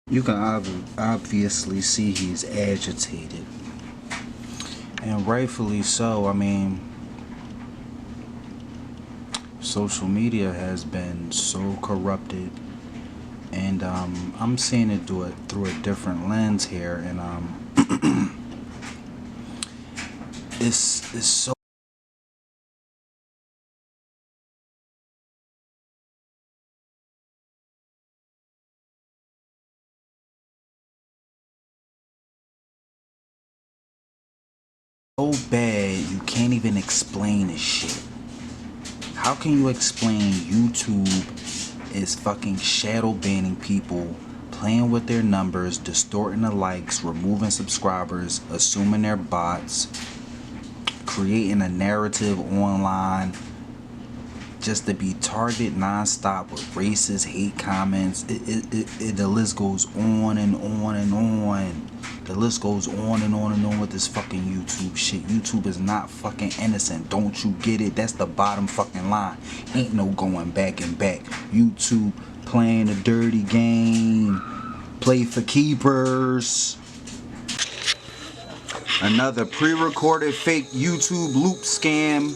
You can obviously see he's agitated, and rightfully so. I mean, social media has been so corrupted, and I'm seeing it through a different lens here, and it's so bad you can't even explain this shit. How can you explain YouTube is fucking shadow banning people, playing with their numbers, distorting the likes, removing subscribers, assuming they're bots, creating a narrative online just to be targeted nonstop with racist hate comments? The list goes on and on and on. The list goes on and on and on with this fucking YouTube shit. YouTube is not fucking innocent. Don't you get it? That's the bottom fucking line. Ain't no going back and back. YouTube playing a dirty game. Play for keepers. Another pre-recorded fake YouTube loop scam.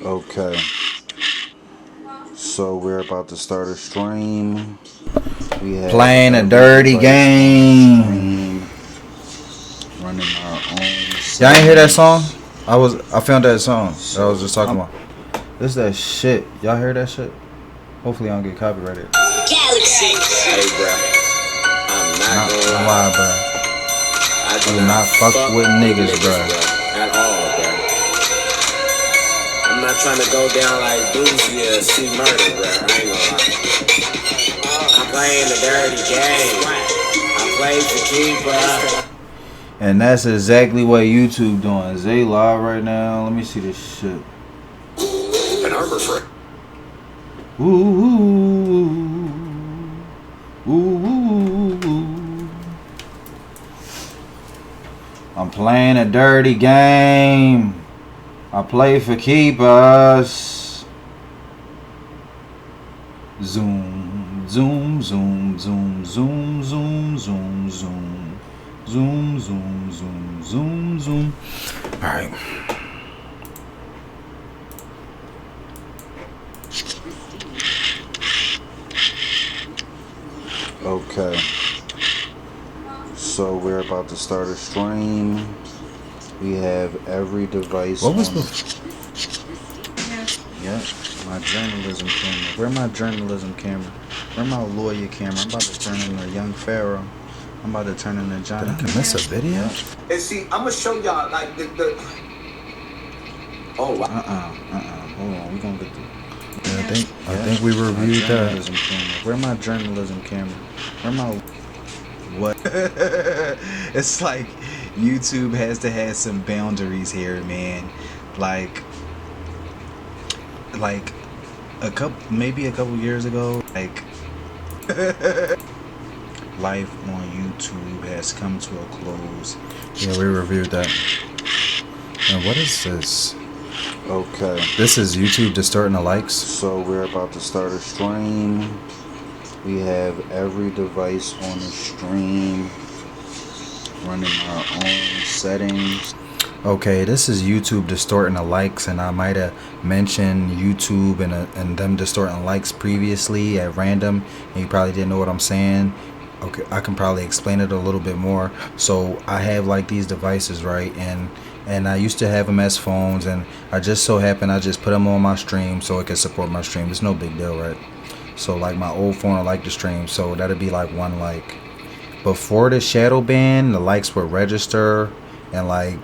Okay, so we're about to start a stream. We have playing a dirty game. Running our own. Y'all ain't hear that song? I found that song that I was just talking about. This is that shit. Y'all hear that shit? Hopefully I don't get copyrighted. Galaxy. Hey, bro. I'm not gonna lie, bro. I do not fuck with niggas, bro. At all, bro. I'm not trying to go down like Boozy or see murder, bro. I ain't gonna lie. I'm playing the dirty game. I play for keeper. And that's exactly what YouTube doing. Is they live right now? Let me see this shit. An arbor friend. Ooh, ooh, ooh. I'm playing a dirty game. I play for keepers. Zoom, zoom, zoom, zoom, zoom, zoom, zoom, zoom. Zoom, zoom, zoom, zoom, zoom. Alright. Okay. So we're about to start a stream. We have every device. What was Yeah, my journalism camera. Where my journalism camera? Where my lawyer camera? I'm about to turn into Young Pharaoh. I'm about to turn into Johnny. Did I miss a video? And see, I'm gonna show y'all like the Oh wow. Hold on, we gonna get the. Yeah, I think we reviewed that. Camera. Where my journalism camera? Where my what? It's like YouTube has to have some boundaries here, man. Like maybe a couple years ago, like life on YouTube has come to a close. Yeah, we reviewed that. And what is this? Okay. This is YouTube distorting the likes. So we're about to start a stream. We have every device on the stream running our own settings. Okay, this is YouTube distorting the likes, and I might have mentioned YouTube and them distorting likes previously at random, and you probably didn't know what I'm saying. Okay, I can probably explain it a little bit more. So I have like these devices, right, and I used to have them as phones, and I just so happened I just put them on my stream so it could support my stream. It's no big deal, right? So like my old phone I like the stream, so that'd be like one like. Before the shadow ban, the likes would register, and like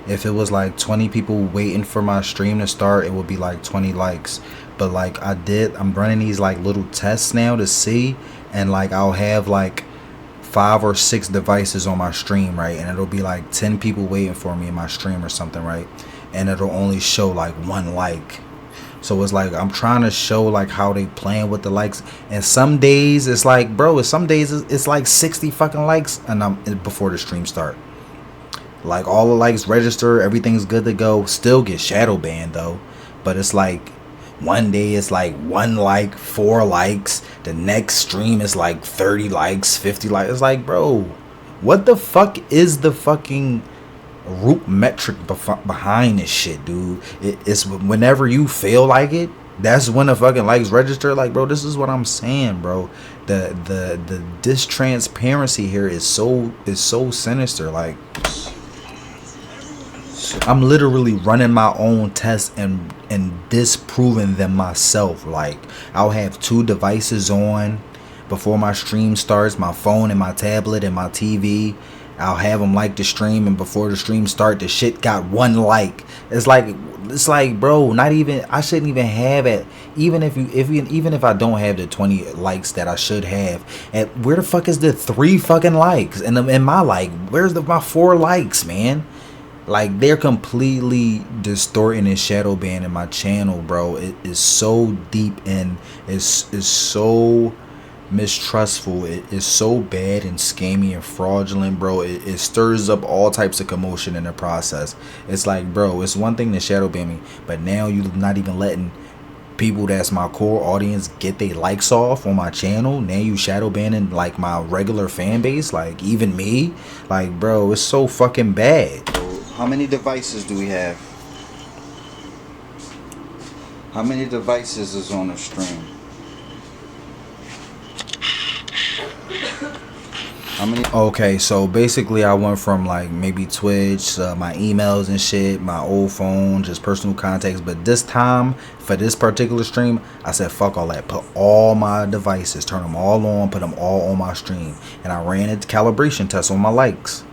if it was like 20 people waiting for my stream to start, it would be like 20 likes. But like I'm running these like little tests now to see, and like I'll have like 5 or 6 devices on my stream, right, and it'll be like 10 people waiting for me in my stream or something, right, and it'll only show like 1 like. So it's like I'm trying to show like how they playing with the likes, and some days it's like, bro, some days it's like 60 fucking likes, and I'm before the stream start. Like all the likes register, everything's good to go. Still get shadow banned though, but it's like one day it's like 1 like, 4 likes. The next stream is like 30 likes, 50 likes. It's like, bro, what the fuck is the fucking root metric behind this shit, dude? It's whenever you feel like it, that's when the fucking likes register. Like, bro, this is what I'm saying, bro. The distransparency here is so sinister. Like, I'm literally running my own tests and disproving them myself. Like, I'll have 2 devices on before my stream starts, my phone and my tablet and my TV. I'll have them like the stream, and before the stream start, the shit got 1 like. It's like, bro, not even, I shouldn't even have it. Even if I don't have the 20 likes that I should have, and where the fuck is the 3 fucking likes? And my like, where's my 4 likes, man? Like, they're completely distorting and shadow banning my channel, bro. It is so deep, and it's so mistrustful. It is so bad and scammy and fraudulent, bro. It stirs up all types of commotion in the process. It's like, bro, it's one thing to shadow ban me, but now you're not even letting people that's my core audience get their likes off on my channel. Now you shadow banning like my regular fan base, like even me. Like, bro, it's so fucking bad. How many devices do we have? How many devices is on the stream? How many? Okay, so basically I went from like maybe Twitch, my emails and shit, my old phone, just personal contacts. But this time, for this particular stream, I said fuck all that. Put all my devices, turn them all on, put them all on my stream. And I ran a calibration test on my likes.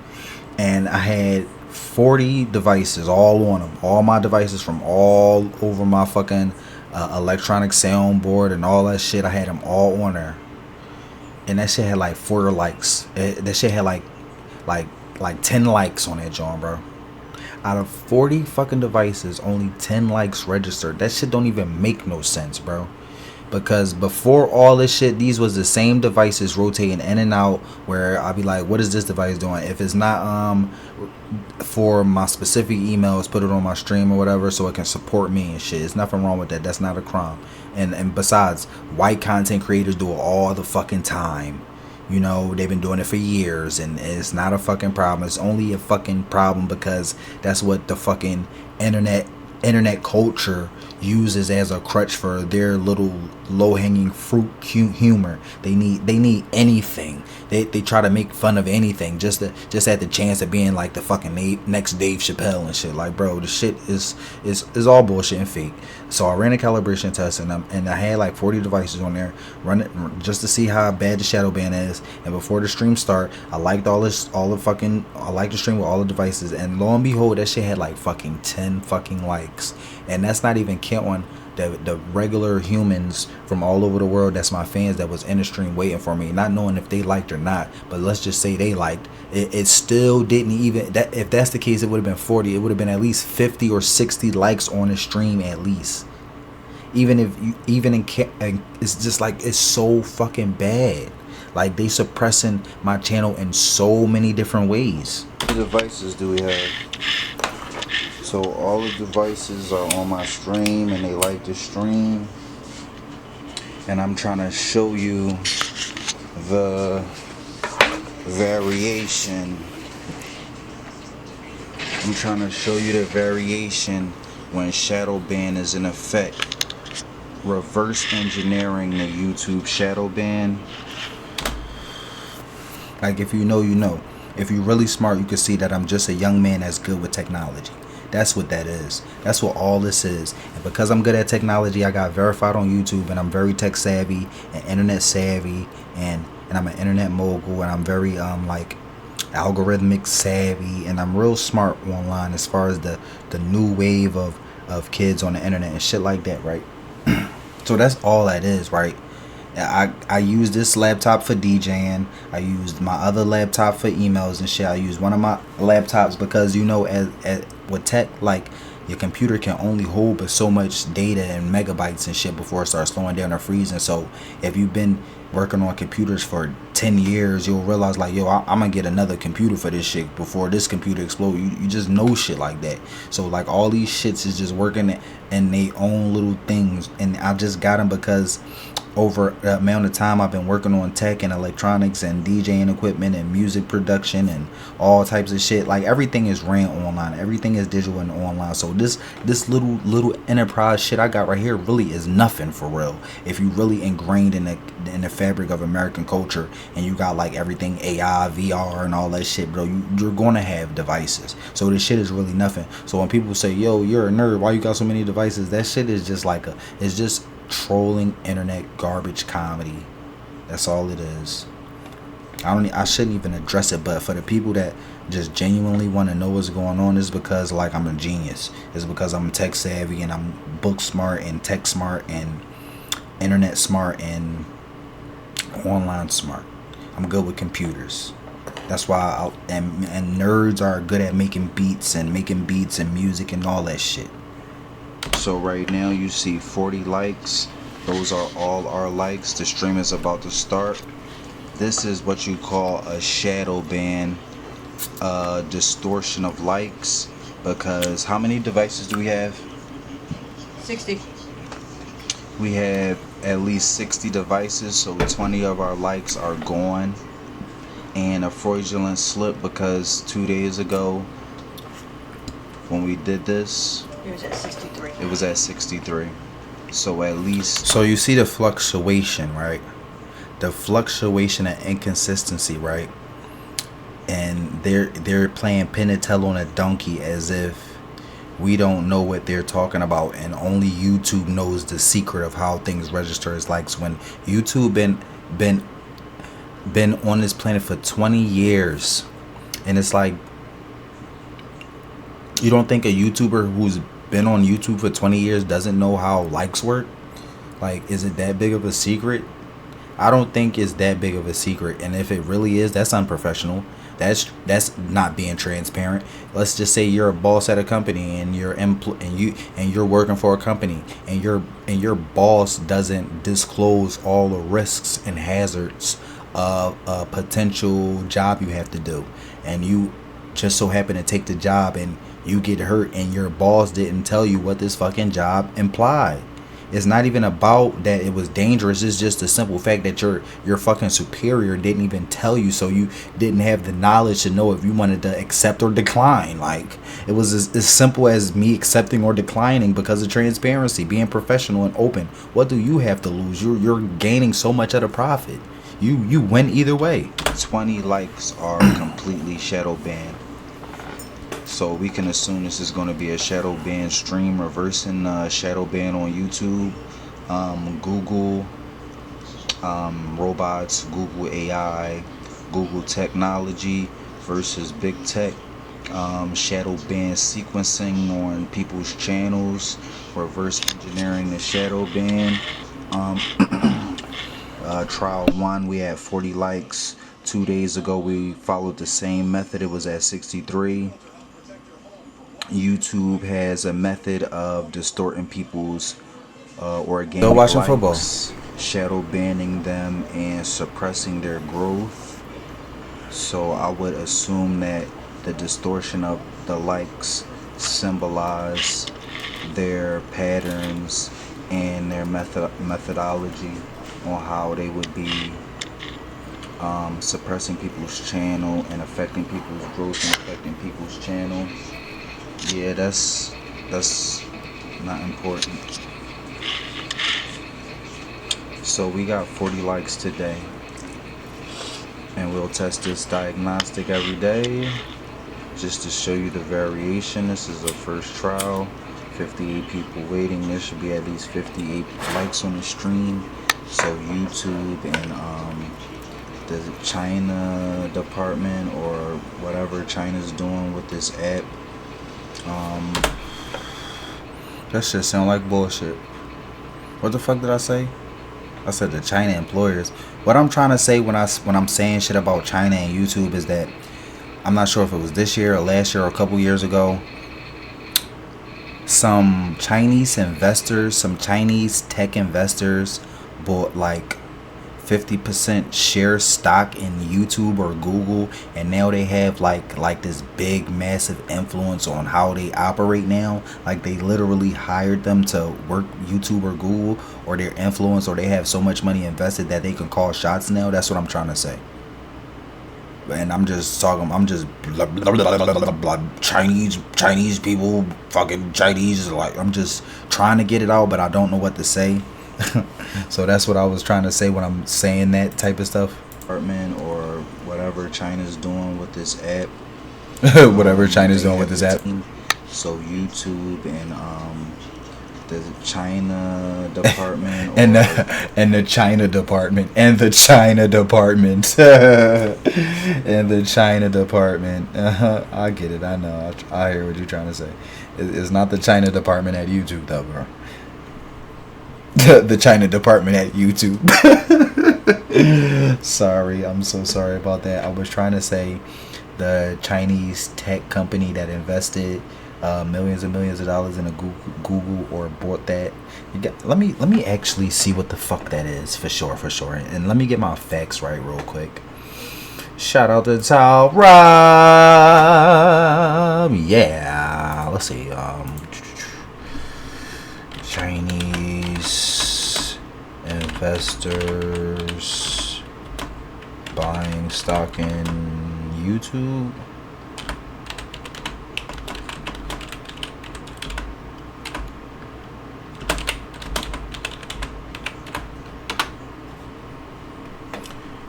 And I had 40 devices all on them. All my devices from all over my fucking electronic soundboard and all that shit. I had them all on there. And that shit had like 4 likes. That shit had like 10 likes on that joint, bro. Out of 40 fucking devices, only 10 likes registered. That shit don't even make no sense, bro. Because before all this shit, these was the same devices rotating in and out, where I'll be like, what is this device doing? If it's not for my specific emails, put it on my stream or whatever so it can support me and shit. There's nothing wrong with that. That's not a crime. And besides, white content creators do it all the fucking time. You know, they've been doing it for years, and it's not a fucking problem. It's only a fucking problem because that's what the fucking internet culture uses as a crutch for their little low-hanging fruit humor. They need anything. They try to make fun of anything just at the chance of being like the fucking next Dave Chappelle and shit. Like, bro, the shit is all bullshit and fake. So I ran a calibration test, and I had like 40 devices on there, run it just to see how bad the shadow ban is. And before the stream start, I liked I liked the stream with all the devices, and lo and behold, that shit had like fucking 10 fucking likes. And that's not even counting the regular humans from all over the world that's my fans that was in the stream waiting for me, not knowing if they liked or not, but let's just say they liked it still didn't even that. If that's the case, it would have been 40. It would have been at least 50 or 60 likes on the stream at least. Even if you it's just like, it's so fucking bad. Like, they suppressing my channel in so many different ways. What devices do we have? So all the devices are on my stream and they like the stream. And I'm trying to show you the variation. I'm trying to show you the variation when shadow ban is in effect. Reverse engineering the YouTube shadow ban. Like, if you know, you know. If you're really smart, you can see that I'm just a young man that's good with technology. That's what that is. That's what all this is. And because I'm good at technology, I got verified on YouTube, and I'm very tech savvy and internet savvy, and I'm an internet mogul, and I'm very like algorithmic savvy, and I'm real smart online as far as the new wave of kids on the internet and shit like that, right? So that's all that is, right? I use this laptop for DJing. I used my other laptop for emails and shit. I use one of my laptops because, you know, as with tech, like, your computer can only hold but so much data and megabytes and shit before it starts slowing down or freezing. So if you've been working on computers for 10 years, you'll realize, like, yo, I'm gonna get another computer for this shit before this computer explodes. You just know shit like that. So, like, all these shits is just working in their own little things, and I just got them because over the amount of time I've been working on tech and electronics and DJing equipment and music production and all types of shit. Like, everything is ran online. Everything is digital and online. So this little enterprise shit I got right here really is nothing for real. If you really ingrained in the fabric of American culture, and you got, like, everything AI, VR, and all that shit, bro, you're gonna have devices. So this shit is really nothing. So when people say, yo, you're a nerd, why you got so many devices? That shit is just like it's just trolling internet garbage comedy. That's all it is. I shouldn't even address it, but for the people that just genuinely want to know what's going on, is because, like, I'm a genius. It's because I'm tech savvy, and I'm book smart and tech smart and internet smart and online smart. I'm good with computers. That's why and nerds are good at making beats and music and all that shit. So right now you see 40 likes. Those are all our likes. The stream is about to start. This is what you call a shadow ban, distortion of likes. Because how many devices do we have? 60. We have at least 60 devices, so 20 of our likes are gone. And a fraudulent slip, because 2 days ago when we did this, It was at 63. it was at 63. So at least, so you see the fluctuation, right? The fluctuation and inconsistency, right? And they're playing pin and tell on a donkey as if we don't know what they're talking about, and only YouTube knows the secret of how things register as likes, when YouTube been on this planet for 20 years. And it's like, you don't think a YouTuber who's been on YouTube for 20 years doesn't know how likes work? Like, is it that big of a secret? I don't think it's that big of a secret. And if it really is, that's unprofessional. That's not being transparent. Let's just say you're a boss at a company, and you're working for a company, and your boss doesn't disclose all the risks and hazards of a potential job you have to do, and you just so happen to take the job and you get hurt, and your boss didn't tell you what this fucking job implied. It's not even about that it was dangerous. It's just the simple fact that your fucking superior didn't even tell you, so you didn't have the knowledge to know if you wanted to accept or decline. Like, it was as simple as me accepting or declining because of transparency, being professional and open. What do you have to lose? You're gaining so much at a profit. You win either way. 20 likes are completely shadow banned. So we can assume this is going to be a shadow ban stream, reversing shadow ban on YouTube, Google robots, Google AI, Google technology versus big tech. shadow ban sequencing on people's channels, reverse engineering the shadow ban. Trial 1, we had 40 likes. 2 days ago, we followed the same method. It was at 63. YouTube has a method of distorting people's organic watching football. likes, shadow banning them, and suppressing their growth. So I would assume that the distortion of the likes symbolize their patterns and their methodology on how they would be suppressing people's channel and affecting people's growth and affecting people's channel. Yeah, that's not important. So we got 40 likes today, and we'll test this diagnostic every day just to show you the variation. This is the first trial. 58 people waiting. There should be at least 58 likes on the stream. So YouTube and the China department or whatever China's doing with this app, That shit sound like bullshit. What the fuck did I say? I said the China employers. What I'm trying to say when I'm saying shit about China and YouTube is that I'm not sure if it was this year or last year or a couple years ago. Some Chinese investors, some Chinese tech investors bought like 50% share stock in YouTube or Google, and now they have like this big massive influence on how they operate now. Like they literally hired them to work YouTube or Google, or their influence, or they have so much money invested that they can call shots now. That's what I'm trying to say. And I'm just blah, blah, blah, blah, blah, blah, Chinese people, fucking Chinese. Like I'm just trying to get it out, but I don't know what to say. So that's what I was trying to say when I'm saying that type of stuff. department or whatever China's doing with this app. Whatever China's doing with this app. So YouTube and the China department And the China department and the China department and the China department. I get it. I know. I hear what you're trying to say. It's not the China department at YouTube though, bro. The China department at YouTube. Sorry, I'm so sorry about that. I was trying to say the Chinese tech company that invested millions and millions of dollars in a Google or bought that. Let me actually see what the fuck that is for sure, and let me get my facts right real quick. Shout out to Tal Rob. Yeah, let's see. Chinese investors buying stock in YouTube.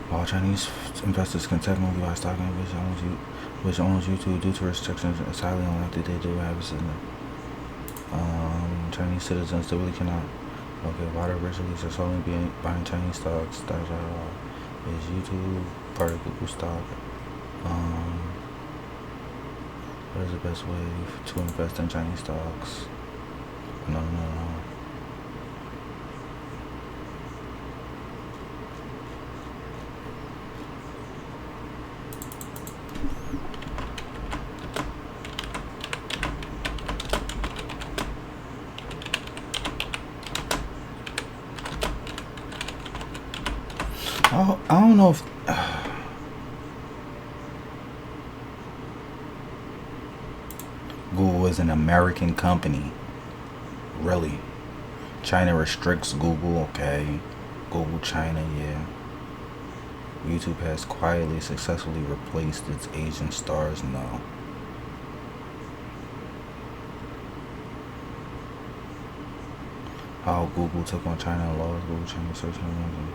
While Chinese investors can technically buy stock in which owns YouTube due to restrictions, it's highly unlikely they do have a system. Chinese citizens typically cannot. Okay, why the rich elites are solely buying Chinese stocks? Is YouTube part of Google stock? What is the best way to invest in Chinese stocks? No. I don't know if Google is an American company. Really? China restricts Google, okay. Google China, yeah. YouTube has quietly successfully replaced its Asian stars, no. How Google took on China laws, Google China search engine.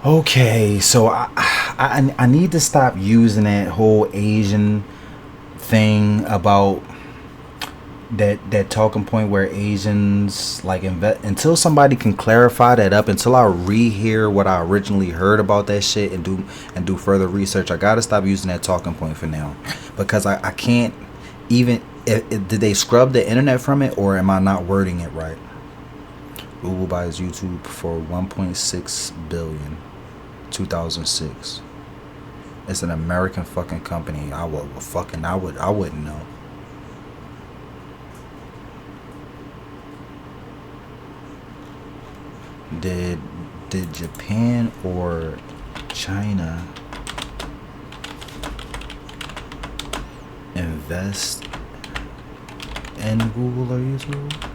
Okay, so I need to stop using that whole Asian thing about that talking point where Asians like invest, until somebody can clarify that up, until I rehear what I originally heard about that shit and do further research, I gotta stop using that talking point for now, because I can't even. Did they scrub the internet from it, or am I not wording it right? Google buys YouTube for 1.6 billion, 2006. It's an American fucking company. I wouldn't know. Did Japan or China invest in Google or YouTube?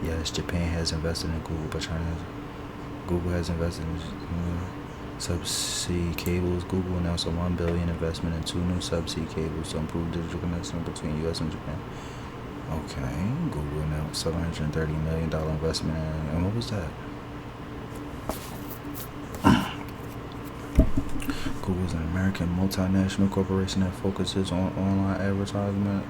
Yes, Japan has invested in Google, but Google has invested in subsea cables. Google announced a $1 billion investment in 2 new subsea cables to improve digital connection between U.S. and Japan. Okay, Google announced $730 million investment and what was that? Google is an American multinational corporation that focuses on online advertisement.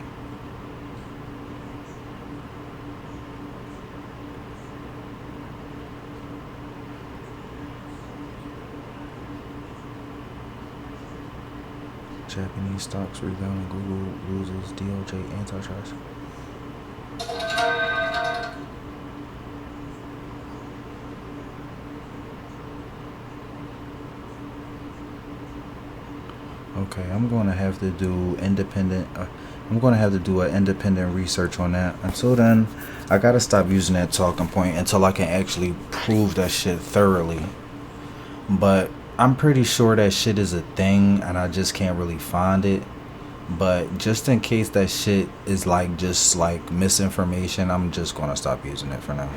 Japanese stocks rebound and Google loses DOJ antitrust. Okay, I'm going to have to do independent. I'm going to have to do an independent research on that. Until then, I gotta stop using that talking point until I can actually prove that shit thoroughly. But I'm pretty sure that shit is a thing, and I just can't really find it. But just in case that shit is like just like misinformation, I'm just gonna stop using it for now.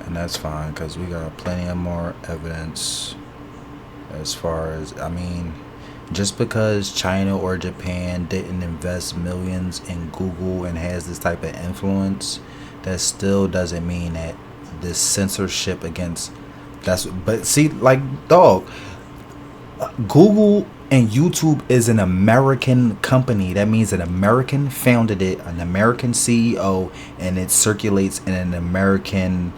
And that's fine, because we got plenty of more evidence. As far as, I mean, just because China or Japan didn't invest millions in Google and has this type of influence, that still doesn't mean that this censorship against but see, like, dog, Google and YouTube is an American company. That means an American founded it, an American CEO, and it circulates in an American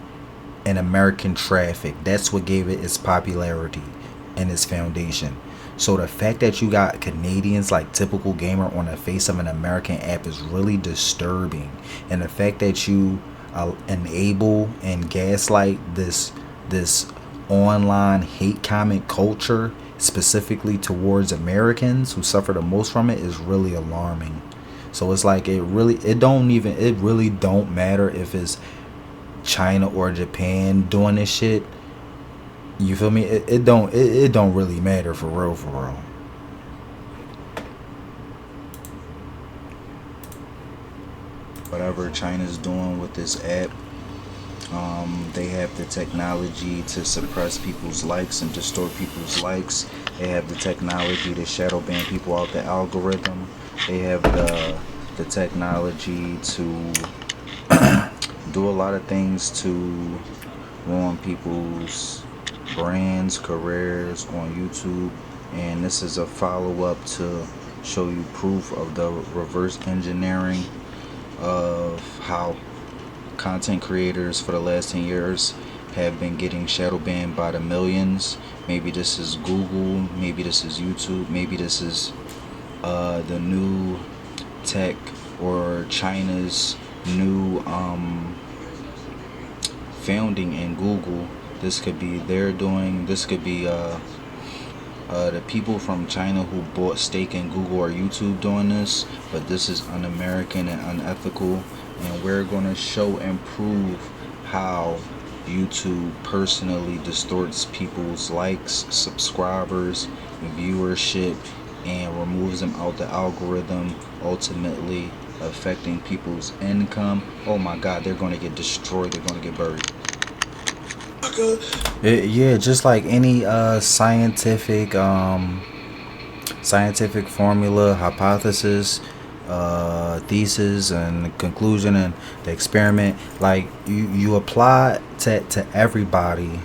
traffic. That's what gave it its popularity and its foundation. So the fact that you got Canadians like Typical Gamer on the face of an American app is really disturbing. And the fact that you enable and gaslight this online hate comment culture specifically towards Americans who suffer the most from it is really alarming. So it's like it really don't matter if it's China or Japan doing this shit. You feel me? It don't really matter for real. Whatever China's doing with this app, they have the technology to suppress people's likes and distort people's likes. They have the technology to shadow ban people out the algorithm. They have the technology to do a lot of things to ruin people's brands, careers on YouTube. And this is a follow-up to show you proof of the reverse engineering of how content creators for the last 10 years have been getting shadow banned by the millions. Maybe this is Google, maybe this is YouTube, maybe this is the new tech or China's new founding in Google. This could be their doing. This could be the people from China who bought stake in Google or YouTube doing this. But this is un-American and unethical. And we're going to show and prove how YouTube personally distorts people's likes, subscribers, viewership, and removes them out the algorithm, ultimately affecting people's income. Oh my God, they're going to get destroyed. They're going to get buried. Yeah, just like any scientific formula, hypothesis, thesis, and conclusion, and the experiment, like you apply to everybody.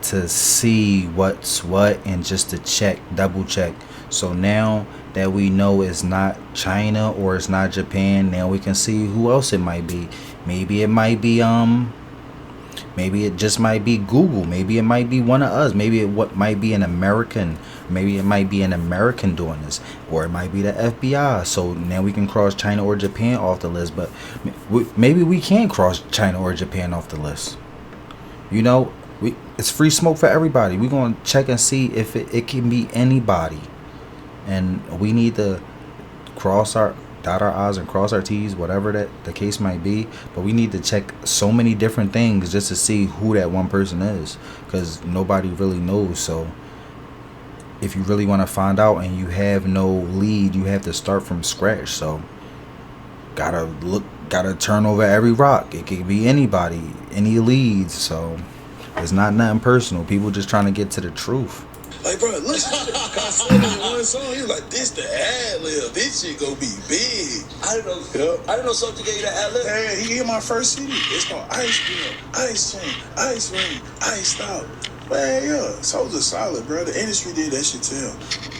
to see what's what and just to check, double check. So now that we know it's not China or it's not Japan, now we can see who else it might be. Maybe it might be maybe it just might be Google. Maybe it might be one of us. Maybe it might be an American. Maybe it might be an American doing this, or it might be the FBI. So now we can cross China or Japan off the list. But maybe we can cross China or Japan off the list. You know, it's free smoke for everybody. We're gonna check and see if it can be anybody, and we need to dot our I's and cross our T's, whatever that the case might be. But we need to check so many different things just to see who that one person is, because nobody really knows. So if you really want to find out and you have no lead, you have to start from scratch. So gotta turn over every rock. It could be anybody, any leads. So it's not nothing personal. People just trying to get to the truth. Like, bro, listen, I said it in one song. He was like, this the ad-lib. This shit gonna be big. I didn't know. Yep. I didn't know Soulja gave you the ad-lib. Yeah, he gave my first CD. It's called Ice Cream, Ice Chain, Ice Ring, Iced Out. Man, yeah, Soulja solid, bro. The industry did that shit to him.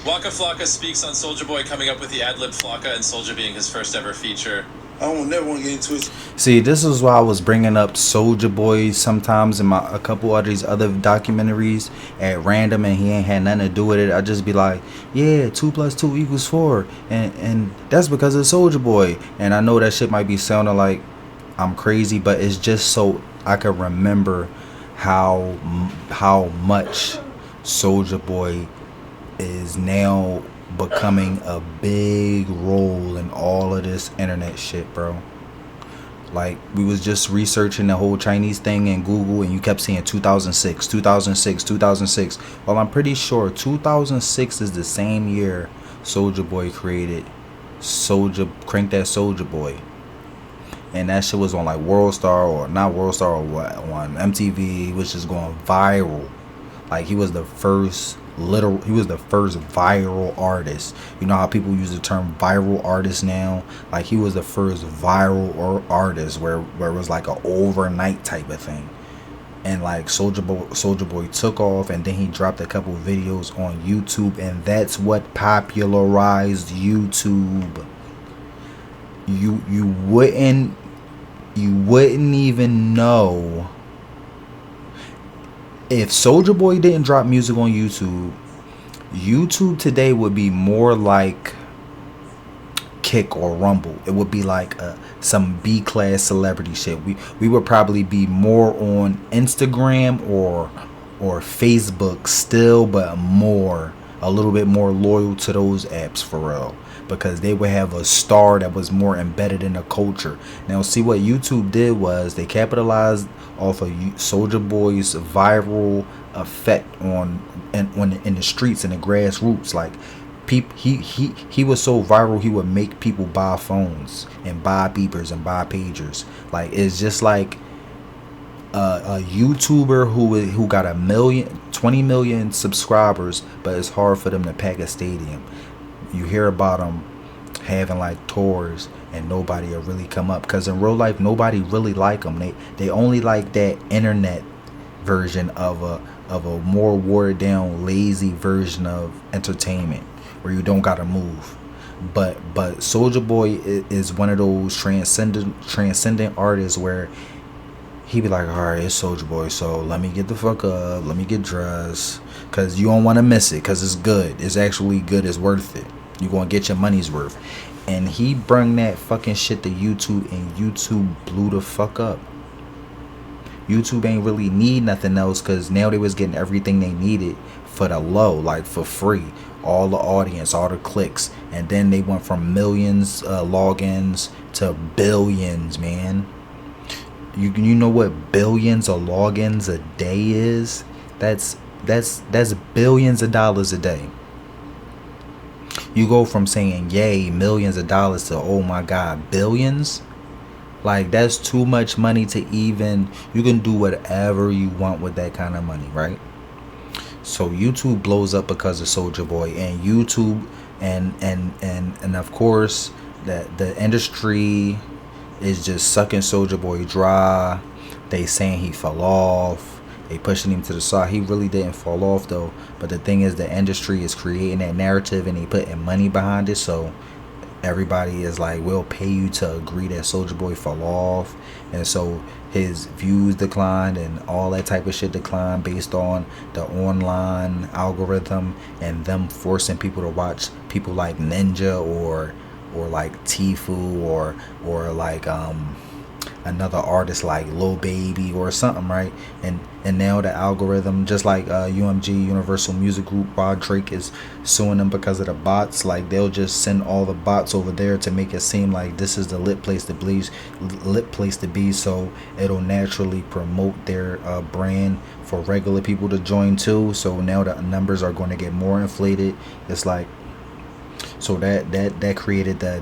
Waka Flocka speaks on Soulja Boy coming up with the ad-lib Flocka and Soulja being his first ever feature. I don't never want to get into it. See, this is why I was bringing up Soulja Boy sometimes in a couple of these other documentaries at random, and he ain't had nothing to do with it. I just be like, yeah, 2 + 2 = 4, and that's because of Soulja Boy. And I know that shit might be sounding like I'm crazy, but it's just so I can remember how much Soulja Boy is now becoming a big role in all of this internet shit, bro. Like, we was just researching the whole Chinese thing in Google, and you kept saying 2006, 2006, 2006. Well, I'm pretty sure 2006 is the same year Soulja Boy cranked that Soulja Boy. And that shit was on like World Star, or not World Star, or what, on MTV, which is going viral. Like, he was the first viral artist. You know how people use the term viral artist now? Like, he was the first viral artist where it was like an overnight type of thing. And like Soulja Boy took off, and then he dropped a couple videos on YouTube, and that's what popularized YouTube. You wouldn't even know. If Soulja Boy didn't drop music on YouTube, YouTube today would be more like Kick or Rumble. It would be like some B-class celebrity shit. We would probably be more on Instagram or Facebook still, but a little bit more loyal to those apps for real, because they would have a star that was more embedded in the culture. Now, see, what YouTube did was they capitalized off of Soulja Boy's viral effect in the streets and the grassroots. Like, he was so viral, he would make people buy phones and buy beepers and buy pagers. Like, it's just like a YouTuber who got 20 million subscribers, but it's hard for them to pack a stadium. You hear about them having like tours, and nobody will really come up, because in real life nobody really like them. They only like that internet version of a more watered down, lazy version of entertainment where you don't gotta move. But Soulja Boy is one of those transcendent artists where he be like, all right, it's Soulja Boy, so let me get the fuck up, let me get dressed, because you don't want to miss it, because it's good. It's actually good. It's worth it. You're going to get your money's worth. And he brung that fucking shit to YouTube, and YouTube blew the fuck up. YouTube ain't really need nothing else, because now they was getting everything they needed for the low, like for free. All the audience, all the clicks. And then they went from millions logins to billions, man. You know what billions of logins a day is? That's billions of dollars a day. You go from saying yay, millions of dollars, to oh my god, billions. Like, that's too much money to even. You can do whatever you want with that kind of money, right? So YouTube blows up because of Soulja Boy, and YouTube and of course that the industry is just sucking Soulja Boy dry. They saying he fell off. They pushing him to the side. He really didn't fall off though. But the thing is, the industry is creating that narrative and they putting money behind it. So everybody is like, we'll pay you to agree that Soulja Boy fell off. And so his views declined and all that type of shit declined based on the online algorithm and them forcing people to watch people like Ninja or like Tfue or like another artist like Lil Baby or something, right? And now the algorithm, just like UMG, Universal Music Group, while Drake is suing them because of the bots, like they'll just send all the bots over there to make it seem like this is the lit place to be, so it'll naturally promote their brand for regular people to join too. So now the numbers are going to get more inflated. It's like, so that created the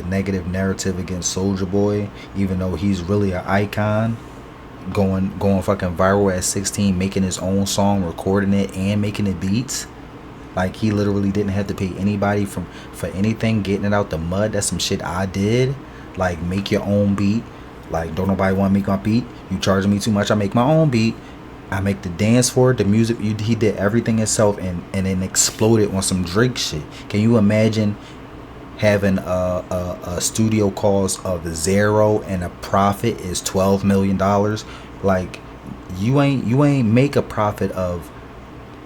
negative narrative against Soulja Boy, even though he's really an icon, going fucking viral at 16, making his own song, recording it, and making it beats. Like, he literally didn't have to pay anybody for anything, getting it out the mud. That's some shit I did. Like, make your own beat. Like, don't nobody want to make my beat. You charging me too much, I make my own beat. I make the dance for it, the music. He did everything himself, and then exploded on some Drake shit. Can you imagine having a studio cost of 0 and a profit is $12 million? Like, you ain't make a profit of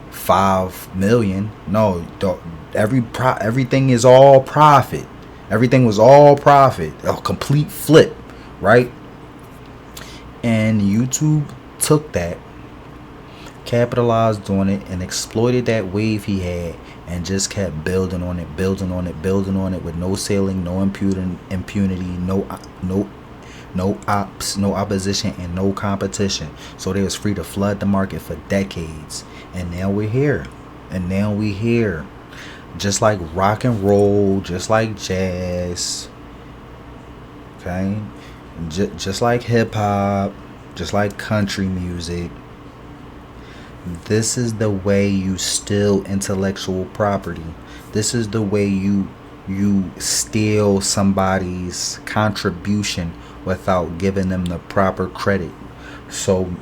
5 million. No, everything is all profit. Everything was all profit. A complete flip, right? And YouTube took that, capitalized on it, and exploited that wave he had, and just kept building on it with no ceiling, no impunity, no ops, no opposition, and no competition. So they was free to flood the market for decades. And now we're here. Just like rock and roll, just like jazz, okay, just like hip hop, just like country music. This is the way you steal intellectual property. This is the way you steal somebody's contribution without giving them the proper credit. So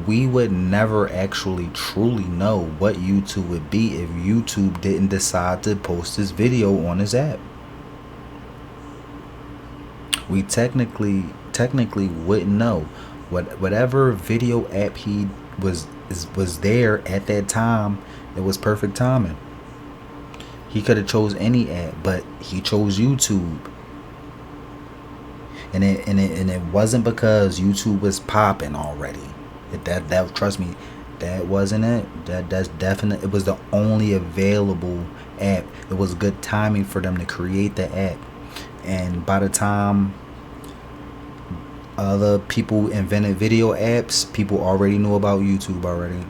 we would never actually truly know what YouTube would be if YouTube didn't decide to post this video on his app. We technically wouldn't know. Whatever video app he was there at that time, it was perfect timing. He could have chose any app, but he chose YouTube. And it wasn't because YouTube was popping already. That trust me, that wasn't it. That's definite. It was the only available app. It was good timing for them to create the app. And by the time other people invented video apps, people already knew about YouTube already.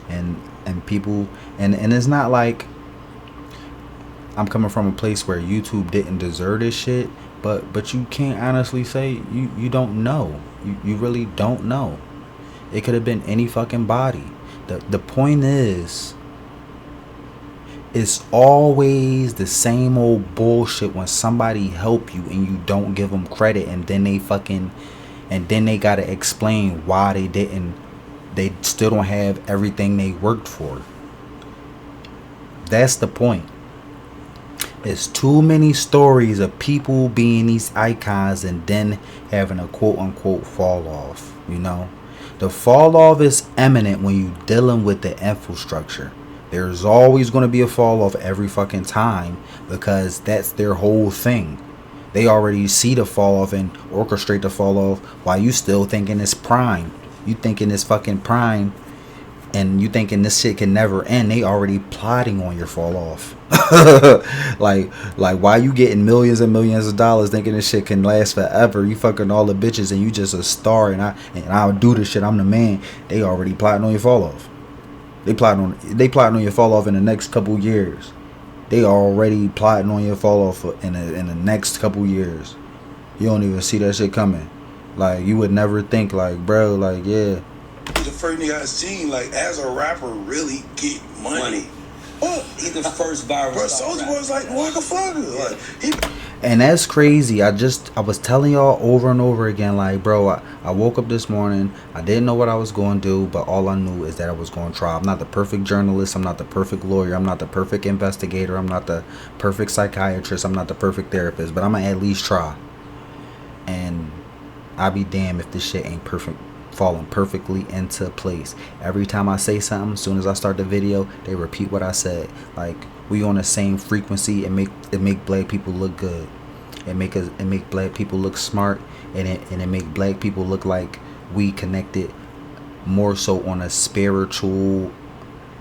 And people, and it's not like I'm coming from a place where YouTube didn't deserve this shit, but you can't honestly say you don't know. You really don't know. It could have been any fucking body. The point is, it's always the same old bullshit when somebody help you and you don't give them credit, and then they gotta explain why they still don't have everything they worked for. That's the point. It's too many stories of people being these icons and then having a quote unquote fall off, you know? The fall off is imminent when you're dealing with the infrastructure. There's always going to be a fall off every fucking time, because that's their whole thing. They already see the fall off and orchestrate the fall off while you still thinking it's prime. You thinking it's fucking prime, and you thinking this shit can never end. They already plotting on your fall off. like why you getting millions and millions of dollars thinking this shit can last forever? You fucking all the bitches and you just a star, and I'll do this shit, I'm the man. They already plotting on your fall off. They plotting on your fall off in the next couple years. They already plotting on your fall off in the next couple years. You don't even see that shit coming. Like, you would never think, like, bro, like, yeah. The first nigga I seen, like, as a rapper, really get money. Oh, He's the first viral. Bro, Soulja Boy was like Waka Flocka. Like, And that's crazy. I was telling y'all over and over again, like, bro, I woke up this morning. I didn't know what I was going to do, but all I knew is that I was going to try. I'm not the perfect journalist. I'm not the perfect lawyer. I'm not the perfect investigator. I'm not the perfect psychiatrist. I'm not the perfect therapist, but I'm going to at least try. And I'll be damned if this shit ain't perfect, falling perfectly into place. Every time I say something, as soon as I start the video, they repeat what I said. Like, we on the same frequency. It make black people look good. It make black people look smart, and it make black people look like we connected more so on a spiritual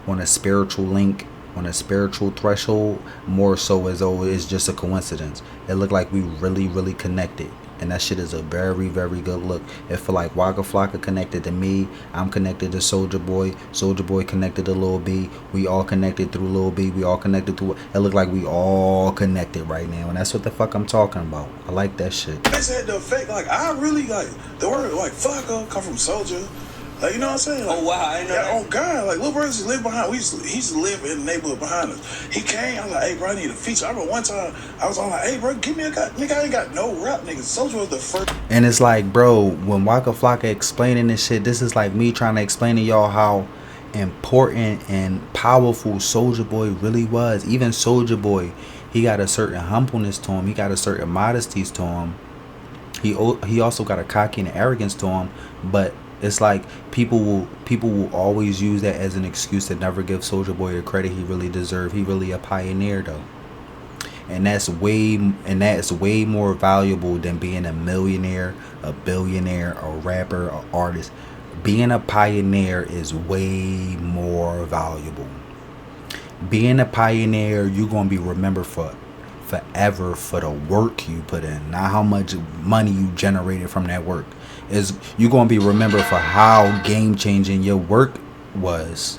link, on a spiritual threshold, more so as though it's just a coincidence. It look like we really connected. And that shit is a very, very good look. It feel like Waka Flocka connected to me. I'm connected to Soulja Boy. Soulja Boy connected to Lil B. We all connected through Lil B. We all connected through... It look like we all connected right now. And that's what the fuck I'm talking about. I like that shit. They said the effect, like, I really, like, the word, like, fucker come from Soulja. Like, you know what I'm saying? Like, Oh, wow, I know that. Oh, God. Like, Lil Brothers live behind. He used to live in the neighborhood behind us. He came. I was like, hey, bro, I need a feature. I remember one time, I was on like, hey, bro, give me a guy. Nigga, I ain't got no rap, nigga. Soulja was the first. And it's like, bro, when Waka Flocka explaining this shit, this is like me trying to explain to y'all how important and powerful Soulja Boy really was. Even Soulja Boy, he got a certain humbleness to him. He got a certain modesty to him. He also got a cocky and arrogance to him. But it's like people will always use that as an excuse to never give Soulja Boy the credit he really deserved. He really a pioneer though. And that's way more valuable than being a millionaire, a billionaire, a rapper, an artist. Being a pioneer is way more valuable. Being a pioneer, you're gonna be remembered forever for the work you put in, not how much money you generated from that work. You're gonna be remembered for how game changing your work was.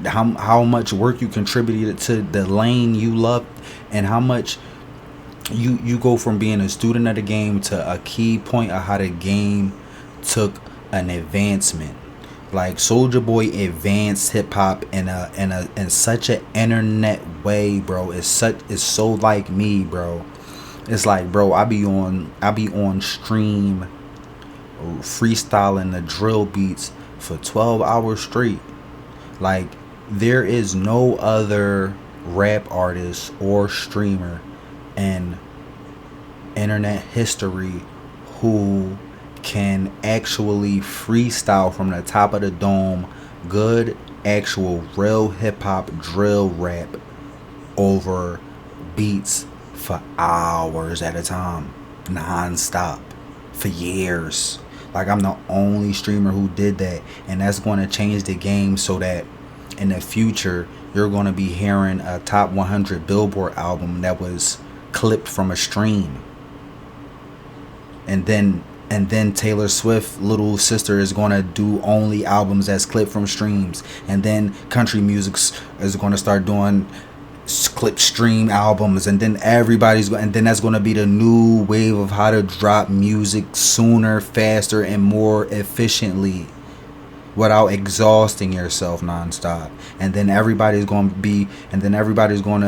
How much work you contributed to the lane you loved, and how much you go from being a student of the game to a key point of how the game took an advancement. Like Soulja Boy advanced hip hop in such an internet way, bro. It's so like me, bro. It's like, bro, I be on stream freestyling the drill beats for 12 hours straight. Like, there is no other rap artist or streamer in internet history who can actually freestyle from the top of the dome good actual real hip-hop drill rap over beats for hours at a time, non-stop, for years. Like, I'm the only streamer who did that, and that's going to change the game so that in the future you're going to be hearing a top 100 Billboard album that was clipped from a stream. And then Taylor Swift little sister is going to do only albums that's clipped from streams. And then country music is going to start doing clip stream albums. And then and then that's going to be the new wave of how to drop music sooner, faster, and more efficiently without exhausting yourself nonstop. And then everybody's going to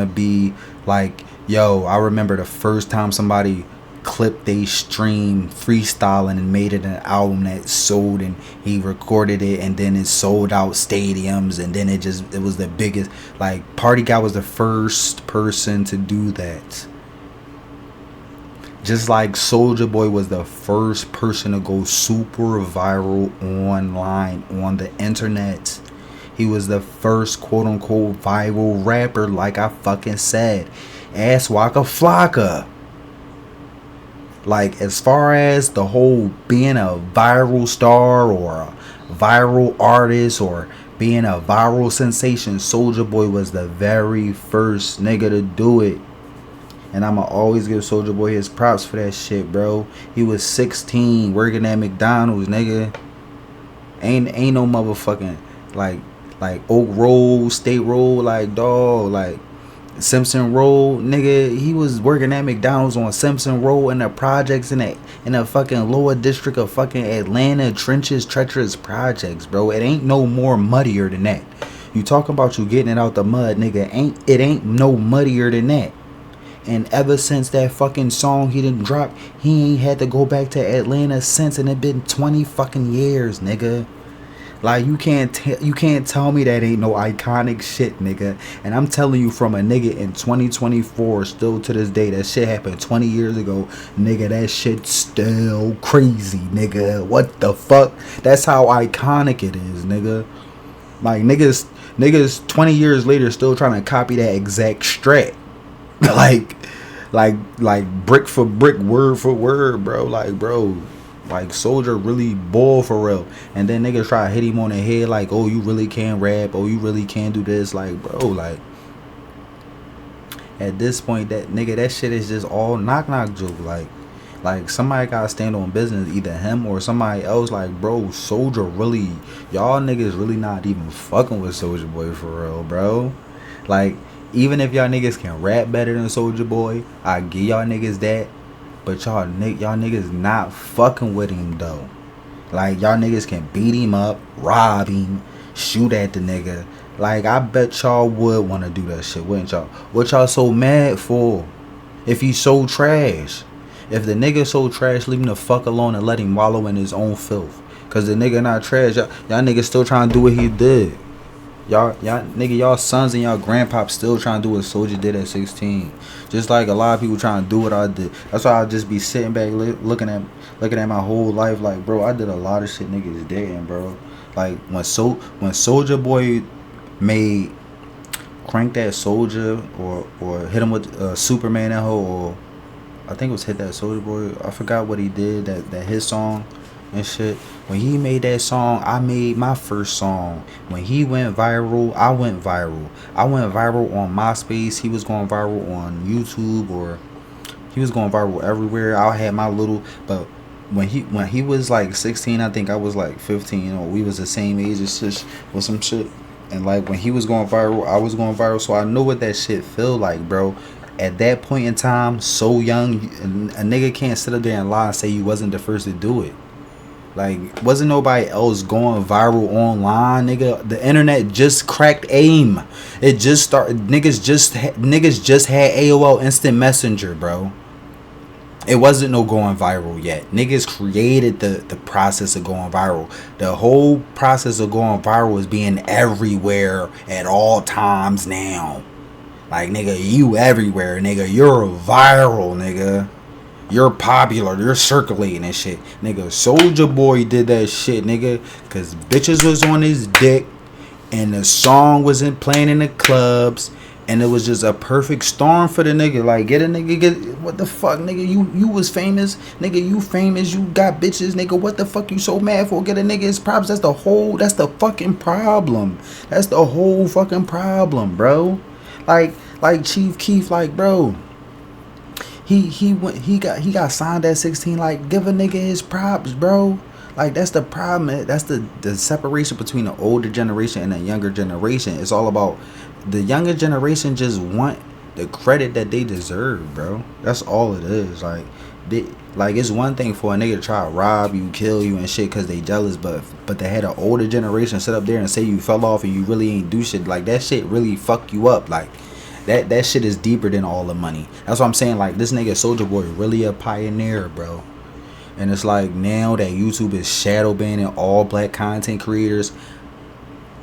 be like, yo, I remember the first time somebody clipped a stream freestyling and made it an album that sold, and he recorded it, and then it sold out stadiums, and then it was the biggest. Like, Party Guy was the first person to do that. Just like Soulja Boy was the first person to go super viral online, on the internet. He was the first quote-unquote viral rapper, like I fucking said. Ask Waka Flocka. Like, as far as the whole being a viral star or a viral artist or being a viral sensation, Soulja Boy was the very first nigga to do it. And I'ma always give Soulja Boy his props for that shit, bro. He was 16 working at McDonald's, nigga. Ain't no motherfucking like Oak Road, State Road, like, dog, like Simpson Road, nigga. He was working at McDonald's on Simpson Road in the projects in the fucking lower district of fucking Atlanta, treacherous projects, bro. It ain't no more muddier than that. You talking about you getting it out the mud, nigga. It ain't no muddier than that. And ever since that fucking song he didn't drop, he ain't had to go back to Atlanta since, and it been 20 fucking years, nigga. Like, you can't tell me that ain't no iconic shit, nigga. And I'm telling you, from a nigga in 2024, still to this day, that shit happened 20 years ago, nigga. That shit still crazy, nigga. What the fuck? That's how iconic it is, nigga. Like, niggas 20 years later still trying to copy that exact strat. like brick for brick, word for word, bro. Like, bro. Like, Soulja really ball for real. And then niggas try to hit him on the head like, oh, you really can't rap. Oh, you really can't do this. Like, bro, like, at this point, that nigga, that shit is just all knock joke. Like somebody gotta stand on business, either him or somebody else. Like, bro, Soulja really, y'all niggas really not even fucking with Soulja Boy for real, bro. Like, even if y'all niggas can rap better than Soulja Boy, I give y'all niggas that. But y'all niggas not fucking with him though. Like, y'all niggas can beat him up, rob him, shoot at the nigga. Like, I bet y'all would want to do that shit, wouldn't y'all? What y'all so mad for? If he's so trash. If the nigga so trash, leave him the fuck alone and let him wallow in his own filth. Cause the nigga not trash. Y'all niggas still trying to do what he did. Y'all sons and y'all grandpops still trying to do what Soulja did at 16. Just like a lot of people trying to do what I did. That's why I'll just be sitting back looking at my whole life like, bro, I did a lot of shit niggas didn't, bro. Like, when Soulja Boy made Crank That Soulja or hit him with Superman that hoe, or I think it was Hit That Soulja Boy. I forgot what he did, that his song and shit. When he made that song, I made my first song. When he went viral, I went viral. I went viral on MySpace. He was going viral on YouTube, or he was going viral everywhere. I had my little, but when he was like 16, I think I was like 15. You know, we was the same age as shit with some shit. And like, when he was going viral, I was going viral. So I know what that shit feel like, bro. At that point in time, so young, a nigga can't sit up there and lie and say you wasn't the first to do it. Like, wasn't nobody else going viral online, nigga? The internet just cracked AIM. It just started. Niggas just had AOL Instant Messenger, bro. It wasn't no going viral yet. Niggas created the process of going viral. The whole process of going viral is being everywhere at all times now. Like, nigga, you everywhere, nigga. You're viral, nigga. You're popular. You're circulating and shit. Nigga, Soulja Boy did that shit, nigga. Because bitches was on his dick. And the song wasn't playing in the clubs. And it was just a perfect storm for the nigga. Like, what the fuck, nigga? You was famous. Nigga, you famous. You got bitches. Nigga, what the fuck you so mad for? Get a nigga his props. That's the fucking problem. That's the whole fucking problem, bro. Like Chief Keef, like, bro. He got signed at 16. Like, give a nigga his props, bro. Like, that's the problem. That's the separation between the older generation and the younger generation. It's all about the younger generation just want the credit that they deserve, bro. That's all it is. Like, it's one thing for a nigga to try to rob you, kill you and shit because they jealous, but they had an older generation sit up there and say you fell off and you really ain't do shit. Like, that shit really fuck you up. Like, that shit is deeper than all the money. That's what I'm saying. Like, this nigga Soulja Boy really a pioneer, bro. And it's like, now that YouTube is shadow banning all black content creators,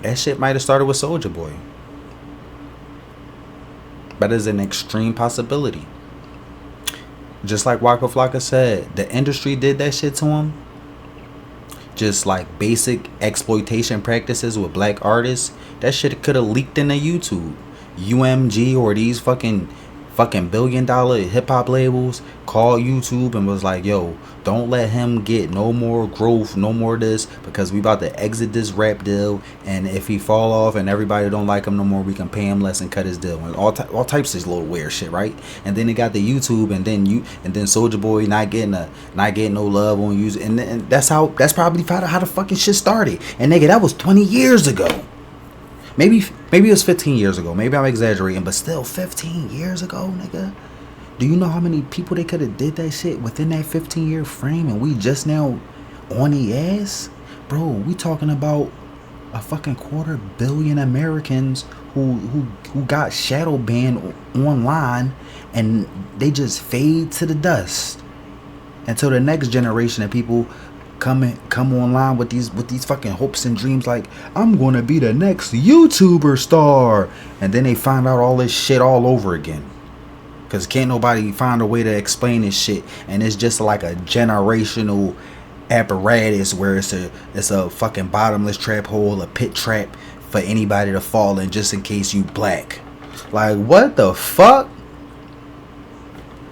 that shit might have started with Soulja Boy. But it's an extreme possibility. Just like Waka Flocka said, the industry did that shit to him. Just like basic exploitation practices with black artists, that shit could have leaked into YouTube. UMG or these fucking $1 billion hip hop labels called YouTube and was like, yo, don't let him get no more growth, no more this, because we about to exit this rap deal, and if he fall off and everybody don't like him no more, we can pay him less and cut his deal. And all types of little weird shit, right? And then they got the YouTube, and then Soulja Boy not getting no love on YouTube, and that's probably how the fucking shit started. And nigga, that was 20 years ago. Maybe it was 15 years ago. Maybe I'm exaggerating, but still 15 years ago, nigga. Do you know how many people they could have did that shit within that 15-year frame, and we just now on the ass? Bro, we talking about a fucking 250 million Americans who got shadow banned online, and they just fade to the dust until the next generation of people come online with these fucking hopes and dreams, like, I'm gonna be the next YouTuber star, and then they find out all this shit all over again, because can't nobody find a way to explain this shit, and it's just like a generational apparatus where it's a fucking bottomless trap hole, a pit trap for anybody to fall in, just in case you black. Like, what the fuck?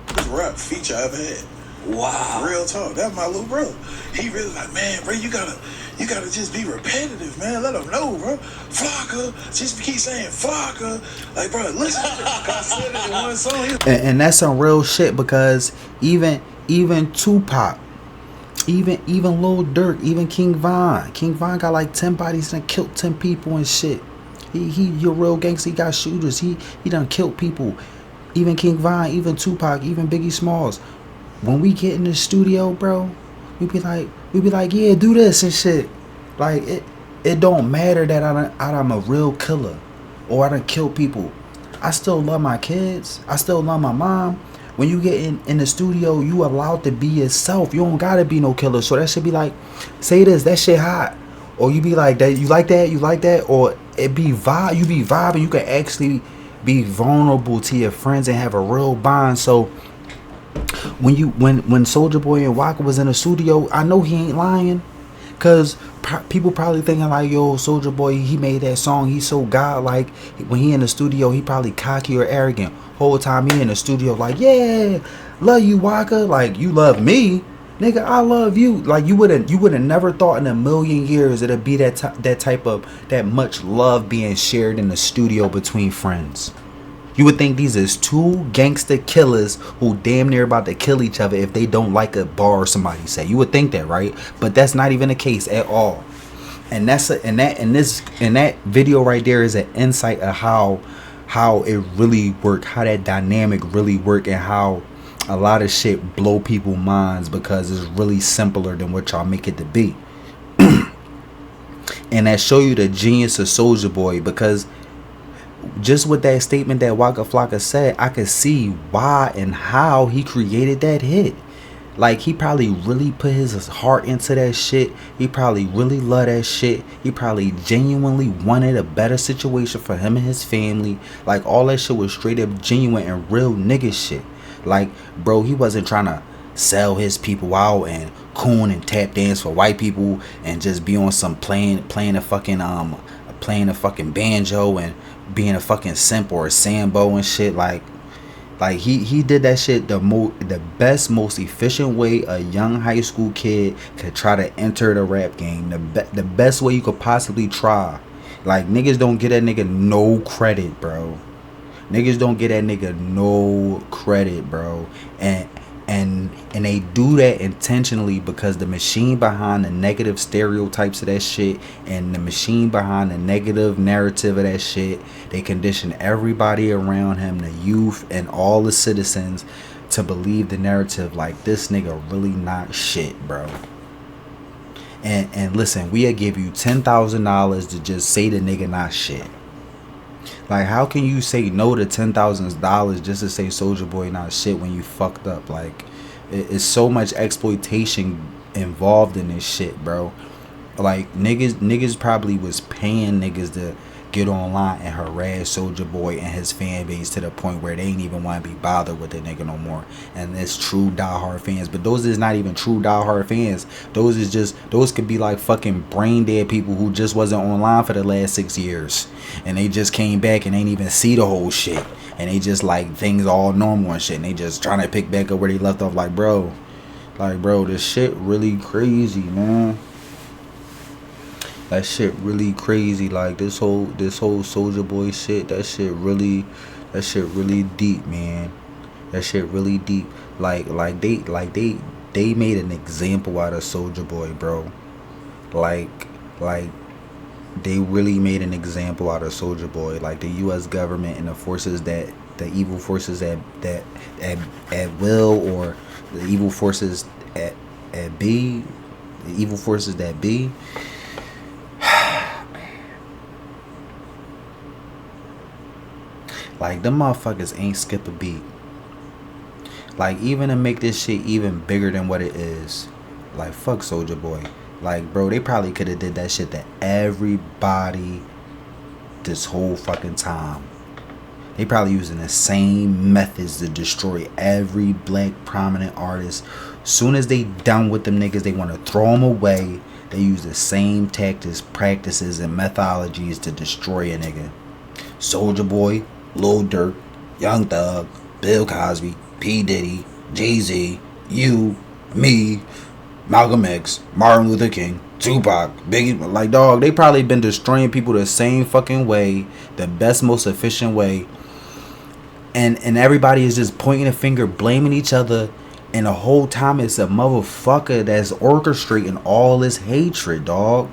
First rap feature I've had. Wow. Real talk. That's my little brother. He really like, man, bro, you gotta just be repetitive, man. Let them know, bro. Flocka, just keep saying Flocka. Like, bro, listen. I said it in one song. And that's some real shit, because even Tupac, even Lil Durk, even King Von got like 10 bodies and killed 10 people and shit. He a real gangster. He got shooters. He done killed people. Even King Von, even Tupac, even Biggie Smalls. When we get in the studio, bro, we be like, yeah, do this and shit. Like, it don't matter that I'm a real killer or I done kill people. I still love my kids. I still love my mom. When you get in the studio, you allowed to be yourself. You don't gotta be no killer. So that should be like, say this, that shit hot. Or you be like, that, you like that, or it be vibe. You be vibing. You can actually be vulnerable to your friends and have a real bond. So when Soulja Boy and Waka was in the studio, I know he ain't lying, cause people probably thinking like, yo, Soulja Boy, he made that song, he's so godlike. When he in the studio, he probably cocky or arrogant. Whole time he in the studio, like, yeah, love you, Waka, like, you love me, nigga, I love you. Like, you would have never thought in a million years it'd be that much love being shared in the studio between friends. You would think these is two gangster killers who damn near about to kill each other if they don't like a bar somebody say. You would think that, right? But that's not even the case at all. And that video right there is an insight of how it really worked, how that dynamic really worked, and how a lot of shit blow people's minds because it's really simpler than what y'all make it to be. And that show you the genius of Soulja Boy, because just with that statement that Waka Flocka said, I could see why and how he created that hit. Like, he probably really put his heart into that shit. He probably really loved that shit. He probably genuinely wanted a better situation for him and his family. Like, all that shit was straight up genuine and real nigga shit. Like, bro, he wasn't trying to sell his people out and coon and tap dance for white people and just be on some playing a fucking banjo and being a fucking simp or a sambo and shit. Like he did that shit the best, most efficient way a young high school kid could try to enter the rap game. The best way you could possibly try. Like, niggas don't get that nigga no credit, bro. Niggas don't get that nigga no credit, bro. And they do that intentionally because the machine behind the negative stereotypes of that shit and the machine behind the negative narrative of that shit, they condition everybody around him, the youth and all the citizens, to believe the narrative like, this nigga really not shit, bro. And listen, we'll give you $10,000 to just say the nigga not shit. Like, how can you say no to $10,000 just to say Soulja Boy not shit when you fucked up? Like, it's so much exploitation involved in this shit, bro. Like, niggas probably was paying niggas to get online and harass Soulja Boy and his fan base to the point where they ain't even want to be bothered with the nigga no more. And it's true diehard fans, but those is not even true diehard fans. Those could be like fucking brain dead people who just wasn't online for the last 6 years, and they just came back and ain't even see the whole shit, and they just like things all normal and shit, and they just trying to pick back up where they left off. Like, bro, this shit really crazy, man. That shit really crazy. Like, this whole Soulja Boy shit, that shit really deep, man. That shit really deep. Like they made an example out of Soulja Boy, bro. Like they really made an example out of Soulja Boy. Like, the US government and the forces the evil forces at will, or the evil forces at B, the evil forces that be. Like, them motherfuckers ain't skip a beat. Like, even to make this shit even bigger than what it is, like, fuck Soulja Boy. Like, bro, they probably could have did that shit to everybody this whole fucking time. They probably using the same methods to destroy every black prominent artist. Soon as they done with them niggas, they want to throw them away. They use the same tactics, practices, and methodologies to destroy a nigga. Soulja Boy, Lil Durk, Young Thug, Bill Cosby, P. Diddy, Jay-Z, you, me, Malcolm X, Martin Luther King, Tupac, Biggie. Like, dog, they probably been destroying people the same fucking way, the best, most efficient way. And everybody is just pointing a finger, blaming each other. And the whole time it's a motherfucker that's orchestrating all this hatred, dog.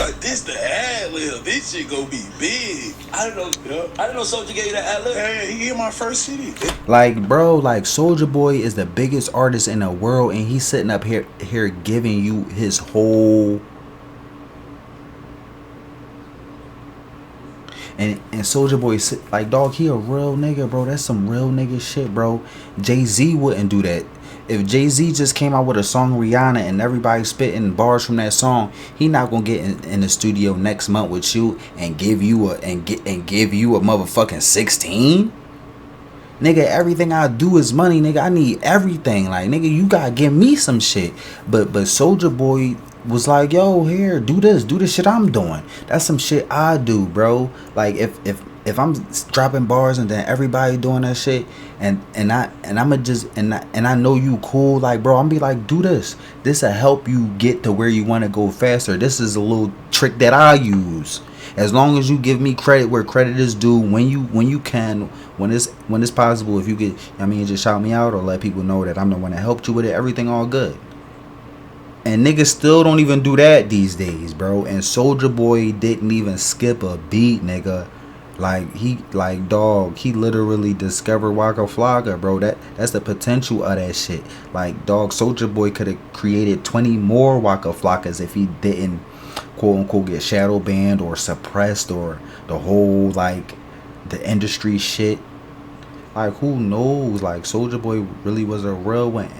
Like, this the ad lib. This shit gonna be big. I didn't know Soulja gave you that ad lib. Hey, he gave my first CD. Like, bro, like, Soulja Boy is the biggest artist in the world, and he's sitting up here giving you his whole. And Soulja Boy, like, dog, he a real nigga, bro. That's some real nigga shit, bro. Jay-Z wouldn't do that. If Jay-Z just came out with a song Rihanna and everybody spitting bars from that song, he not gonna get in the studio next month with you and give you a motherfucking 16. Nigga, everything I do is money, nigga. I need everything. Like, nigga, you gotta give me some shit. But Soulja Boy was like, yo, here, do this shit I'm doing. That's some shit I do, bro. Like, if I'm dropping bars and then everybody doing that shit, and I know you cool, like, bro, I'm be like, do this. This'll help you get to where you want to go faster. This is a little trick that I use. As long as you give me credit where credit is due, when you can, when it's possible, if you get, I mean, just shout me out or let people know that I'm the one that helped you with it, everything all good. And niggas still don't even do that these days, bro. And Soulja Boy didn't even skip a beat, nigga. Dog, he literally discovered Waka Flocka, bro. That's the potential of that shit. Like, dog, Soulja Boy could have created 20 more Waka Flockas if he didn't, quote unquote, get shadow banned or suppressed, or the whole, like, the industry shit. Like, who knows? Like, Soulja Boy really was a real one.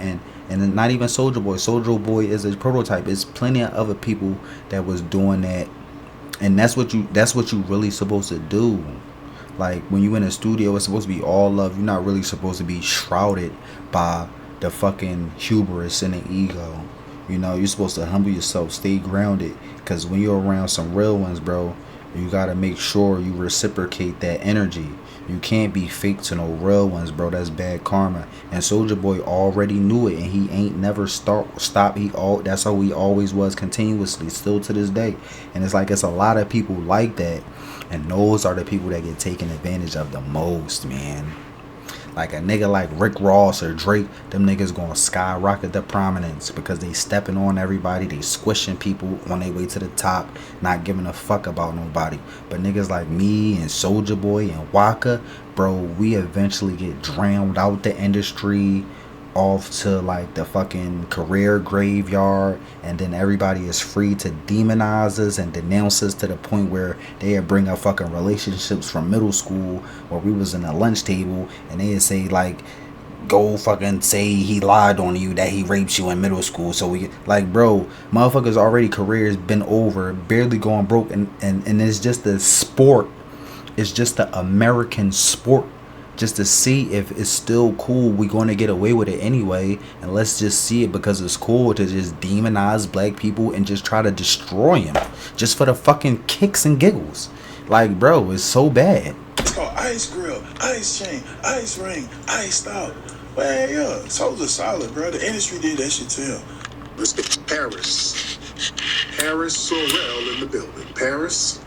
And not even Soulja Boy. Soulja Boy is a prototype. It's plenty of other people that was doing that. And that's what you really supposed to do. Like, when you in a studio, it's supposed to be all love. You're not really supposed to be shrouded by the fucking hubris and the ego. You know, you're supposed to humble yourself, stay grounded. Because when you're around some real ones, bro, you got to make sure you reciprocate that energy. You can't be fake to no real ones, bro. That's bad karma. And Soulja Boy already knew it, and he ain't never stop. That's how he always was, continuously, still to this day. And it's like, it's a lot of people like that, and those are the people that get taken advantage of the most, man. Like a nigga like Rick Ross or Drake, them niggas gonna skyrocket the prominence because they stepping on everybody, they squishing people on their way to the top, not giving a fuck about nobody. But niggas like me and Soulja Boy and Waka, bro, we eventually get drowned out the industry, off to like the fucking career graveyard, and then everybody is free to demonize us and denounce us to the point where they bring up fucking relationships from middle school where we was in a lunch table, and they say like, go fucking say he lied on you, that he raped you in middle school. So we like, bro, motherfuckers already careers been over, barely going broke, and it's just a sport. It's just the American sport, just to see if it's still cool. We going to get away with it anyway, and let's just see it because it's cool to just demonize black people and just try to destroy them just for the fucking kicks and giggles. Like, bro, it's so bad. It's called Ice Grill, Ice Chain, Ice Ring, Iced Out. Man, yeah, Soulja solid, bro. The industry did that shit to him. Mr. Paris Sorrell in the building. Paris,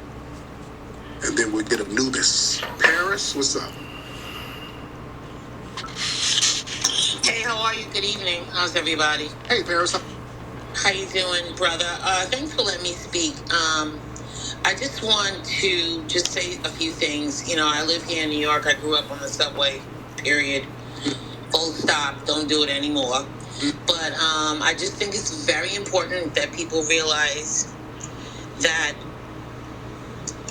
and then we'll get Anubis. Paris, what's up? Hey, how are you? Good evening. How's everybody? Hey, Paris. How you doing, brother? Thanks for letting me speak. I just want to just say a few things. You know, I live here in New York. I grew up on the subway, period. Full stop. Don't do it anymore. But I just think it's very important that people realize that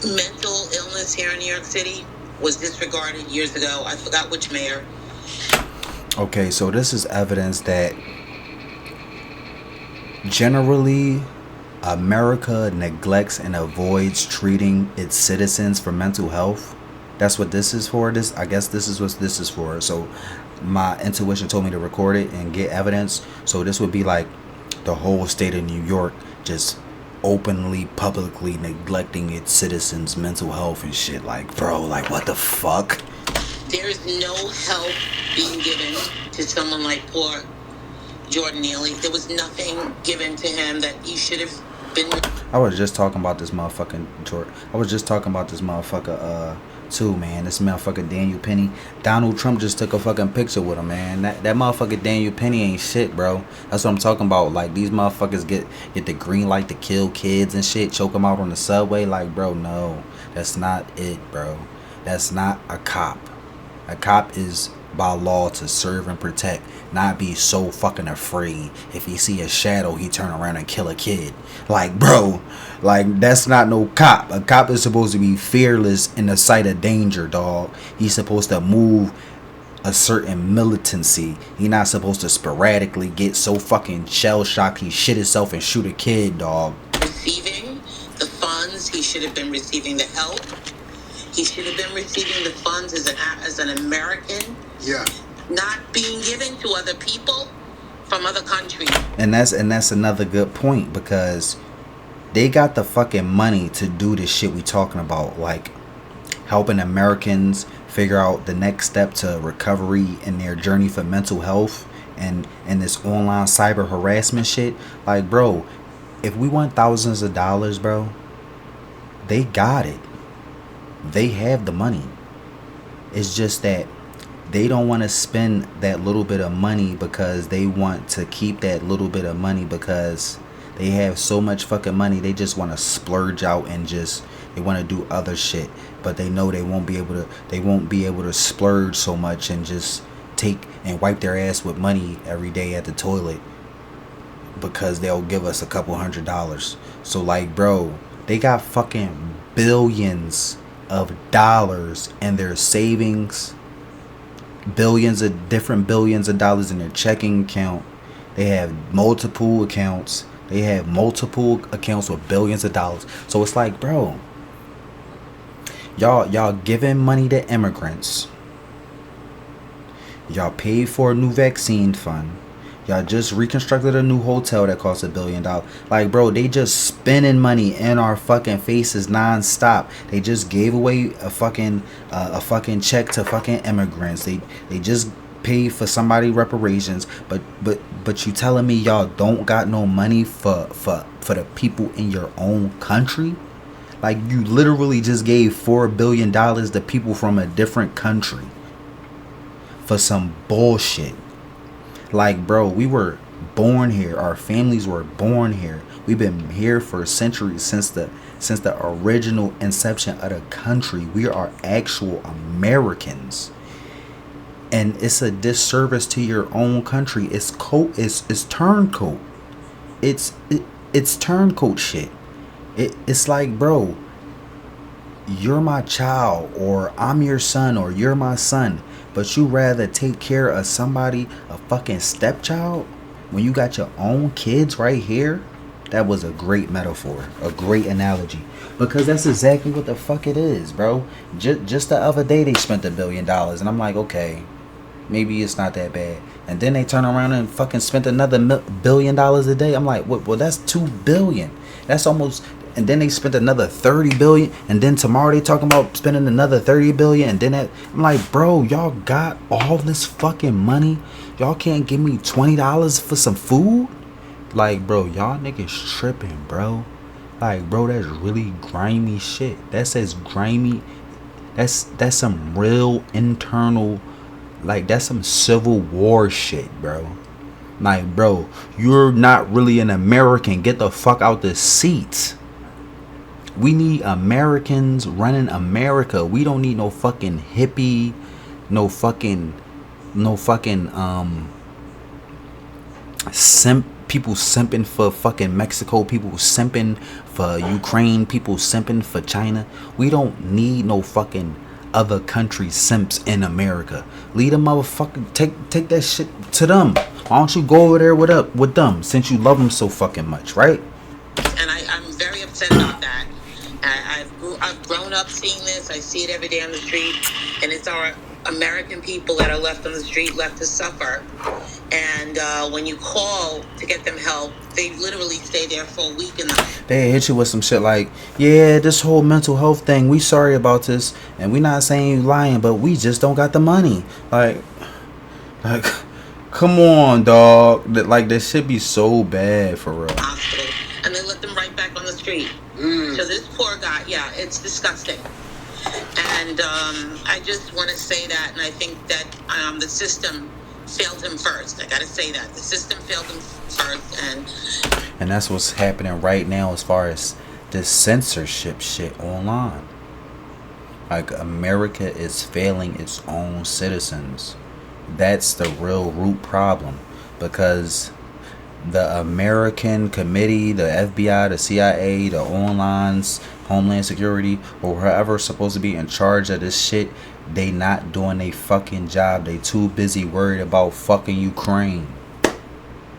mental illness here in New York City was disregarded years ago. I forgot which mayor. Okay, so this is evidence that generally America neglects and avoids treating its citizens for mental health. That's what this is for. I guess this is what this is for. So my intuition told me to record it and get evidence. So this would be like the whole state of New York just openly, publicly neglecting its citizens' mental health and shit. Like, bro, like, what the fuck? There is no help being given to someone like poor Jordan Neely. There was nothing given to him that he should have been. I was just talking about this motherfucking too, man. This motherfucker Daniel Penny. Donald Trump just took a fucking picture with him, man. That motherfucker Daniel Penny ain't shit, bro. That's what I'm talking about. Like, these motherfuckers get the green light to kill kids and shit, choke them out on the subway. Like, bro, no. That's not it, bro. That's not a cop. A cop is by law to serve and protect, not be so fucking afraid. If he see a shadow, he turn around and kill a kid. Like, bro, like, that's not no cop. A cop is supposed to be fearless in the sight of danger, dog. He's supposed to move a certain militancy. He not supposed to sporadically get so fucking shell shocked he shit himself and shoot a kid, dog. Receiving the funds, he should have been receiving the help. He should have been receiving the funds as an American. Yeah. Not being given to other people from other countries. And that's another good point, because they got the fucking money to do this shit we talking about, like helping Americans figure out the next step to recovery in their journey for mental health and this online cyber harassment shit. Like, bro, if we want thousands of dollars, bro, they got it. They have the money. It's just that they don't want to spend that little bit of money because they want to keep that little bit of money because they have so much fucking money. They just want to splurge out and they want to do other shit, but they know they won't be able to splurge so much and just take and wipe their ass with money every day at the toilet because they'll give us a couple $100. So, like, bro, they got fucking billions of dollars in their savings, billions of dollars in their checking account. They have multiple accounts. They have multiple accounts with billions of dollars. So it's like, bro, y'all giving money to immigrants. Y'all paid for a new vaccine fund. Y'all just reconstructed a new hotel that cost $1 billion. Like, bro, they just spending money in our fucking faces nonstop. They just gave away a fucking check to fucking immigrants. They just paid for somebody reparations. But you telling me y'all don't got no money for the people in your own country? Like, you literally just gave $4 billion to people from a different country for some bullshit. Like, bro, we were born here. Our families were born here. We've been here for centuries, since the original inception of the country. We are actual Americans. And it's a disservice to your own country. It's turncoat. It's turncoat shit. It's like, bro, you're my child, or I'm your son, or you're my son, but you rather take care of somebody, a fucking stepchild, when you got your own kids right here. That was a great metaphor, a great analogy, because that's exactly what the fuck it is, bro. Just the other day they spent $1 billion, and I'm like, okay, maybe it's not that bad. And then they turn around and fucking spent another $1 billion a day. I'm like, what? Well, that's $2 billion. That's almost. And then they spent another $30 billion, and then tomorrow they talking about spending another $30 billion, and then I'm like, bro, y'all got all this fucking money, y'all can't give me $20 for some food? Like, bro, y'all niggas tripping, bro. Like, bro, that's really grimy shit. That says grimy. That's some real internal, like, that's some Civil War shit, bro. Like, bro, you're not really an American. Get the fuck out the seats. We need Americans running America. We don't need no fucking hippie, no fucking people simping for fucking Mexico, people simping for Ukraine, people simping for China. We don't need no fucking other country simps in America. Lead them motherfucker. Take that shit to them. Why don't you go over there with them since you love them so fucking much, right? And I'm very upset about that. I've grown up seeing this. I see it every day on the street, and it's our American people that are left on the street, left to suffer. And when you call to get them help, they literally stay there for a week. And they hit you with some shit like, yeah, this whole mental health thing, we sorry about this, and we not saying you lying, but we just don't got the money. Like come on, dog. Like, this shit be so bad for real. Hospital, and they let them right back on the street. So this poor guy, yeah, it's disgusting. And I just want to say that, and I think that the system failed him first. I gotta say that the system failed him first, and that's what's happening right now as far as this censorship shit online. Like, America is failing its own citizens. That's the real root problem, because the American committee, the FBI, the CIA, the online's Homeland Security, or whoever's supposed to be in charge of this shit, they not doing a fucking job. They too busy worried about fucking Ukraine.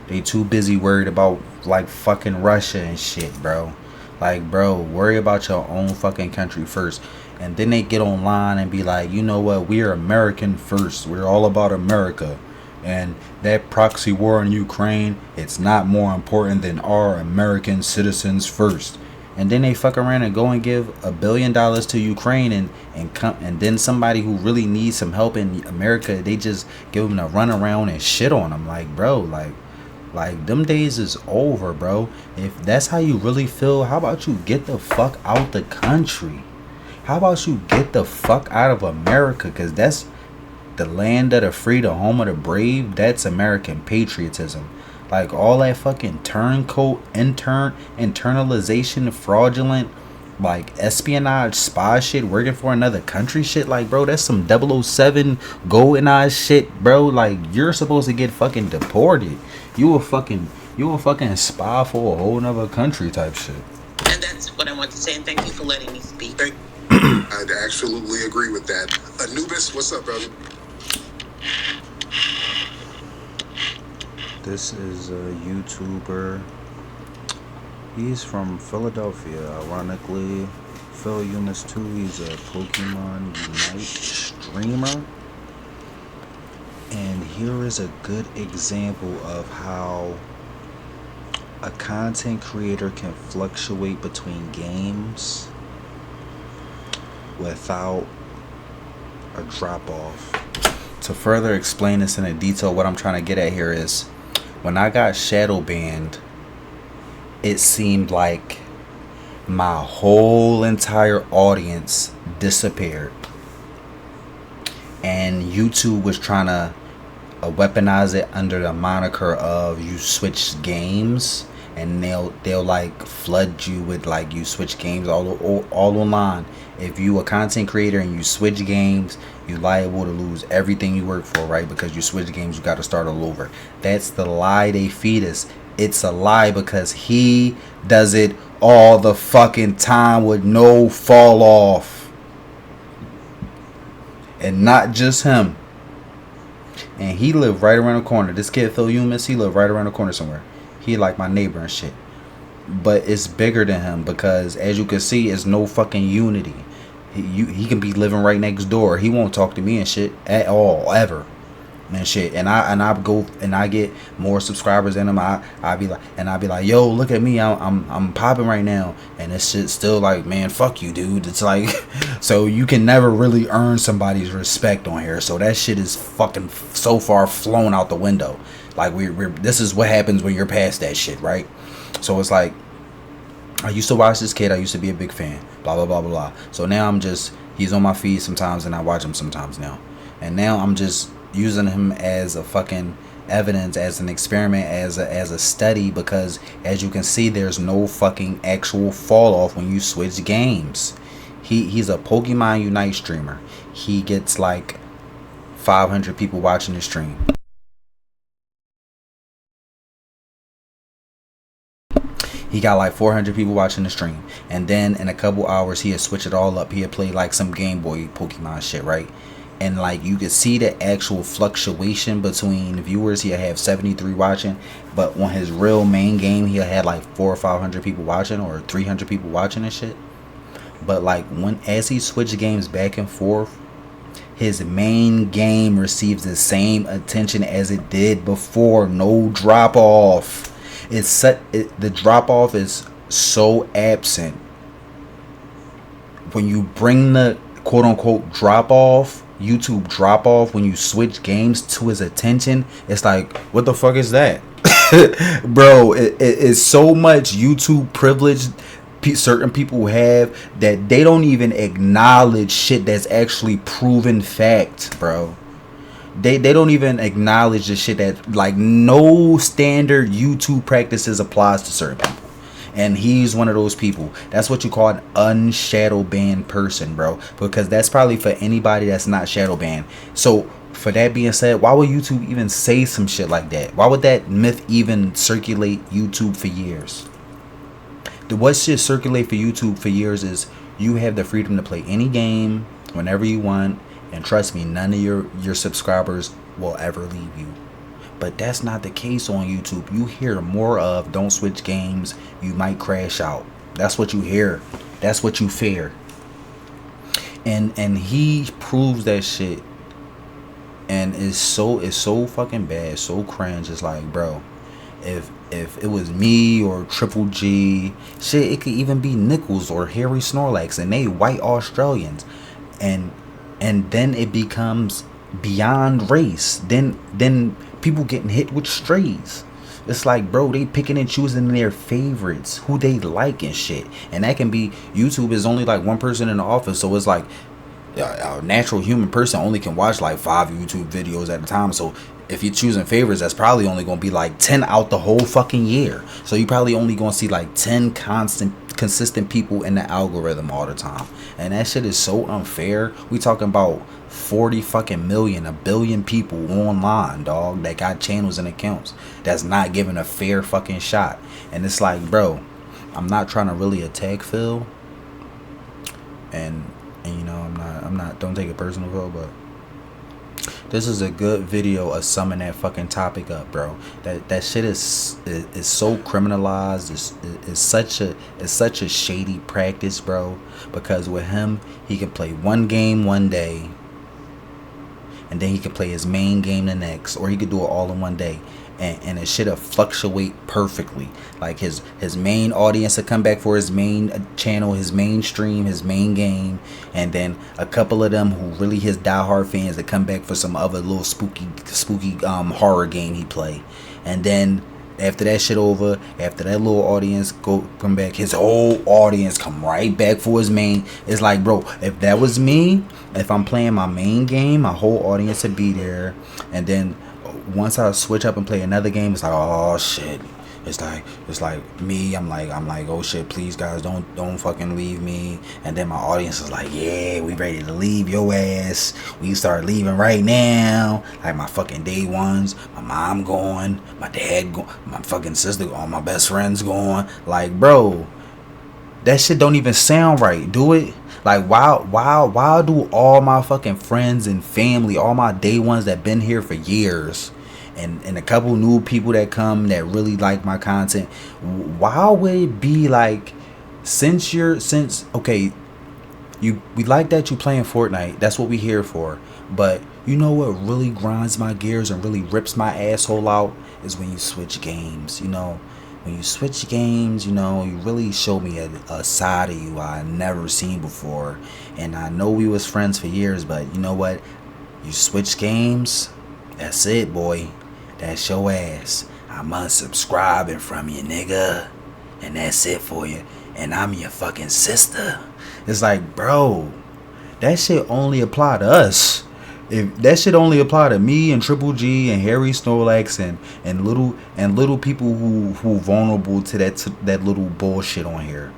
They too busy worried about, like, fucking Russia and shit, bro. Like, bro, worry about your own fucking country first. And then they get online and be like, you know what, we're American first. We're all about America. And that proxy war in Ukraine, it's not more important than our American citizens first. And then they fuck around and go and give $1 billion to Ukraine, and then somebody who really needs some help in America, they just give them a run around and shit on them. Like, bro, like them days is over, bro. If that's how you really feel, how about you get the fuck out the country? How about you get the fuck out of America? Because that's the land of the free, the home of the brave. That's American patriotism. Like, all that fucking turncoat, internalization, fraudulent, like, espionage, spy shit, working for another country shit. Like, bro, that's some 007 golden eyes shit, bro. Like, you're supposed to get fucking deported. You a fucking spy for a whole nother country type shit. And that's what I want to say, and thank you for letting me speak. I'd absolutely agree with that. Anubis, what's up, brother? This is a YouTuber. He's from Philadelphia, ironically. Phil Eunice too. He's a Pokemon Unite streamer. And here is a good example of how a content creator can fluctuate between games without a drop off. To further explain this in a detail, what I'm trying to get at here is, when I got shadow banned, it seemed like my whole entire audience disappeared. And YouTube was trying to weaponize it under the moniker of you switch games, and they'll like flood you with, like, you switch games all online. If you a content creator and you switch games, you're liable to lose everything you work for, right? Because you switch games, you got to start all over. That's the lie they feed us. It's a lie because he does it all the fucking time with no fall off. And not just him. And he lived right around the corner. This kid, Phil Eunice, he lived right around the corner somewhere. He like my neighbor and shit. But it's bigger than him because, as you can see, it's no fucking unity. He can be living right next door. He won't talk to me and shit at all, ever, and shit. And I go and I get more subscribers than him. I be like, yo, look at me, I'm popping right now. And this shit still like, man, fuck you, dude. It's like, so you can never really earn somebody's respect on here. So that shit is fucking so far flown out the window. Like, this is what happens when you're past that shit, right? So it's like, I used to watch this kid. I used to be a big fan. Blah, blah, blah, blah, blah. So now he's on my feed sometimes and I watch him sometimes now. And now I'm just using him as a fucking evidence, as an experiment, as a study, because as you can see, there's no fucking actual fall off when you switch games. He's a Pokemon Unite streamer. He gets like 500 people watching his stream. He got like 400 people watching the stream. And then in a couple hours, he'd switch it all up. He'd play like some Game Boy Pokemon shit, right? And like you could see the actual fluctuation between viewers. He'll have 73 watching, but on his real main game, he'll have like 400 or 500 people watching, or 300 people watching and shit. But like as he switched games back and forth, his main game receives the same attention as it did before. No drop off. The drop off is so absent. When you bring the quote unquote drop off, YouTube drop off, when you switch games to his attention, it's like, what the fuck is that? Bro, it's so much YouTube privilege certain people have that they don't even acknowledge shit that's actually proven fact, bro. They don't even acknowledge the shit that like no standard YouTube practices applies to certain people. And he's one of those people. That's what you call an unshadow banned person, bro. Because that's probably for anybody that's not shadow banned. So for that being said, why would YouTube even say some shit like that? Why would that myth even circulate YouTube for years? What should circulate for YouTube for years is you have the freedom to play any game whenever you want, and trust me, none of your subscribers will ever leave you. But that's not the case on YouTube. You hear more of don't switch games, you might crash out. That's what you hear. That's what you fear. And he proves that shit, and it's so fucking bad, so cringe. It's like, bro, if it was me or Triple G, shit, it could even be Nichols or Harry Snorlax, and they white Australians, and then it becomes beyond race. Then people getting hit with strays. It's like, bro, they picking and choosing their favorites, who they like and shit. And that can be, YouTube is only like one person in the office, so it's like a natural human person only can watch like 5 YouTube videos at a time. So if you're choosing favorites, that's probably only going to be like 10 out the whole fucking year. So you probably only going to see like 10 consistent people in the algorithm all the time. And that shit is so unfair. We talking about 40 fucking million, a billion people online, dog, that got channels and accounts that's not giving a fair fucking shot. And it's like, bro, I'm not trying to really attack Phil, and you know, I'm not don't take it personal, Phil, but this is a good video of summing that fucking topic up, bro. That shit is so criminalized. It's such a shady practice, bro. Because with him, he can play one game one day, and then he can play his main game the next, or he could do it all in one day, and it should fluctuate perfectly. Like his main audience to come back for his main channel, his main stream, his main game, and then a couple of them who really his diehard fans that come back for some other little spooky horror game he play. And then after that shit over, after that little audience come back, his whole audience come right back for his main. It's like, bro, if that was me, if I'm playing my main game, my whole audience would be there. And then once I switch up and play another game, it's like, oh shit. It's like me. I'm like, oh shit, please guys, don't fucking leave me. And then my audience is like, yeah, we ready to leave your ass. We start leaving right now. Like my fucking day ones, my mom going, my dad going, my fucking sister, all my best friends going. Like, bro, that shit don't even sound right. Do it. Like, why do all my fucking friends and family, all my day ones that been here for years, and a couple new people that come that really like my content, why would it be like, okay, we like that you playing Fortnite, that's what we here for, but you know what really grinds my gears and really rips my asshole out is when you switch games. You know, when you switch games, you know, you really show me a side of you I never seen before. And I know we was friends for years, but you know what, you switch games, that's it, boy. That's your ass. I'm unsubscribing from you, nigga. And that's it for you. And I'm your fucking sister. It's like, bro, that shit only apply to us. If that shit only apply to me and Triple G and Harry Snorlax and little people who vulnerable to that little bullshit on here.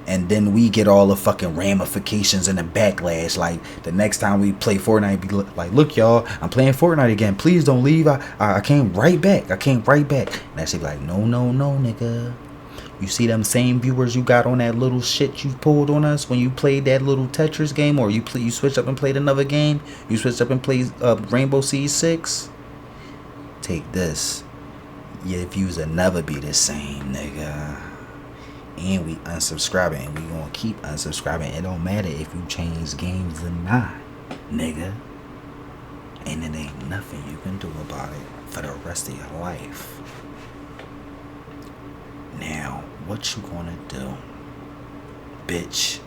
And then we get all the fucking ramifications and the backlash. Like the next time we play Fortnite, be like, look y'all, I'm playing Fortnite again. Please don't leave. I came right back. And that shit be like, no, nigga. You see them same viewers you got on that little shit you pulled on us when you played that little Tetris game, or you switched up and played another game. You switched up and played Rainbow Siege 6. Take this. Your views will never be the same, nigga. And we unsubscribing, and we gonna keep unsubscribing. It don't matter if you change games or not, nigga. And it ain't nothing you can do about it for the rest of your life. Now, what you gonna do, bitch?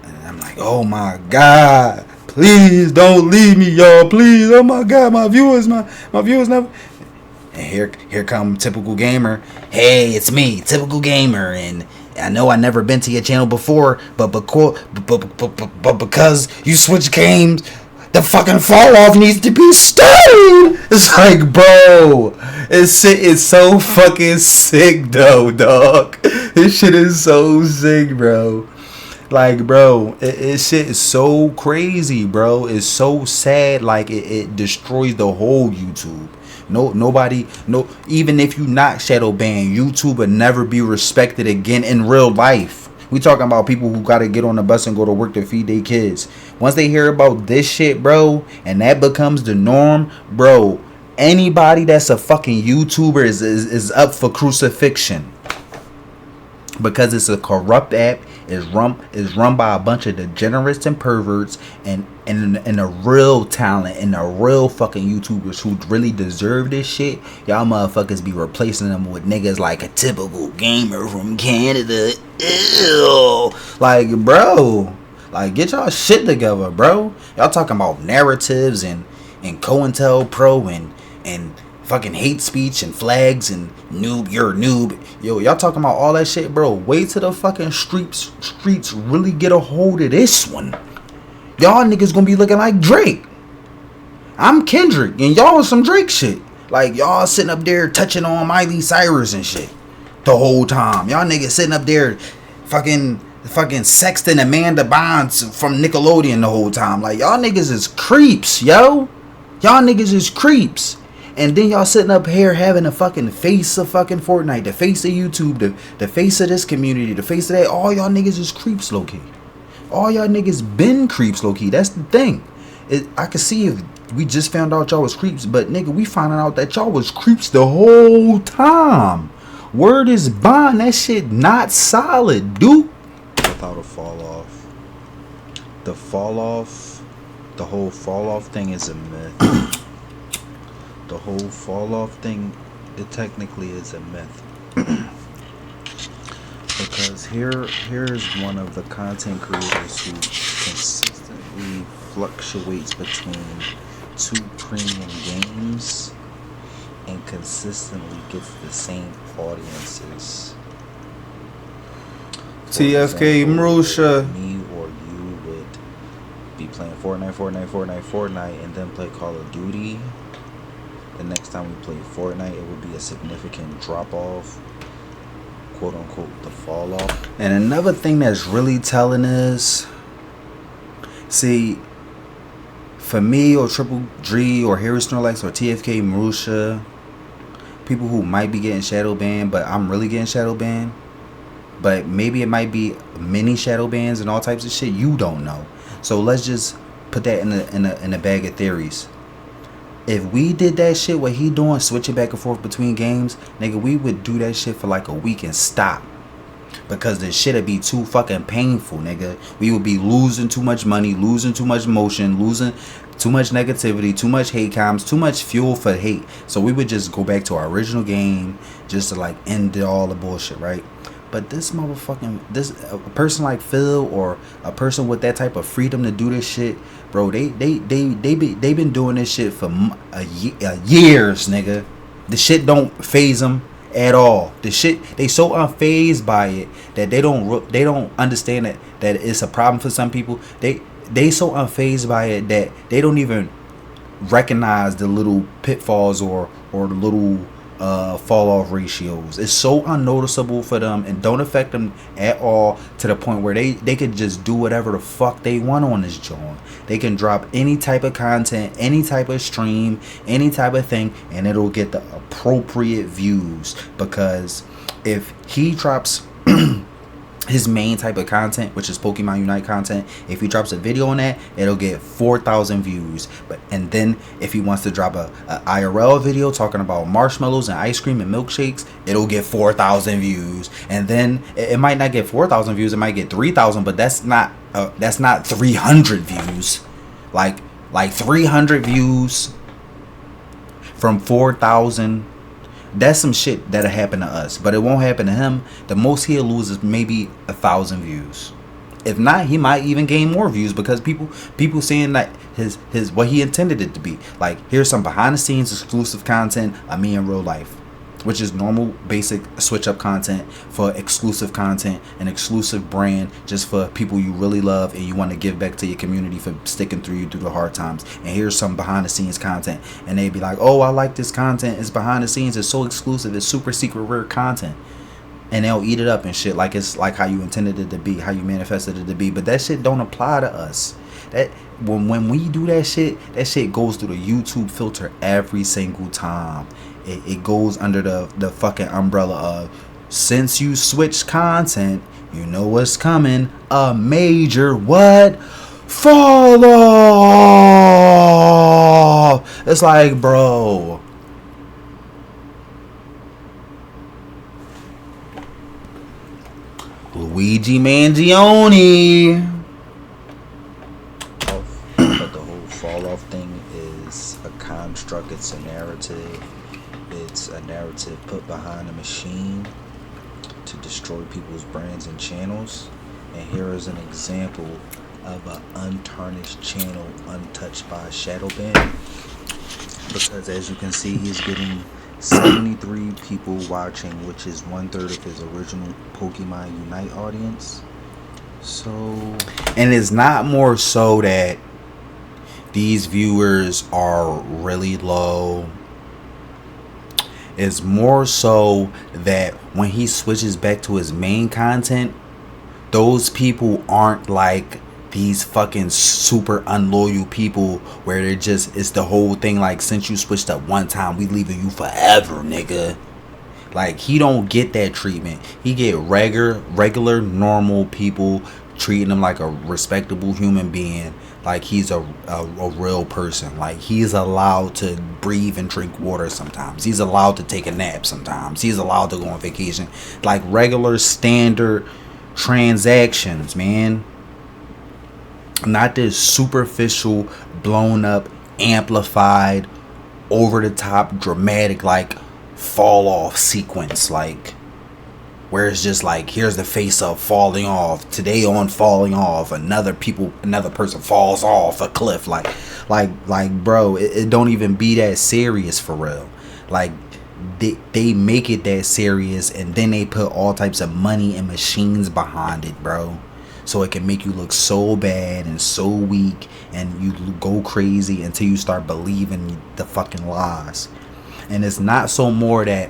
And I'm like, oh my God, please don't leave me, y'all, please. Oh my God, my viewers never. And here come typical gamer. Hey, it's me, typical gamer, and I know I never been to your channel before, but because you switch games, the fucking fall off needs to be stayed. It's like, bro, this shit is so fucking sick though, dog. This shit is so sick, bro. Like, bro, it shit is so crazy, bro. It's so sad. Like, it destroys the whole YouTube. Nobody, even if you not shadow banned, YouTube will never be respected again in real life. We talking about people who gotta get on the bus and go to work to feed their kids. Once they hear about this shit, bro, and that becomes the norm, bro, anybody that's a fucking YouTuber is up for crucifixion. Because it's a corrupt app, is run by a bunch of degenerates and perverts, and a real talent and the real fucking YouTubers who really deserve this shit. Y'all motherfuckers be replacing them with niggas like a typical gamer from Canada. Ew. Like, bro, like, get y'all shit together, bro. Y'all talking about narratives and COINTELPRO and fucking hate speech and flags and noob, you're a noob. Yo, y'all talking about all that shit, bro. Wait till the fucking streets really get a hold of this one. Y'all niggas gonna be looking like Drake. I'm Kendrick and y'all on some Drake shit. Like, y'all sitting up there touching on Miley Cyrus and shit the whole time. Y'all niggas sitting up there fucking sexting Amanda Bynes from Nickelodeon the whole time. Like, y'all niggas is creeps, yo. Y'all niggas is creeps. And then y'all sitting up here having the fucking face of fucking Fortnite, the face of YouTube, the face of this community, the face of that. All y'all niggas is creeps, low-key. All y'all niggas been creeps, low-key. That's the thing. I could see if we just found out y'all was creeps, but nigga, we finding out that y'all was creeps the whole time. Word is bond. That shit not solid, dude. Without a fall off. The whole fall off thing is a myth. The whole fall off thing, it technically is a myth. Because here's one of the content creators who consistently fluctuates between 2 premium games and consistently gets the same audiences. TFK Marusha. Me or you would be playing Fortnite, and then play Call of Duty. The next time we play Fortnite, it would be a significant drop off, quote unquote, the fall off. And another thing that's really telling is, see, for me or Triple G or Harry Snorlax or TFK Marusha, people who might be getting shadow banned, but I'm really getting shadow banned, but maybe it might be mini shadow bans and all types of shit, you don't know. So let's just put that in a bag of theories. If we did that shit, what he doing, switching back and forth between games, nigga, we would do that shit for like a week and stop. Because the shit would be too fucking painful, nigga. We would be losing too much money, losing too much motion, losing too much negativity, too much hate comments, too much fuel for hate. So we would just go back to our original game just to like end all the bullshit, right? But this a person like Phil or a person with that type of freedom to do this shit, bro, they been doing this shit for years, nigga. The shit don't phase them at all. The shit, they so unfazed by it that they don't understand that it's a problem for some people. They so unfazed by it that they don't even recognize the little pitfalls or the little fall off ratios. It's so unnoticeable for them and don't affect them at all, to the point where they could just do whatever the fuck they want on this joint. They can drop any type of content, any type of stream, any type of thing, and it'll get the appropriate views, because if he drops his main type of content, which is Pokemon Unite content, if he drops a video on that, it'll get 4,000 views. And then if he wants to drop a IRL video talking about marshmallows and ice cream and milkshakes, it'll get 4,000 views. And then it might not get 4,000 views, it might get 3,000, but that's not 300 views. Like 300 views from 4,000. That's some shit that'll happen to us, but it won't happen to him. The most he'll lose is maybe 1,000 views. If not, he might even gain more views because people seeing that his what he intended it to be. Like, here's some behind the scenes exclusive content of me in real life, which is normal basic switch up content for exclusive content, an exclusive brand just for people you really love and you want to give back to your community for sticking through you through the hard times. And here's some behind the scenes content, and they'd be like, oh, I like this content, it's behind the scenes, it's so exclusive, it's super secret rare content, and they'll eat it up and shit like it's like how you intended it to be, how you manifested it to be. But that shit don't apply to us. That when we do that shit goes through the YouTube filter every single time. It goes under the fucking umbrella of, since you switched content, you know what's coming, a major what? Fall off. It's like, bro, Luigi Mangione. But the whole fall off thing is a construct, it's a narrative. It's a narrative put behind a machine to destroy people's brands and channels. And here is an example of an untarnished channel untouched by a shadow ban. Because as you can see, he's getting 73 people watching, which is 1/3 of his original Pokemon Unite audience. So, and it's not more so that these viewers are really low. It's more so that when he switches back to his main content, those people aren't like these fucking super unloyal people where they're just, it's the whole thing like, since you switched up one time, we leaving you forever, nigga. Like, he don't get that treatment. He get regular normal people treating him like a respectable human being, like he's a real person. Like, he's allowed to breathe and drink water sometimes. He's allowed to take a nap sometimes. He's allowed to go on vacation. Like, regular standard transactions, man. Not this superficial, blown up, amplified, over the top, dramatic, like fall off sequence, like where it's just like, here's the face of falling off, today on falling off, another person falls off a cliff, like bro, it don't even be that serious for real. Like, they make it that serious, and then they put all types of money and machines behind it, bro, so it can make you look so bad and so weak, and you go crazy until you start believing the fucking lies. And it's not so more that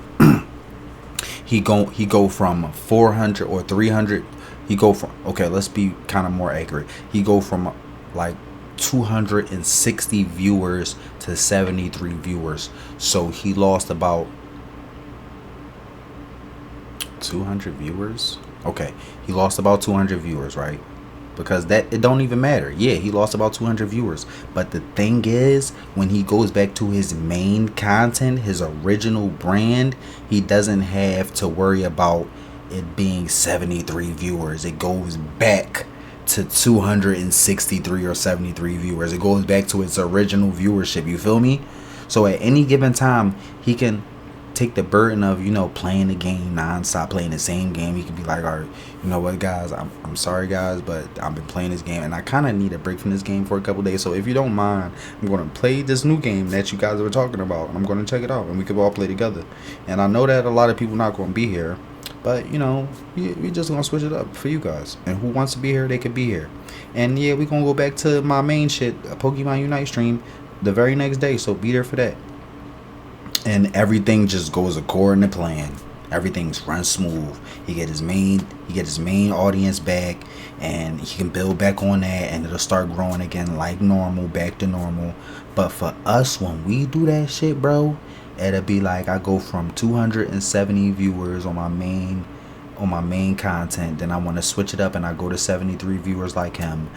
he go from 400 or 300. He go from, okay, let's be kind of more accurate. He go from like 260 viewers to 73 viewers. So he lost about 200 viewers. Okay, he lost about 200 viewers, right? Because that, it don't even matter. Yeah, he lost about 200 viewers. But the thing is, when he goes back to his main content, his original brand, he doesn't have to worry about it being 73 viewers. It goes back to 263 or 73 viewers. It goes back to its original viewership. You feel me? So at any given time, he can take the burden of, you know, playing the game non-stop, playing the same game. He can be like, all right, you know what, guys, I'm sorry, guys, but I've been playing this game and I kind of need a break from this game for a couple days. So if you don't mind, I'm going to play this new game that you guys were talking about, and I'm going to check it out, and we could all play together. And I know that a lot of people not going to be here, but, you know, we just going to switch it up for you guys. And who wants to be here, they could be here. And yeah, we going to go back to my main shit, a Pokemon Unite stream, the very next day. So be there for that. And everything just goes according to plan. Everything's run smooth. He get his main audience back, and he can build back on that, and it'll start growing again like normal, back to normal. But for us, when we do that shit, bro, it'll be like I go from 270 viewers on my main content, then I want to switch it up and I go to 73 viewers like him,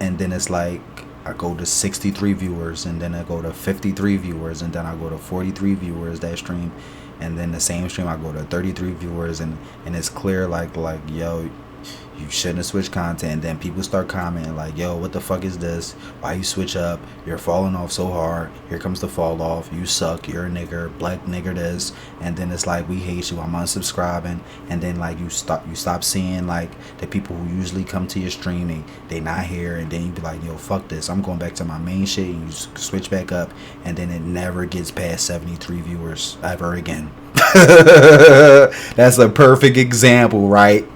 and then it's like I go to 63 viewers, and then I go to 53 viewers, and then I go to 43 viewers that stream, and then the same stream I go to 33 viewers, and it's clear like yo, you shouldn't have switched content. And then people start commenting like, yo, what the fuck is this? Why you switch up? You're falling off so hard. Here comes the fall off. You suck. You're a nigger. Black nigger this. And then it's like, we hate you. I'm unsubscribing. And then like you stop seeing like the people who usually come to your stream. They not here. And then you be like, yo, fuck this. I'm going back to my main shit. And you switch back up. And then it never gets past 73 viewers ever again. That's a perfect example, right?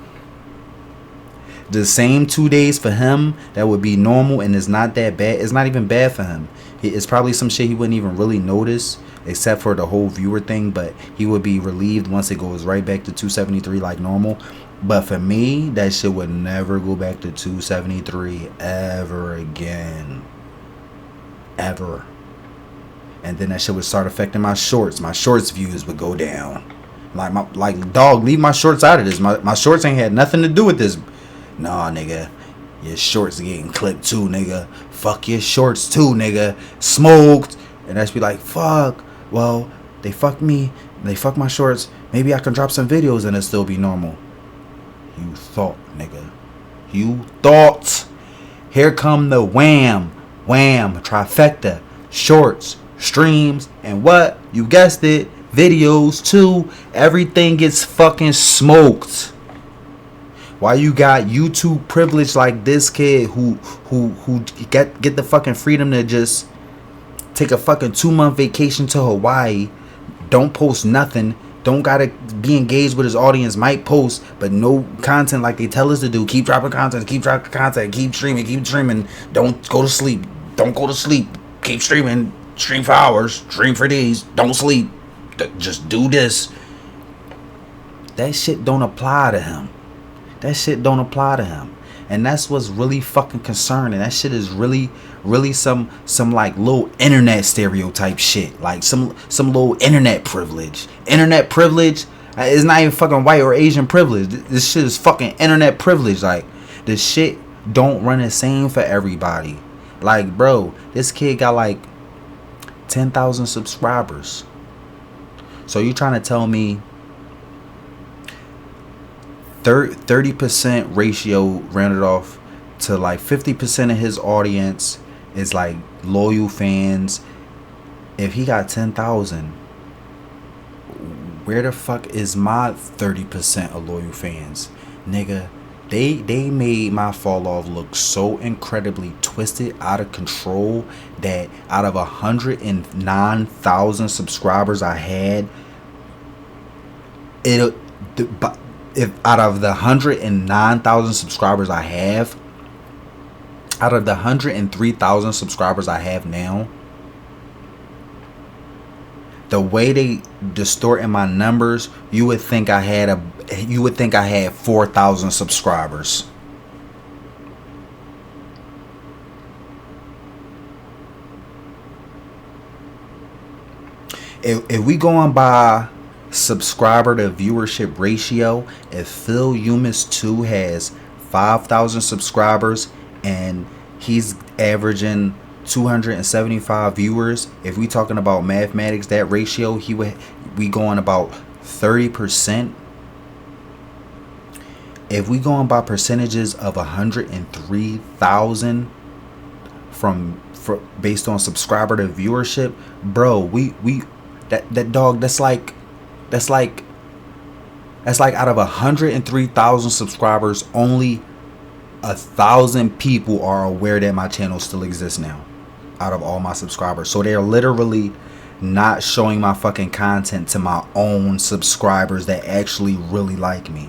The same 2 days for him that would be normal, and it's not that bad. It's not even bad for him. It's probably some shit he wouldn't even really notice, except for the whole viewer thing, but he would be relieved once it goes right back to 273 like normal. But for me, that shit would never go back to 273 ever again. Ever. And then that shit would start affecting my shorts. My shorts views would go down. Like dog, leave my shorts out of this. My shorts ain't had nothing to do with this. Nah, nigga. Your shorts getting clipped too, nigga. Fuck your shorts too, nigga. Smoked. And that's be like, fuck. Well, they fucked me. They fucked my shorts. Maybe I can drop some videos and it'll still be normal. You thought, nigga. You thought. Here come the wham, trifecta, shorts, streams, and what? You guessed it. Videos too. Everything gets fucking smoked. Why you got YouTube privilege like this kid who get the fucking freedom to just take a fucking 2-month vacation to Hawaii, don't post nothing, don't gotta be engaged with his audience, might post, but no content like they tell us to do. Keep dropping content, keep streaming, don't go to sleep, keep streaming, stream for hours, stream for days, don't sleep, just do this. That shit don't apply to him. That shit don't apply to him. And that's what's really fucking concerning. That shit is really some like little internet stereotype shit. Like some little internet privilege. Internet privilege is not even fucking white or Asian privilege. This shit is fucking internet privilege. Like, this shit don't run the same for everybody. Like, bro, this kid got like 10,000 subscribers. So you trying to tell me 30% ratio rounded off to like 50% of his audience is like loyal fans. If he got 10,000, where the fuck is my 30% of loyal fans? Nigga, they made my fall off look so incredibly twisted, out of control, that out of 109,000 subscribers I had, if out of the 109,000 subscribers I have, out of the 103,000 subscribers I have now, the way they distorting my numbers, you would think I had 4,000 subscribers. If we going by subscriber to viewership ratio, if Phil Yumis 2 has 5,000 subscribers and he's averaging 275 viewers, if we talking about mathematics, that ratio, we going about 30%. If we going by percentages of 103,000 based on subscriber to viewership, bro, that dog, that's like out of 103,000 subscribers, only 1,000 people are aware that my channel still exists now, out of all my subscribers. So they're literally not showing my fucking content to my own subscribers that actually really like me.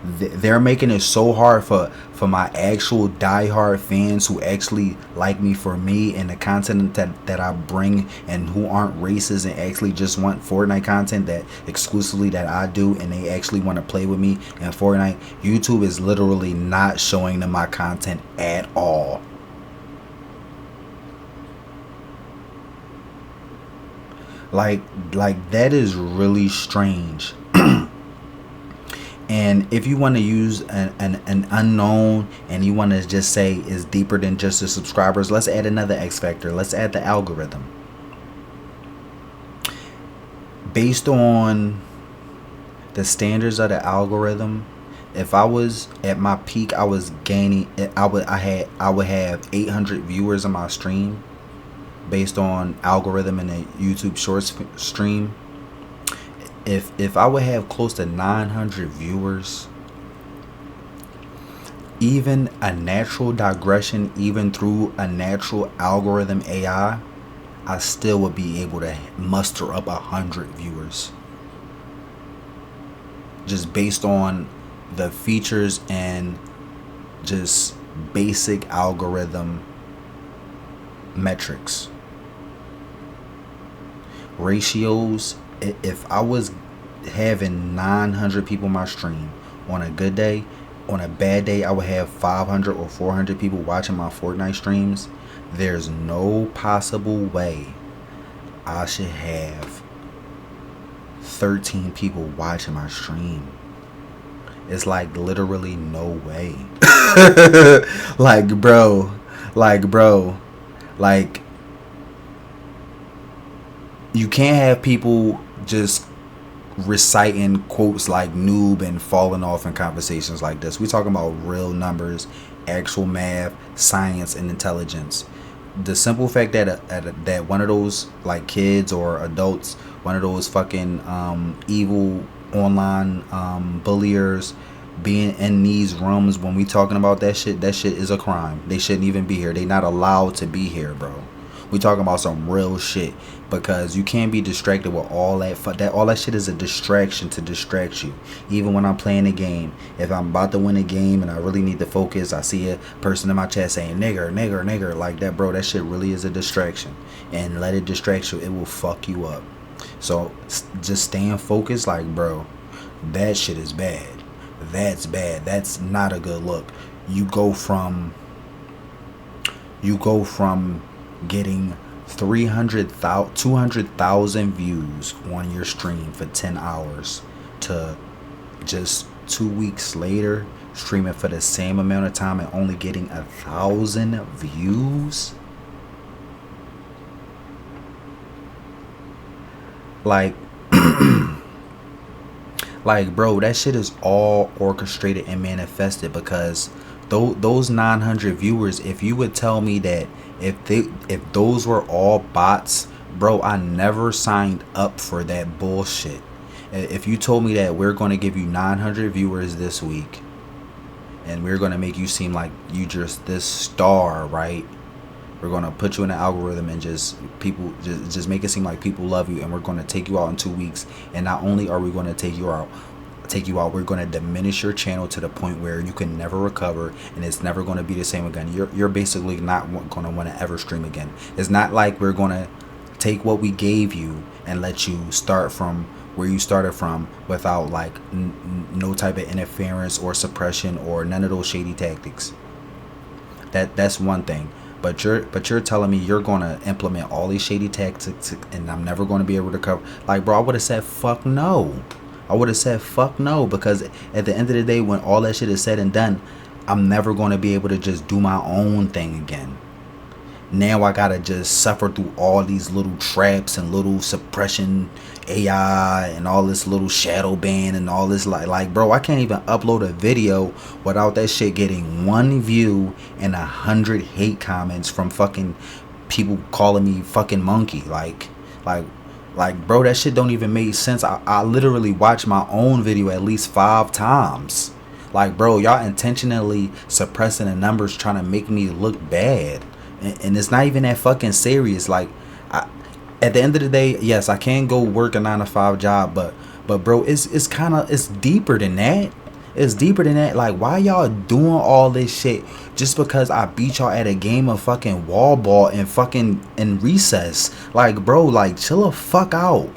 They're making it so hard for my actual diehard fans who actually like me for me and the content that I bring, and who aren't racist and actually just want Fortnite content that exclusively that I do, and they actually want to play with me in Fortnite. YouTube is literally not showing them my content at all. Like that is really strange. And if you want to use an unknown and you want to just say is deeper than just the subscribers, let's add another X factor. Let's add the algorithm. Based on the standards of the algorithm, if I was at my peak, I was gaining. I would have 800 viewers on my stream, based on algorithm in a YouTube Shorts stream. If I would have close to 900 viewers, even a natural digression, even through a natural algorithm AI, I still would be able to muster up 100 viewers. Just based on the features and just basic algorithm metrics. Ratios, if I was having 900 people in my stream on a good day, on a bad day I would have 500 or 400 people watching my Fortnite streams. There's no possible way I should have 13 people watching my stream. It's like literally no way. like bro you can't have people just reciting quotes like noob and falling off in conversations like this. We're talking about real numbers, actual math, science, and intelligence. The simple fact that one of those like kids or adults, one of those fucking evil online bulliers being in these rooms when we talking about that shit is a crime. They shouldn't even be here. They not allowed to be here, bro. We talking about some real shit, because you can't be distracted with all that. All that shit is a distraction to distract you. Even when I'm playing a game, if I'm about to win a game and I really need to focus, I see a person in my chat saying nigger like that, bro. That shit really is a distraction, and let it distract you. It will fuck you up. So just staying focused, like, bro, that shit is bad. That's bad. That's not a good look. You go from getting 200,000 views on your stream for 10 hours to just 2 weeks later streaming for the same amount of time and only getting 1,000 views. Like bro, that shit is all orchestrated and manifested, because those 900 viewers, if you would tell me that if those were all bots, bro, I never signed up for that bullshit. If you told me that we're going to give you 900 viewers this week and we're going to make you seem like you just this star, right? We're going to put you in an algorithm and just make it seem like people love you, and we're going to take you out in 2 weeks. And not only are we going to take you out, we're going to diminish your channel to the point where you can never recover, and it's never going to be the same again. You're basically not going to want to ever stream again. It's not like we're going to take what we gave you and let you start from where you started from without like no type of interference or suppression or none of those shady tactics. That's one thing. But you're telling me you're going to implement all these shady tactics and I'm never going to be able to cover. Like, bro, I would have said fuck no. Because at the end of the day, when all that shit is said and done, I'm never going to be able to just do my own thing again. Now I got to just suffer through all these little traps and little suppression AI and all this little shadow ban and all this. Like bro, I can't even upload a video without that shit getting 1 view and 100 hate comments from fucking people calling me fucking monkey. Like bro, that shit don't even make sense. I literally watch my own video at least 5 times. Like, bro, y'all intentionally suppressing the numbers trying to make me look bad. And it's not even that fucking serious. Like, at the end of the day, yes, I can go work a 9-to-5 job, but bro, it's deeper than that. It's deeper than that. Like, why y'all doing all this shit just because I beat y'all at a game of fucking wall ball and fucking in recess? Like, bro, like, chill the fuck out.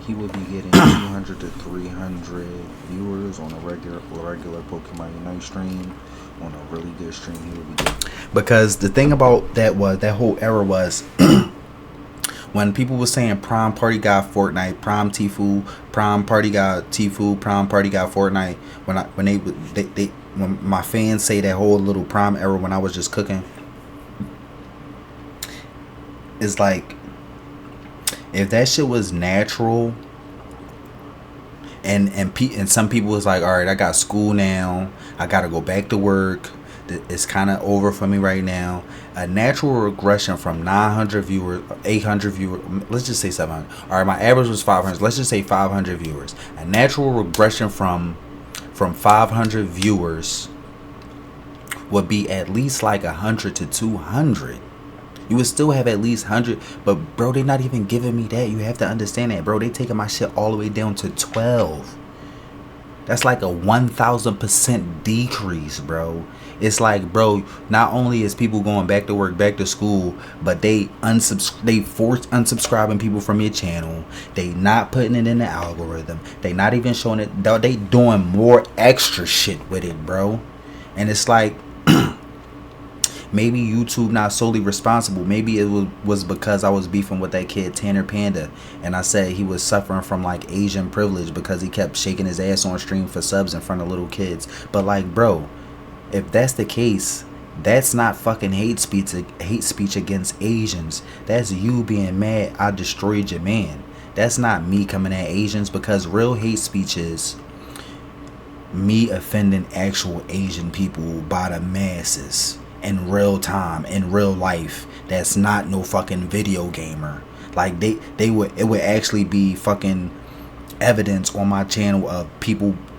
He would be getting 200 to 300 viewers on a regular Pokemon Unite stream. On a really good stream, he would be getting. Because the thing about that was, that whole era was, When people were saying prom party got Fortnite, prom Tfue, prom party got Tfue, prom party got Fortnite. When my fans say that whole little prom era when I was just cooking, it's like, if that shit was natural, and some people was like, all right, I got school now, I gotta go back to work, it's kind of over for me right now. A natural regression from 900 viewers, 800 viewers, let's just say 700. All right, my average was 500. Let's just say 500 viewers. A natural regression from 500 viewers would be at least like 100 to 200. You would still have at least 100, but bro, they not even giving me that. You have to understand that, bro. They taking my shit all the way down to 12. That's like a 1,000% decrease, bro. It's like, bro, not only is people going back to work, back to school, but they force unsubscribing people from your channel. They not putting it in the algorithm. They not even showing it. They doing more extra shit with it, bro. And it's like, maybe YouTube not solely responsible. Maybe it was because I was beefing with that kid Tanner Panda, and I said he was suffering from like Asian privilege because he kept shaking his ass on stream for subs in front of little kids. But like, bro, if that's the case, that's not fucking hate speech against Asians. That's you being mad I destroyed your man. That's not me coming at Asians, because real hate speech is me offending actual Asian people by the masses. In real time, in real life, that's not no fucking video gamer. Like it would actually be fucking evidence on my channel of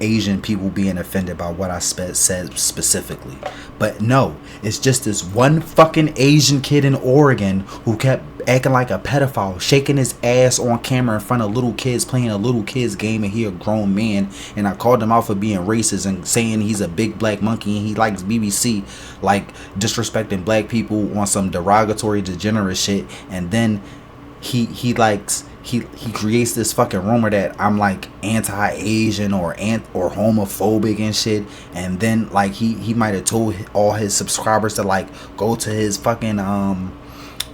Asian people being offended by what I said specifically. But no, it's just this one fucking Asian kid in Oregon who kept acting like a pedophile, shaking his ass on camera in front of little kids, playing a little kids game, and he a grown man, and I called him out for being racist and saying he's a big black monkey and he likes BBC, like disrespecting black people on some derogatory degenerate shit. And then he creates this fucking rumor that I'm like anti-Asian or homophobic and shit. And then like he might have told all his subscribers to like go to his fucking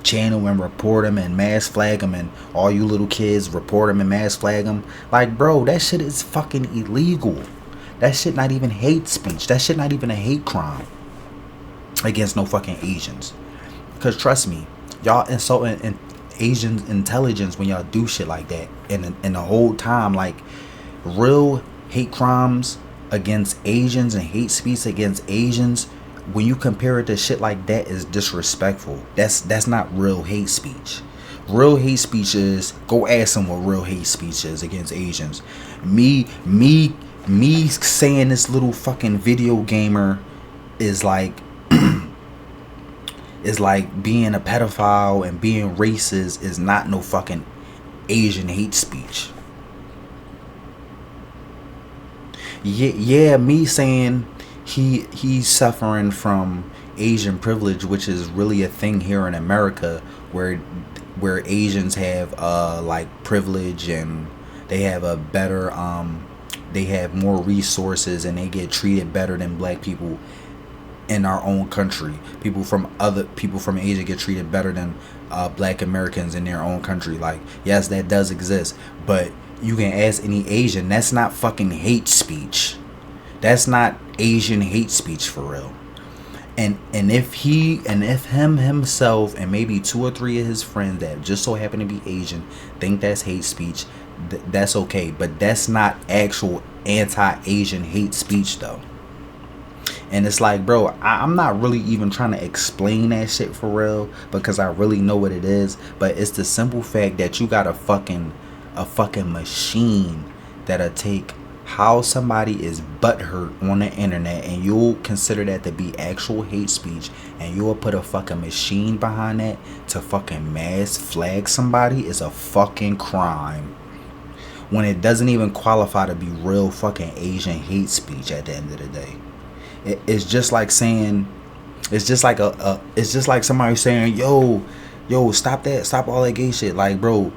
channel and report him and mass flag him, and all you little kids report him and mass flag him. Like, bro, that shit is fucking illegal. That shit not even hate speech. That shit not even a hate crime against no fucking Asians. Because trust me, y'all insulting Asian intelligence when y'all do shit like that. And the whole time, like, real hate crimes against Asians and hate speech against Asians, when you compare it to shit like that, is disrespectful. That's not real hate speech. Real hate speech is, go ask them what real hate speech is against Asians. Me saying this little fucking video gamer is like is like being a pedophile and being racist is not no fucking Asian hate speech. Yeah, me saying he's suffering from Asian privilege, which is really a thing here in America, where Asians have like privilege, and they have a better they have more resources, and they get treated better than black people in our own country. People from Asia get treated better than black Americans in their own country. Like, yes, that does exist, but you can ask any Asian. That's not fucking hate speech. That's not Asian hate speech for real. And if him himself and maybe 2 or 3 of his friends that just so happen to be Asian think that's hate speech, that's okay. But that's not actual anti-Asian hate speech though. And it's like, bro, I'm not really even trying to explain that shit for real, because I really know what it is. But it's the simple fact that you got a fucking machine that'll take how somebody is butthurt on the internet, and you'll consider that to be actual hate speech, and you'll put a fucking machine behind that to fucking mass flag somebody. Is a fucking crime, when it doesn't even qualify to be real fucking Asian hate speech at the end of the day. It's just like saying, it's just like somebody saying, yo, stop all that gay shit. Like, bro,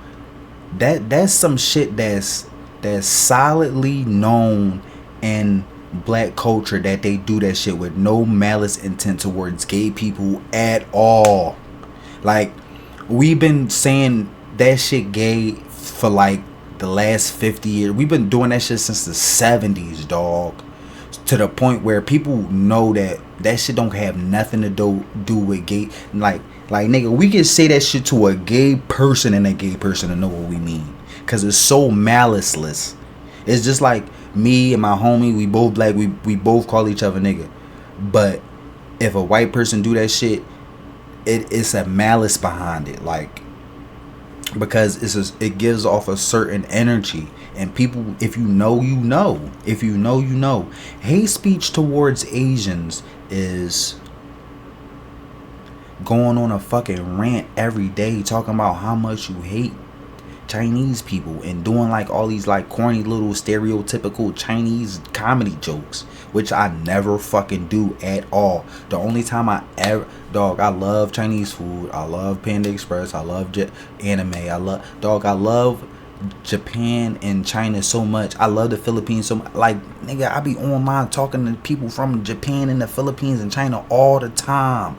that's some shit that's solidly known in black culture, that they do that shit with no malice intent towards gay people at all. Like, we've been saying that shit gay for like the last 50 years. We've been doing that shit since the 70s, dog. To the point where people know that shit don't have nothing to do with gay. Like nigga, we can say that shit to a gay person and a gay person to know what we mean. Cause it's so maliceless. It's just like me and my homie, we both black, we both call each other nigga. But if a white person do that shit, it's a malice behind it. Like, because it gives off a certain energy. And people, if you know, you know. If you know, you know. Hate speech towards Asians is going on a fucking rant every day talking about how much you hate Chinese people and doing like all these like corny little stereotypical Chinese comedy jokes, which I never fucking do at all. The only time I love Chinese food, I love Panda Express, I love anime, I love Japan and China so much. I love the Philippines so much. Like, nigga, I be online talking to people from Japan and the Philippines and China all the time.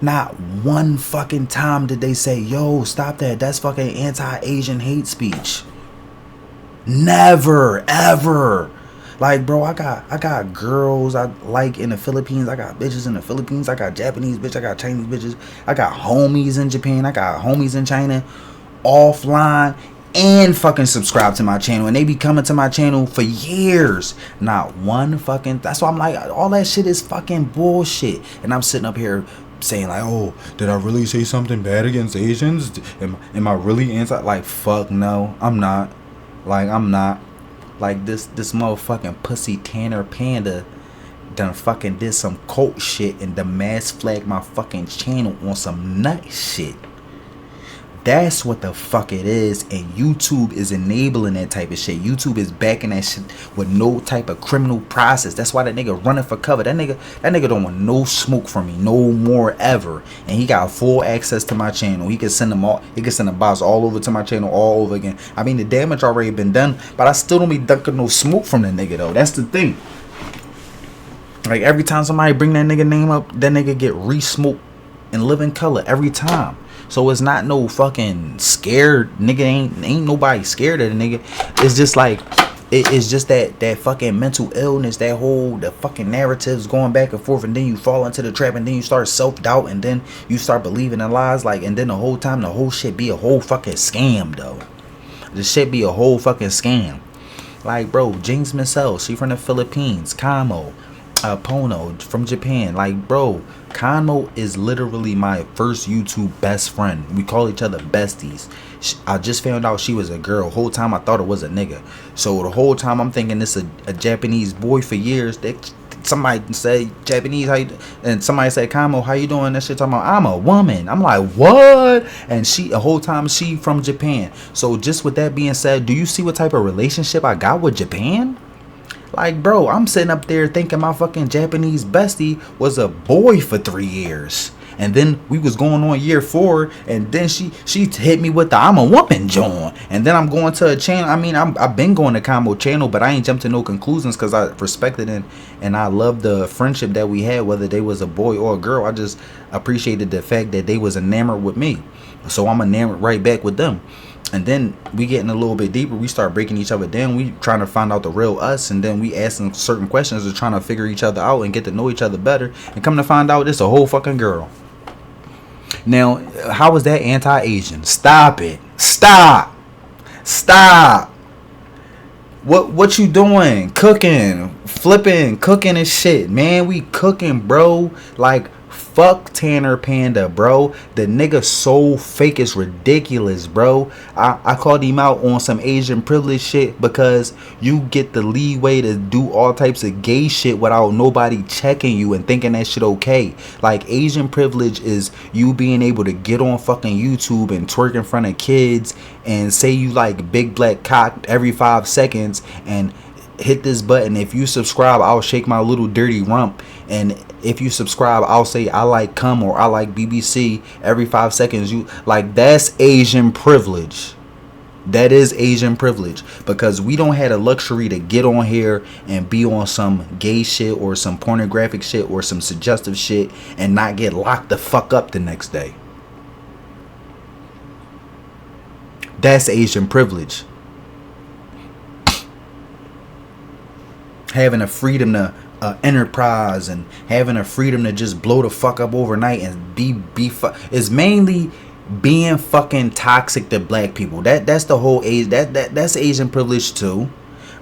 Not one fucking time did they say, yo, stop that. That's fucking anti-Asian hate speech. Never, ever. Like, bro, I got girls I like in the Philippines. I got bitches in the Philippines. I got Japanese bitches. I got Chinese bitches. I got homies in Japan. I got homies in China. Offline. And fucking subscribe to my channel. And they be coming to my channel for years. Not one fucking... That's why I'm like, all that shit is fucking bullshit. And I'm sitting up here saying like, oh, did I really say something bad against Asians? Am I really anti? Like, fuck no, I'm not. Like, I'm not. Like, this motherfucking pussy Tanner Panda done fucking did some cult shit and done mass flagged my fucking channel on some nut shit. That's what the fuck it is, and YouTube is enabling that type of shit. YouTube is backing that shit with no type of criminal process. That's why that nigga running for cover. That nigga don't want no smoke from me no more ever. And he got full access to my channel. He can send them all. He can send the bots all over to my channel all over again. I mean, the damage already been done, but I still don't be ducking no smoke from the nigga though. That's the thing. Like, every time somebody bring that nigga name up, that nigga get re-smoked in living color every time. So it's not no fucking scared nigga. Ain't nobody scared of the nigga. It's just like, it's just that fucking mental illness, the fucking narratives going back and forth, and then you fall into the trap, and then you start self-doubt, and then you start believing in lies, like, and then the whole time the whole shit be a whole fucking scam though. The shit be a whole fucking scam. Like, bro, Jinx Michelle, she from the Philippines. Kamo, Pono from Japan. Like, bro, Kanmo is literally my first YouTube best friend. We call each other besties. I just found out she was a girl. Whole time I thought it was a nigga. So the whole time I'm thinking this a Japanese boy for years. Somebody say Japanese, how you, and somebody say Kanmo, how you doing? That shit talking about I'm a woman. I'm like, what? And she, the whole time she from Japan. So just with that being said, do you see what type of relationship I got with Japan? Like, bro, I'm sitting up there thinking my fucking Japanese bestie was a boy for 3 years. And then we was going on year 4. And then she hit me with the I'm a woman joint. And then I'm going to a channel. I mean, I've been going to Combo channel, but I ain't jumped to no conclusions because I respected and I loved the friendship that we had, whether they was a boy or a girl. I just appreciated the fact that they was enamored with me. So I'm enamored right back with them. And then we getting a little bit deeper. We start breaking each other down. We trying to find out the real us. And then we asking certain questions to trying to figure each other out and get to know each other better. And come to find out it's a whole fucking girl. Now, how is that anti-Asian? Stop it. Stop. What you doing? Cooking, flipping, cooking and shit. Man, we cooking, bro. Like, fuck Tanner Panda, bro. The nigga so fake is ridiculous, bro. I called him out on some Asian privilege shit because you get the leeway to do all types of gay shit without nobody checking you and thinking that shit okay. Like, Asian privilege is you being able to get on fucking YouTube and twerk in front of kids and say you like big black cock every 5 seconds and hit this button. If you subscribe, I'll shake my little dirty rump. And if you subscribe, I'll say I like cum or I like BBC every 5 seconds. You like, that's Asian privilege. That is Asian privilege, because we don't have the luxury to get on here and be on some gay shit or some pornographic shit or some suggestive shit and not get locked the fuck up the next day. That's Asian privilege. Having a freedom to enterprise and having a freedom to just blow the fuck up overnight and be is mainly being fucking toxic to black people. That's the whole age. That's Asian privilege too,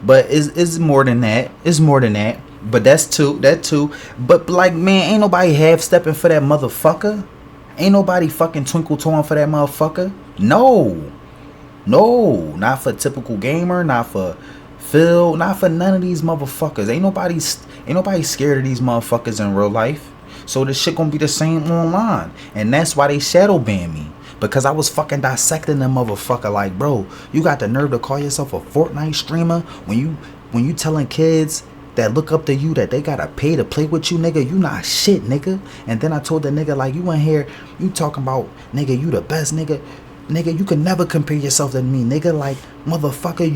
but it's more than that. It's more than that. But that's too. That too. But like, man, ain't nobody half stepping for that motherfucker. Ain't nobody fucking twinkle toeing for that motherfucker. No, not for typical gamer. Not for Phil. Not for none of these motherfuckers. Ain't nobody scared of these motherfuckers in real life. So this shit gonna be the same online, and that's why they shadow ban me. Because I was fucking dissecting them motherfucker like, bro, you got the nerve to call yourself a Fortnite streamer when you telling kids that look up to you that they gotta pay to play with you, nigga. You not shit, nigga. And then I told the nigga, like, you in here, you talking about, nigga, you the best, nigga. Nigga, you can never compare yourself to me, nigga. Like, motherfucker,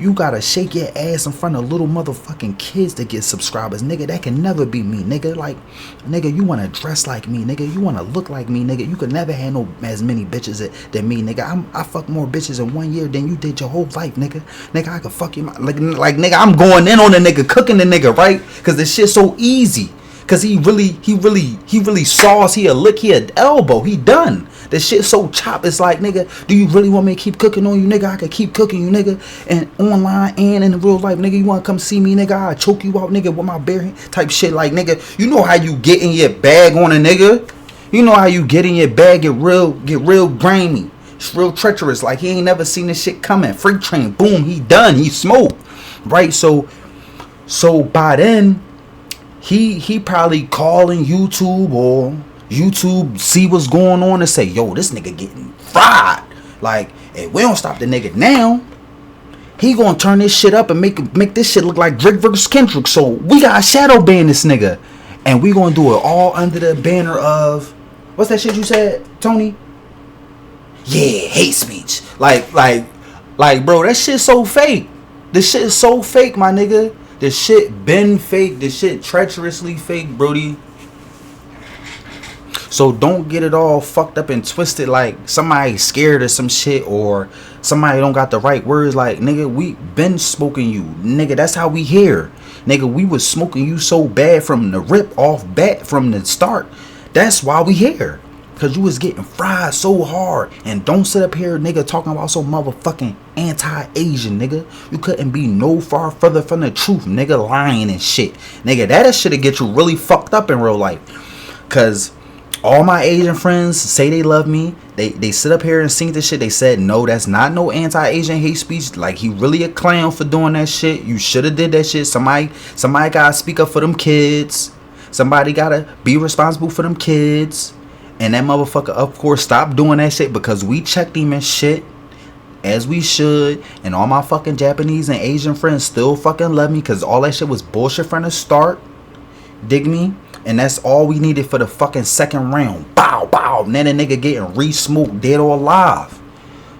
you gotta shake your ass in front of little motherfucking kids to get subscribers, nigga. That can never be me, nigga. Like, nigga, you wanna dress like me, nigga. You wanna look like me, nigga. You could never handle as many bitches than me, nigga. I fuck more bitches in 1 year than you did your whole life, nigga. Nigga, I could fuck you, like, nigga, I'm going in on the nigga, cooking the nigga, right? Cause this shit's so easy. Cause he really sauce, he a lick, he a elbow, he done. This shit so chopped. It's like, nigga, do you really want me to keep cooking on you, nigga? I could keep cooking you, nigga, and online and in real life, nigga. You want to come see me, nigga? I choke you out, nigga, with my bare hand type shit. Like, nigga, you know how you get in your bag on a nigga. You know how you get in your bag, get real grimy. It's real treacherous. Like, he ain't never seen this shit coming. Freight train, boom, he done. He smoked, right? So by then, he probably calling YouTube or YouTube see what's going on and say, yo, this nigga getting fried. Like, if we don't stop the nigga now, he gonna turn this shit up and make this shit look like Drake versus Kendrick. So we gotta shadow ban this nigga, and we gonna do it all under the banner of, what's that shit you said, Tony? Yeah, hate speech. Like, bro, that shit so fake. This shit is so fake, my nigga. This shit been fake. This shit treacherously fake, brody. So don't get it all fucked up and twisted like somebody scared of some shit or somebody don't got the right words. Like, nigga, we been smoking you. Nigga, that's how we here. Nigga, we was smoking you so bad from the rip off bat from the start. That's why we here. Cause you was getting fried so hard. And don't sit up here, nigga, talking about some motherfucking anti-Asian, nigga. You couldn't be no far further from the truth, nigga, lying and shit. Nigga, that shit'll get you really fucked up in real life. Cause all my Asian friends say they love me. They sit up here and sing this shit. They said, no, that's not no anti-Asian hate speech. Like, he really a clown for doing that shit. You should have did that shit. Somebody gotta speak up for them kids. Somebody gotta be responsible for them kids. And that motherfucker, of course, stopped doing that shit because we checked him and shit. As we should. And all my fucking Japanese and Asian friends still fucking love me because all that shit was bullshit from the start. Dig me? And that's all we needed for the fucking second round. Bow, bow. And then a nigga getting re-smoked dead or alive.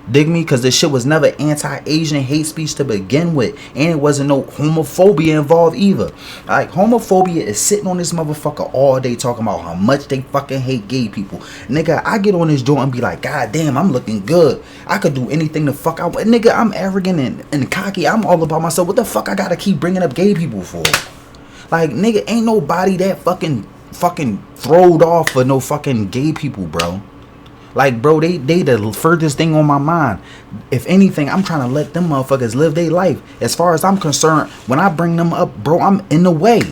Dig me? Because this shit was never anti-Asian hate speech to begin with. And it wasn't no homophobia involved either. Like, homophobia is sitting on this motherfucker all day talking about how much they fucking hate gay people. Nigga, I get on this joint and be like, God damn, I'm looking good. I could do anything the fuck I want. Nigga, I'm arrogant and cocky. I'm all about myself. What the fuck I gotta keep bringing up gay people for? Like, nigga, ain't nobody that fucking throwed off for no fucking gay people, bro. Like, bro, they the furthest thing on my mind. If anything, I'm trying to let them motherfuckers live their life. As far as I'm concerned, when I bring them up, bro, I'm in the way.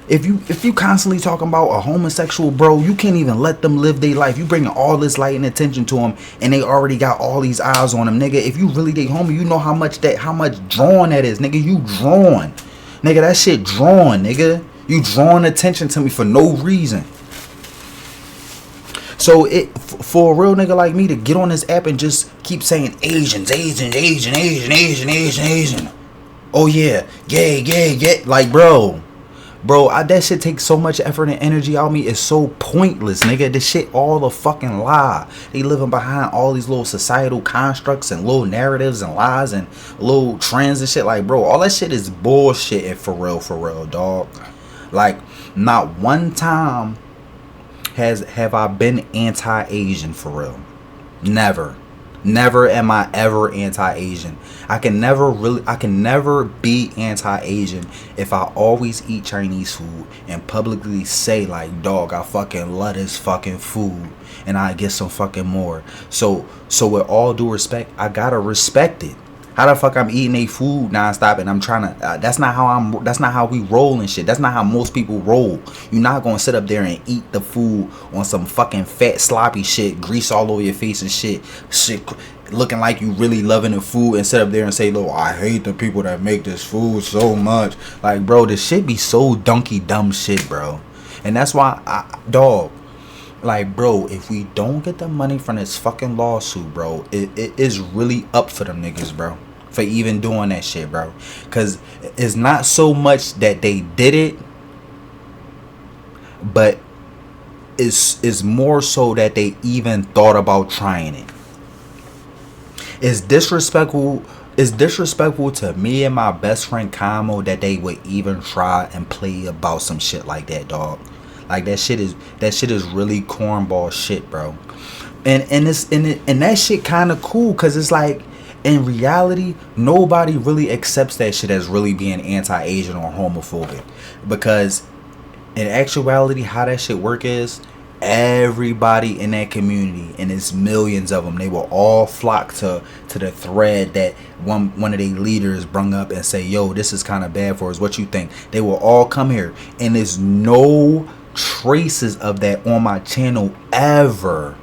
If you constantly talking about a homosexual, bro, you can't even let them live their life. You bringing all this light and attention to them, and they already got all these eyes on them, nigga. If you really they homie, you know how much drawn that is, nigga. You drawn, nigga. That shit drawn, nigga. You drawing attention to me for no reason. So for a real nigga like me to get on this app and just keep saying Asians. Oh yeah, gay. Like, bro, that shit takes so much effort and energy out of me. It's so pointless, nigga. This shit all a fucking lie. They living behind all these little societal constructs and little narratives and lies and little trends and shit. Like, bro, all that shit is bullshit. And for real, dog. Like, not one time have I been anti-Asian for real. Never. Never am I ever anti-Asian. I can never be anti-Asian if I always eat Chinese food and publicly say like, dog, I fucking love this fucking food and I get some fucking more. So with all due respect, I gotta respect it. How the fuck I'm eating a food nonstop and I'm trying to? That's not how we roll and shit. That's not how most people roll. You're not gonna sit up there and eat the food on some fucking fat sloppy shit, grease all over your face and shit, looking like you really loving the food, and sit up there and say, "Look, I hate the people that make this food so much." Like, bro, this shit be so donkey dumb shit, bro. And that's why, dog. Like, bro, if we don't get the money from this fucking lawsuit, bro, it is really up for them niggas, bro, for even doing that shit, bro. Because it's not so much that they did it, but it's more so that they even thought about trying it. It's disrespectful to me and my best friend Kamo that they would even try and play about some shit like that, dog. Like, that shit is really cornball shit, bro. And that shit kind of cool, because it's like, in reality, nobody really accepts that shit as really being anti-Asian or homophobic. Because in actuality, how that shit work is, everybody in that community, and it's millions of them, they will all flock to the thread that one of their leaders brung up and say, yo, this is kind of bad for us, what you think? They will all come here, and there's no traces of that on my channel ever.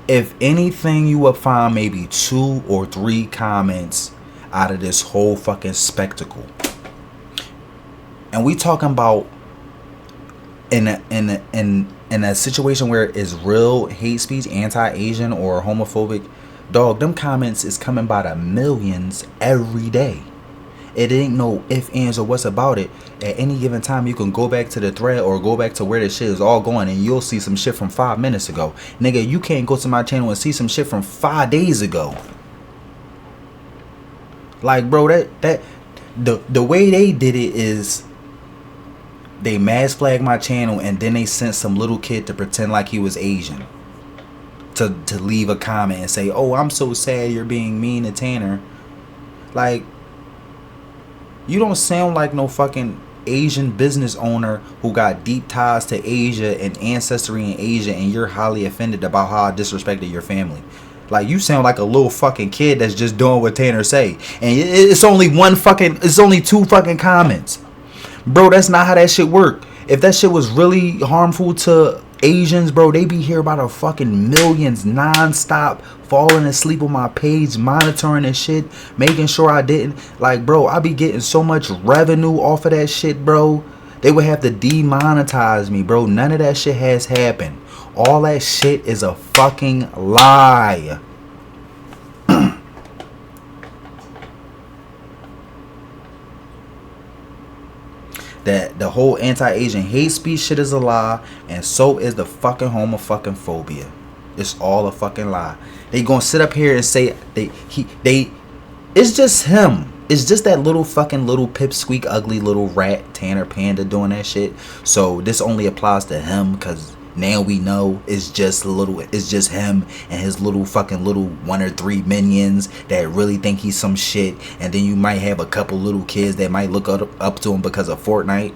If anything, you will find maybe 2 or 3 comments out of this whole fucking spectacle. And we talking about in a situation where it's real hate speech, anti-Asian or homophobic, dog, them comments is coming by the millions every day. It ain't no ifs, ands, or what's about it. At any given time, you can go back to the thread or go back to where the shit is all going, and you'll see some shit from 5 minutes ago. Nigga, you can't go to my channel and see some shit from 5 days ago. Like, bro, the way they did it is they mass flagged my channel, and then they sent some little kid to pretend like he was Asian to leave a comment and say, oh, I'm so sad you're being mean to Tanner. Like, you don't sound like no fucking Asian business owner who got deep ties to Asia and ancestry in Asia, and you're highly offended about how I disrespected your family. Like, you sound like a little fucking kid that's just doing what Tanner say. And it's only 2 fucking comments. Bro, that's not how that shit work. If that shit was really harmful to Asians, bro, they be here by the fucking millions non-stop, falling asleep on my page, monitoring and shit, making sure I didn't. Like, bro, I be getting so much revenue off of that shit, bro. They would have to demonetize me, bro. None of that shit has happened. All that shit is a fucking lie. That the whole anti-Asian hate speech shit is a lie, and so is the fucking homophobia. It's all a fucking lie. They gonna sit up here and say it's just him. It's just that little pipsqueak ugly little rat Tanner Panda doing that shit. So this only applies to him, because now we know it's just him and his little 1 or 3 minions that really think he's some shit. And then you might have a couple little kids that might look up to him because of Fortnite.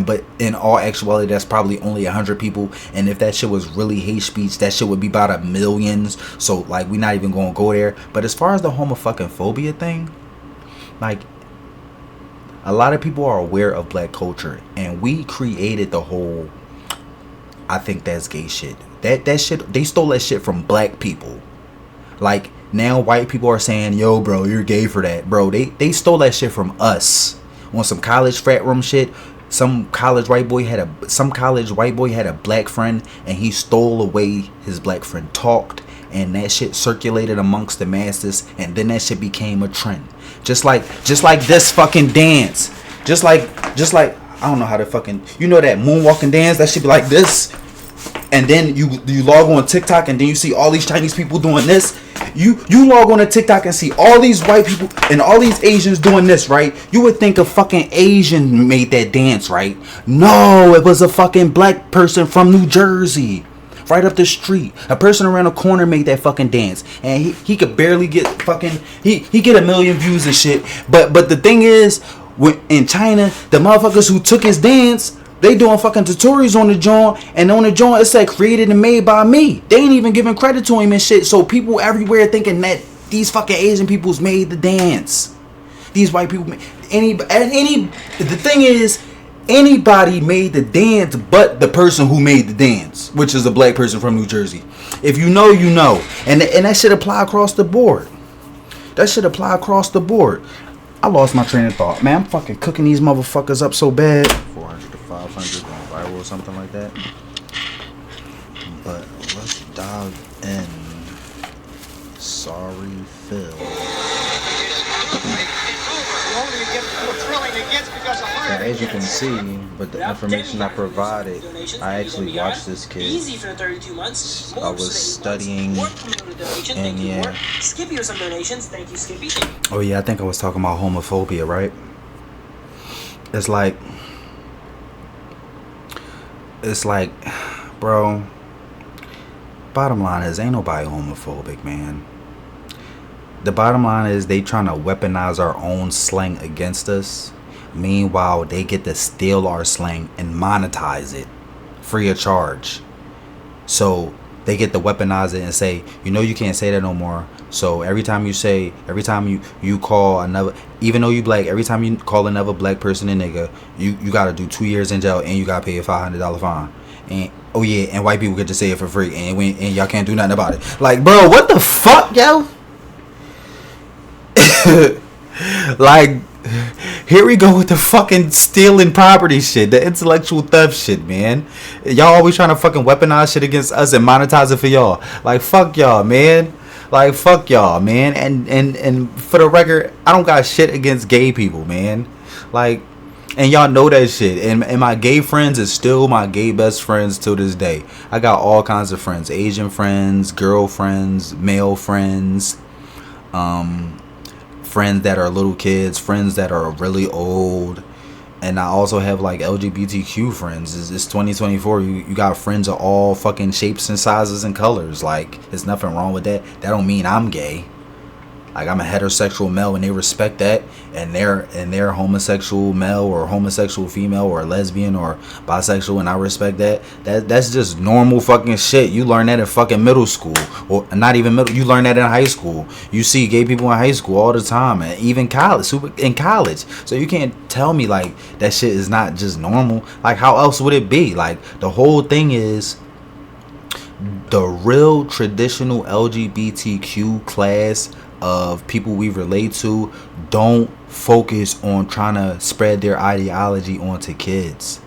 But in all actuality, that's probably only 100 people. And if that shit was really hate speech, that shit would be by the millions. So, like, we're not even gonna go there. But as far as the homophobia thing, like, a lot of people are aware of black culture, and we created the whole I think that's gay shit. That shit, they stole that shit from black people. Like, now white people are saying, yo, bro, you're gay for that. Bro, they stole that shit from us. On some college frat room shit, some college white boy had a black friend, and he stole away his black friend, talked, and that shit circulated amongst the masses, and then that shit became a trend. Just like this fucking dance. Just like I don't know how to fucking, you know that moonwalking dance, that should be like this, and then you log on TikTok, and then you see all these Chinese people doing this. You log on to TikTok and see all these white people and all these Asians doing this, right? You would think a fucking Asian made that dance, right? No, it was a fucking black person from New Jersey, right up the street. A person around the corner made that fucking dance, and he could barely get fucking he get 1 million views and shit. But the thing is, in China, the motherfuckers who took his dance, they doing fucking tutorials on the joint, and on the joint it said created and made by me. They ain't even giving credit to him and shit. So people everywhere thinking that these fucking Asian people's made the dance. These white people made the thing is, anybody made the dance but the person who made the dance, which is a black person from New Jersey. If you know, you know. And that should apply across the board. That should apply across the board. I lost my train of thought. Man, I'm fucking cooking these motherfuckers up so bad. 400 to 500 going viral or something like that. But let's dive in. Sorry, Phil. And as you can see, with the information I provided, I actually watched this kid. I was studying, and yeah. Skippy or some donations. Thank you, Skippy. Oh yeah, I think I was talking about homophobia, right? It's like, bro. Bottom line is, ain't nobody homophobic, man. The bottom line is they trying to weaponize our own slang against us. Meanwhile, they get to steal our slang and monetize it free of charge. So they get to weaponize it and say, you know, you can't say that no more. So every time you call another, even though you black, every time you call another black person a nigga, you gotta do 2 years in jail and you gotta pay a $500 fine. And oh yeah, and white people get to say it for free, and y'all can't do nothing about it. Like, bro, what the fuck, yo? Like, here we go with the fucking stealing property shit, the intellectual theft shit, man. Y'all always trying to fucking weaponize shit against us and monetize it for y'all. Like, fuck y'all, man. Like, fuck y'all, man. And for the record, I don't got shit against gay people, man. Like, and y'all know that shit. And my gay friends is still my gay best friends to this day. I got all kinds of friends. Asian friends, girlfriends, male friends, friends that are little kids, friends that are really old. And I also have like LGBTQ friends. It's 2024. You got friends of all fucking shapes and sizes and colors. Like, there's nothing wrong with that. That don't mean I'm gay. Like, I'm a heterosexual male and they respect that, and they're homosexual male or homosexual female or lesbian or bisexual, and I respect that. That's just normal fucking shit. You learn that in fucking middle school, or not even middle. You learn that in high school. You see gay people in high school all the time, and even in college. So you can't tell me like that shit is not just normal. Like, how else would it be? Like, the whole thing is, the real traditional LGBTQ class of people we relate to don't focus on trying to spread their ideology onto kids.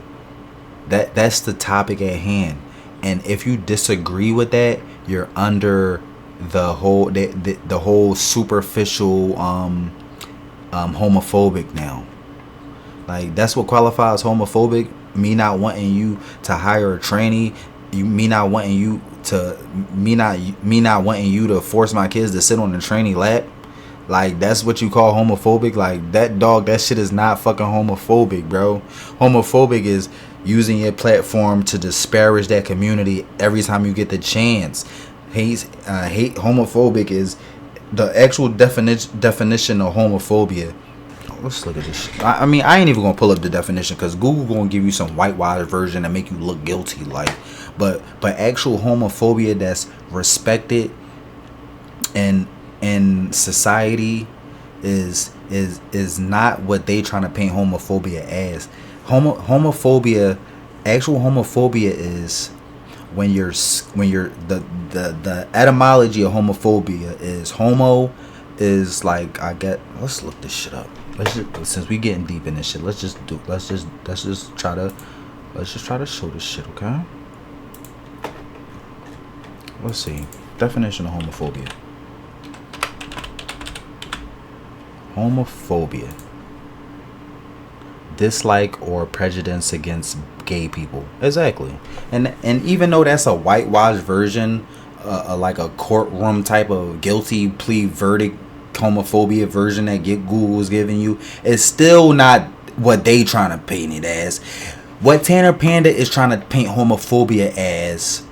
That's the topic at hand. And if you disagree with that, you're under the whole superficial homophobic now. Like, that's what qualifies homophobic. Me not wanting you to hire a trainee, me not wanting you to force my kids to sit on the trainee lap. Like, that's what you call homophobic? Like, that shit is not fucking homophobic, bro. Homophobic is using your platform to disparage that community every time you get the chance. Homophobic is the actual definition of homophobia. Let's look at this shit. I mean, I ain't even gonna pull up the definition because Google gonna give you some whitewashed version and make you look guilty. Like, but actual homophobia that's respected in society is not what they trying to paint homophobia as. Homophobia, actual homophobia is when you're the etymology of homophobia is homo is like, let's look this shit up. Since we getting deep in this shit, let's just try to show this shit, okay? Let's see. Definition of homophobia. Homophobia. Dislike or prejudice against gay people. Exactly. And even though that's a whitewashed version, like a courtroom type of guilty plea verdict homophobia version that Google is giving you, it's still not what they trying to paint it as. What Tanner Panda is trying to paint homophobia as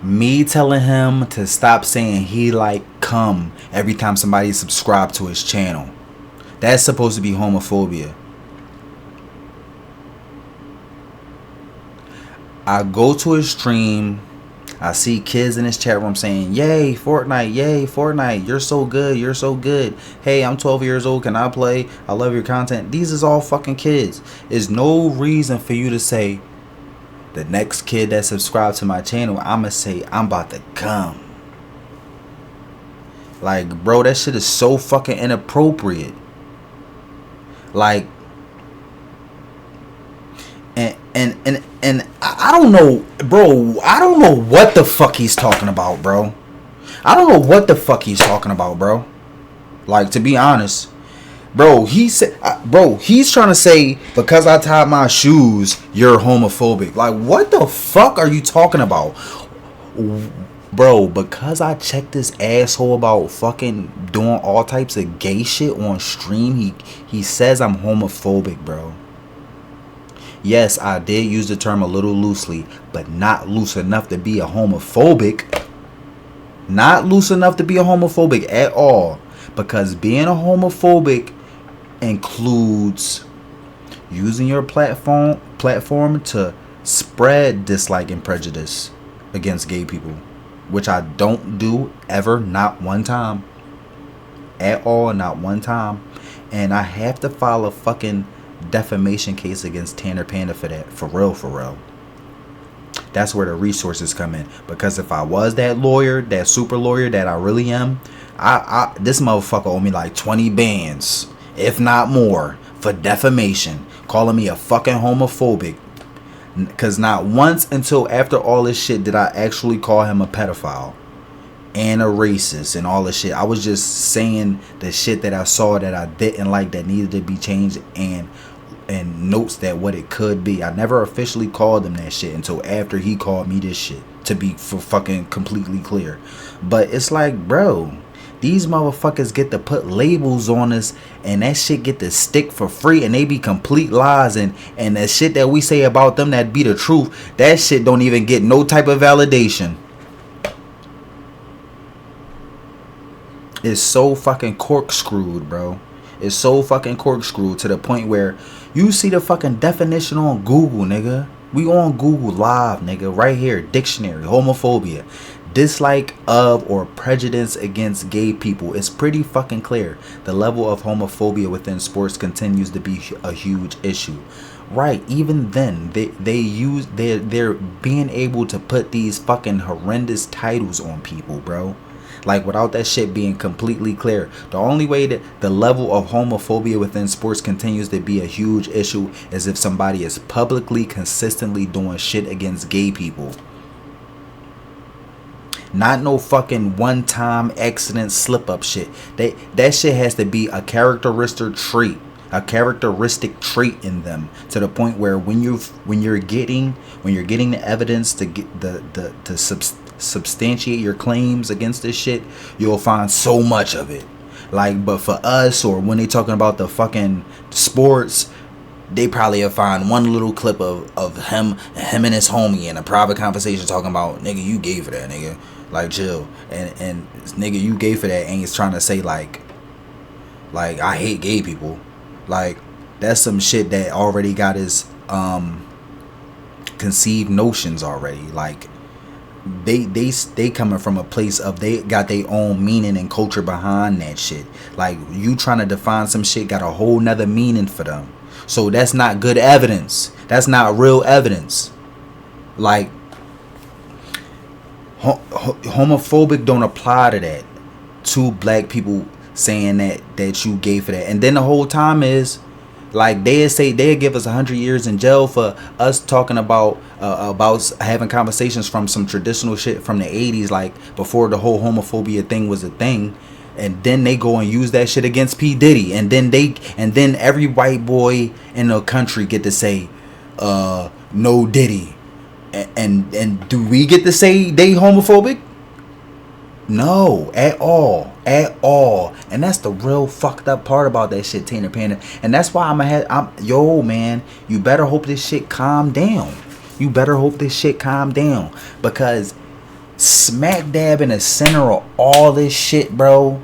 Me telling him to stop saying he like cum every time somebody subscribe to his channel. That's supposed to be homophobia. I go to his stream. I see kids in his chat room saying, yay, Fortnite, you're so good, you're so good. Hey, I'm 12 years old, can I play? I love your content. These is all fucking kids. There's no reason for you to say, the next kid that subscribed to my channel, I'ma say, I'm about to come. Like, bro, that shit is so fucking inappropriate. Like, and I don't know, bro. I don't know what the fuck he's talking about, bro. I don't know what the fuck he's talking about, bro. Like, to be honest, bro, he said, bro, he's trying to say because I tied my shoes, you're homophobic. Like, what the fuck are you talking about, bro? Because I checked this asshole about fucking doing all types of gay shit on stream, he says I'm homophobic, bro. Yes, I did use the term a little loosely, but not loose enough to be a homophobic. Not loose enough to be a homophobic at all. Because being a homophobic includes using your platform to spread dislike and prejudice against gay people. Which I don't do ever, not one time. At all, not one time. And I have to file a fucking defamation case against Tanner Panda for that. For real. That's where the resources come in. Because if I was that lawyer, that super lawyer that I really am, this motherfucker owe me like 20 bands, if not more, for defamation. Calling me a fucking homophobic. Because not once until after all this shit did I actually call him a pedophile and a racist and all this shit. I was just saying the shit that I saw that I didn't like, that needed to be changed, and notes that what it could be. I never officially called him that shit until after he called me this shit, to be for fucking completely clear. But it's like, bro, these motherfuckers get to put labels on us, and that shit get to stick for free, and they be complete lies, and the shit that we say about them that be the truth, that shit don't even get no type of validation. It's so fucking corkscrewed, bro. It's so fucking corkscrewed to the point where you see the fucking definition on Google, nigga. We on Google Live, nigga. Right here. Dictionary. Homophobia. Dislike of or prejudice against gay people. It's pretty fucking clear. The level of homophobia within sports continues to be a huge issue. Right, even then, they're being able to put these fucking horrendous titles on people, bro. Like, without that shit being completely clear. The only way that the level of homophobia within sports continues to be a huge issue is if somebody is publicly, consistently doing shit against gay people. Not no fucking one-time accident slip-up shit. That shit has to be a characteristic trait. A characteristic trait in them, to the point where when you're getting the evidence to get to substantiate your claims against this shit, you'll find so much of it. Like, but for us, or when they talking about the fucking sports, they probably have find one little clip of him and his homie in a private conversation talking about, nigga, you gay for that, nigga, like, chill, and nigga, you gay for that, and he's trying to say like I hate gay people. Like, that's some shit that already got his conceived notions already. Like, they coming from a place of, they got their own meaning and culture behind that shit. Like, you trying to define some shit got a whole nother meaning for them. So that's not good evidence. That's not real evidence. Like, homophobic don't apply to that. To black people saying that you gay for that, and then the whole time is like, they'd give us 100 years in jail for us talking about having conversations from some traditional shit from the 80s, like before the whole homophobia thing was a thing, and then they go and use that shit against P. Diddy, and then every white boy in the country get to say no Diddy, and do we get to say they homophobic? No, at all. And that's the real fucked up part about that shit, Tanner Panda. And that's why yo, man, you better hope this shit calm down. Because smack dab in the center of all this shit, bro.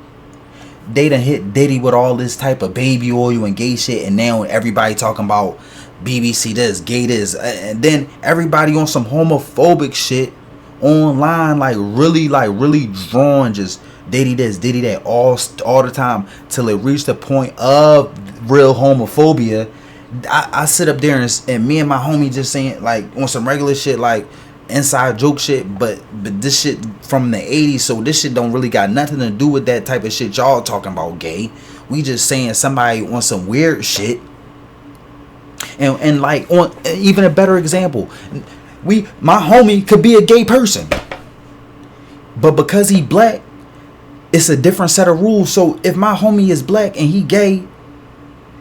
They done hit Diddy with all this type of baby oil and gay shit, and now everybody talking about BBC this, gay this, and then everybody on some homophobic shit online, like really drawing just Diddy this, Diddy that all the time till it reached the point of real homophobia. I sit up there and me and my homie just saying like on some regular shit, like inside joke shit, but this shit from the 80s, so this shit don't really got nothing to do with that type of shit y'all talking about gay. We just saying somebody on some weird shit. And like on even a better example, my homie could be a gay person, but because he black, it's a different set of rules. So if my homie is black and he gay,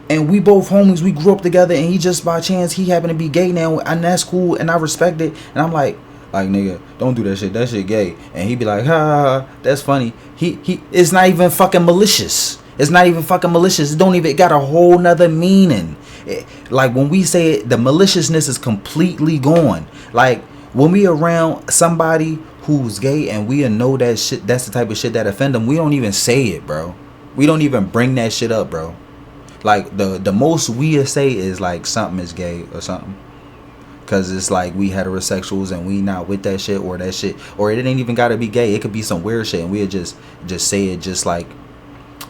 and we both homies, we grew up together, and he just by chance he happened to be gay now, and that's cool, and I respect it, and I'm like nigga, don't do that shit gay, and he be like, ha, that's funny. He it's not even fucking malicious. It's not even fucking malicious. It don't even got a whole nother meaning. Like when we say it, the maliciousness is completely gone. Like when we around somebody who's gay and we know that shit, that's the type of shit that offend them, we don't even say it, bro. We don't even bring that shit up, bro. Like the most we say is like something is gay or something, cause it's like we heterosexuals and we not with that shit, or that shit, or it ain't even gotta be gay. It could be some weird shit, and we'll just say it just like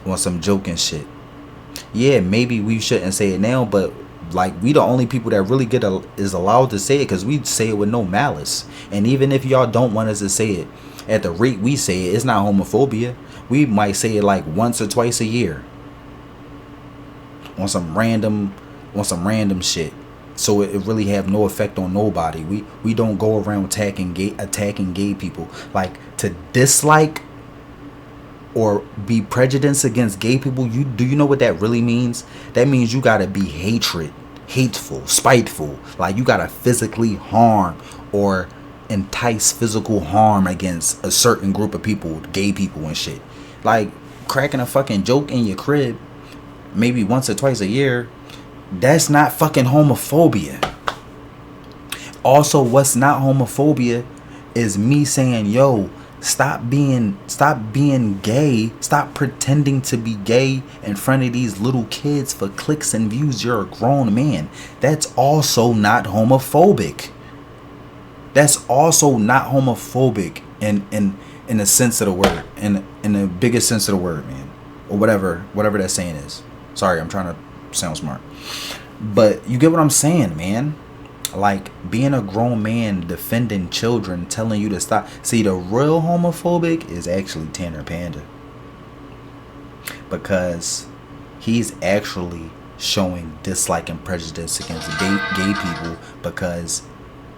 on some joking shit. Yeah, maybe we shouldn't say it now, but like we the only people that really is allowed to say it, cause we say it with no malice. And even if y'all don't want us to say it at the rate we say it, it's not homophobia. We might say it like once or twice a year. On some random shit, so it really have no effect on nobody. We don't go around attacking gay people. Like to dislike or be prejudiced against gay people, do you know what that really means? That means you gotta be hateful, spiteful. Like you gotta physically harm or entice physical harm against a certain group of people, gay people and shit. Like cracking a fucking joke in your crib maybe once or twice a year, that's not fucking homophobia. Also, what's not homophobia is me saying, yo, stop being gay, stop pretending to be gay in front of these little kids for clicks and views. You're a grown man. That's also not homophobic. That's also not homophobic in the sense of the word, in the biggest sense of the word, man, or whatever that saying is. Sorry, I'm trying to sound smart. But you get what I'm saying, man. Like being a grown man defending children, telling you to stop. See, the real homophobic is actually Tanner Panda. Because he's actually showing dislike and prejudice against gay people, because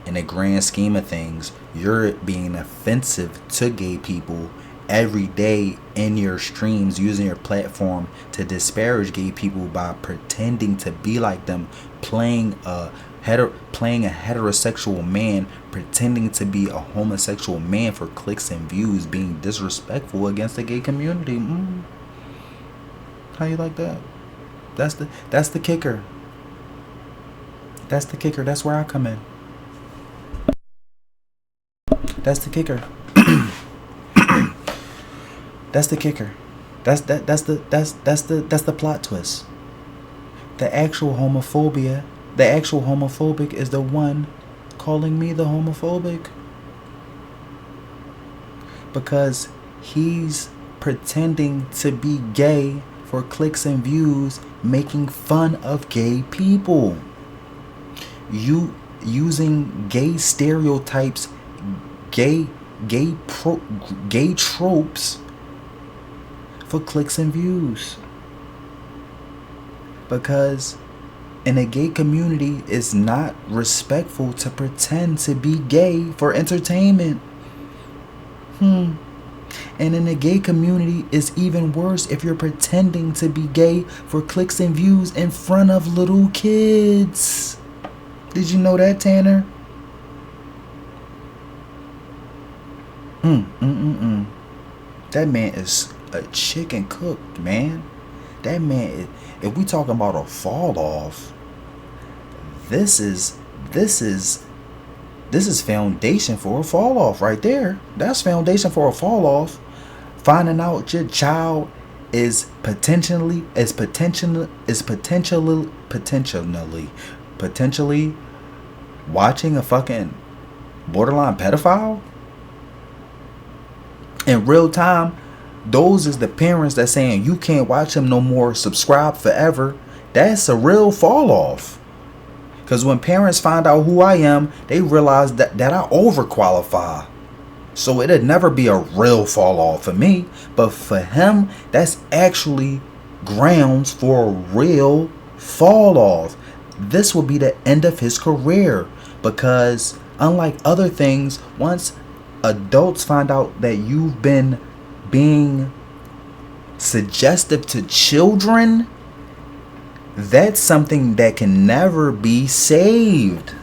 in the grand scheme of things, you're being offensive to gay people every day in your streams, using your platform to disparage gay people by pretending to be like them, playing a heterosexual man, pretending to be a homosexual man for clicks and views, being disrespectful against the gay community. How you like that? That's the kicker. That's the kicker. That's where I come in. That's the kicker. That's the kicker. That's the plot twist. The actual homophobic is the one calling me the homophobic, because he's pretending to be gay for clicks and views, making fun of gay people. You using gay stereotypes, gay tropes for clicks and views. Because in a gay community, it's not respectful to pretend to be gay for entertainment. And in a gay community, it's even worse if you're pretending to be gay for clicks and views in front of little kids. Did you know that, Tanner? That man is a chicken cooked, man. That man, if we talking about a fall off, this is This is foundation for a fall off right there. That's foundation for a fall off. Finding out your child is potentially watching a fucking borderline pedophile in real time. Those is the parents that saying you can't watch him no more, subscribe forever. That's a real fall off. Because when parents find out who I am, they realize that I overqualify. So it'd never be a real fall off for me. But for him, that's actually grounds for a real fall off. This will be the end of his career. Because unlike other things, once adults find out that you've been being suggestive to children, that's something that can never be saved.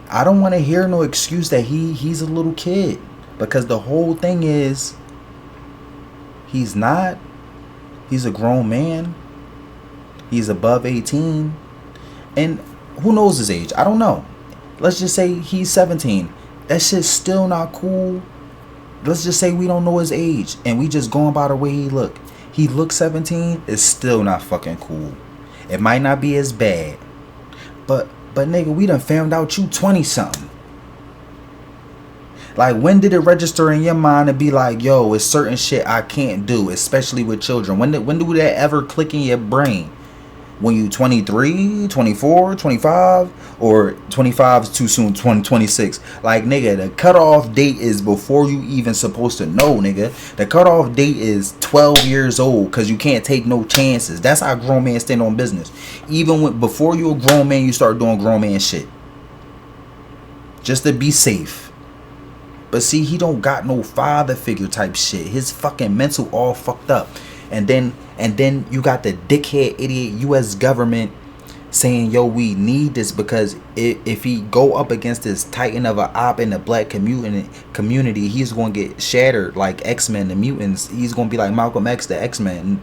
I don't want to hear no excuse that he's a little kid, because the whole thing is he's not. He's a grown man. He's above 18. And who knows his age? I don't know. Let's just say he's 17. That shit's still not cool. Let's just say we don't know his age and we just going by the way he look. He looks 17. It's still not fucking cool. It might not be as bad. But nigga, we done found out you 20 something. Like, when did it register in your mind to be like, yo, it's certain shit I can't do, especially with children? When do that ever click in your brain? When you 23, 24, 25, or 25 is too soon, 26. Like, nigga, the cutoff date is before you even supposed to know, nigga. The cutoff date is 12 years old, because you can't take no chances. That's how grown men stand on business. Even when before you a grown man, you start doing grown man shit. Just to be safe. But see, he don't got no father figure type shit. His fucking mental all fucked up. And then you got the dickhead idiot US government saying, yo, we need this, because if he go up against this titan of a op in the black community, he's going to get shattered like X-Men, the mutants. He's going to be like Malcolm X, the X-Men.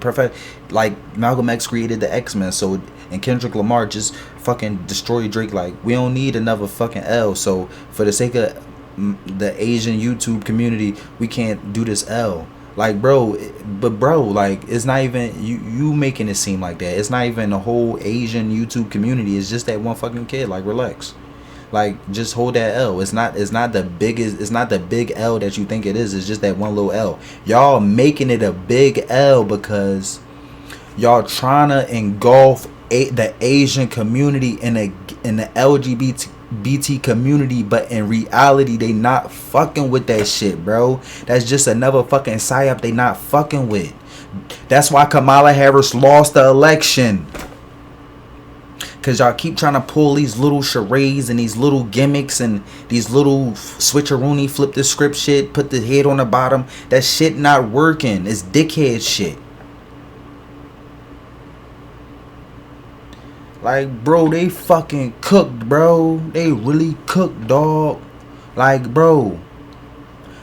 Like Malcolm X created the X-Men. So, and Kendrick Lamar just fucking destroyed Drake. Like, we don't need another fucking L. So for the sake of the Asian YouTube community, we can't do this L. Like, bro, like, it's not even you making it seem like that. It's not even the whole Asian YouTube community. It's just that one fucking kid. Like, relax. Like, just hold that L. It's not the biggest. It's not the big L that you think it is. It's just that one little L. Y'all making it a big L because y'all trying to engulf the Asian community in the LGBT community, but in reality they not fucking with that shit, bro. That's just another fucking psyop they not fucking with. That's why Kamala Harris lost the election, because y'all keep trying to pull these little charades and these little gimmicks and these little switcheroony, flip the script shit, put the head on the bottom. That shit not working. It's dickhead shit. Like, bro, they fucking cooked, bro. They really cooked, dog. Like, bro,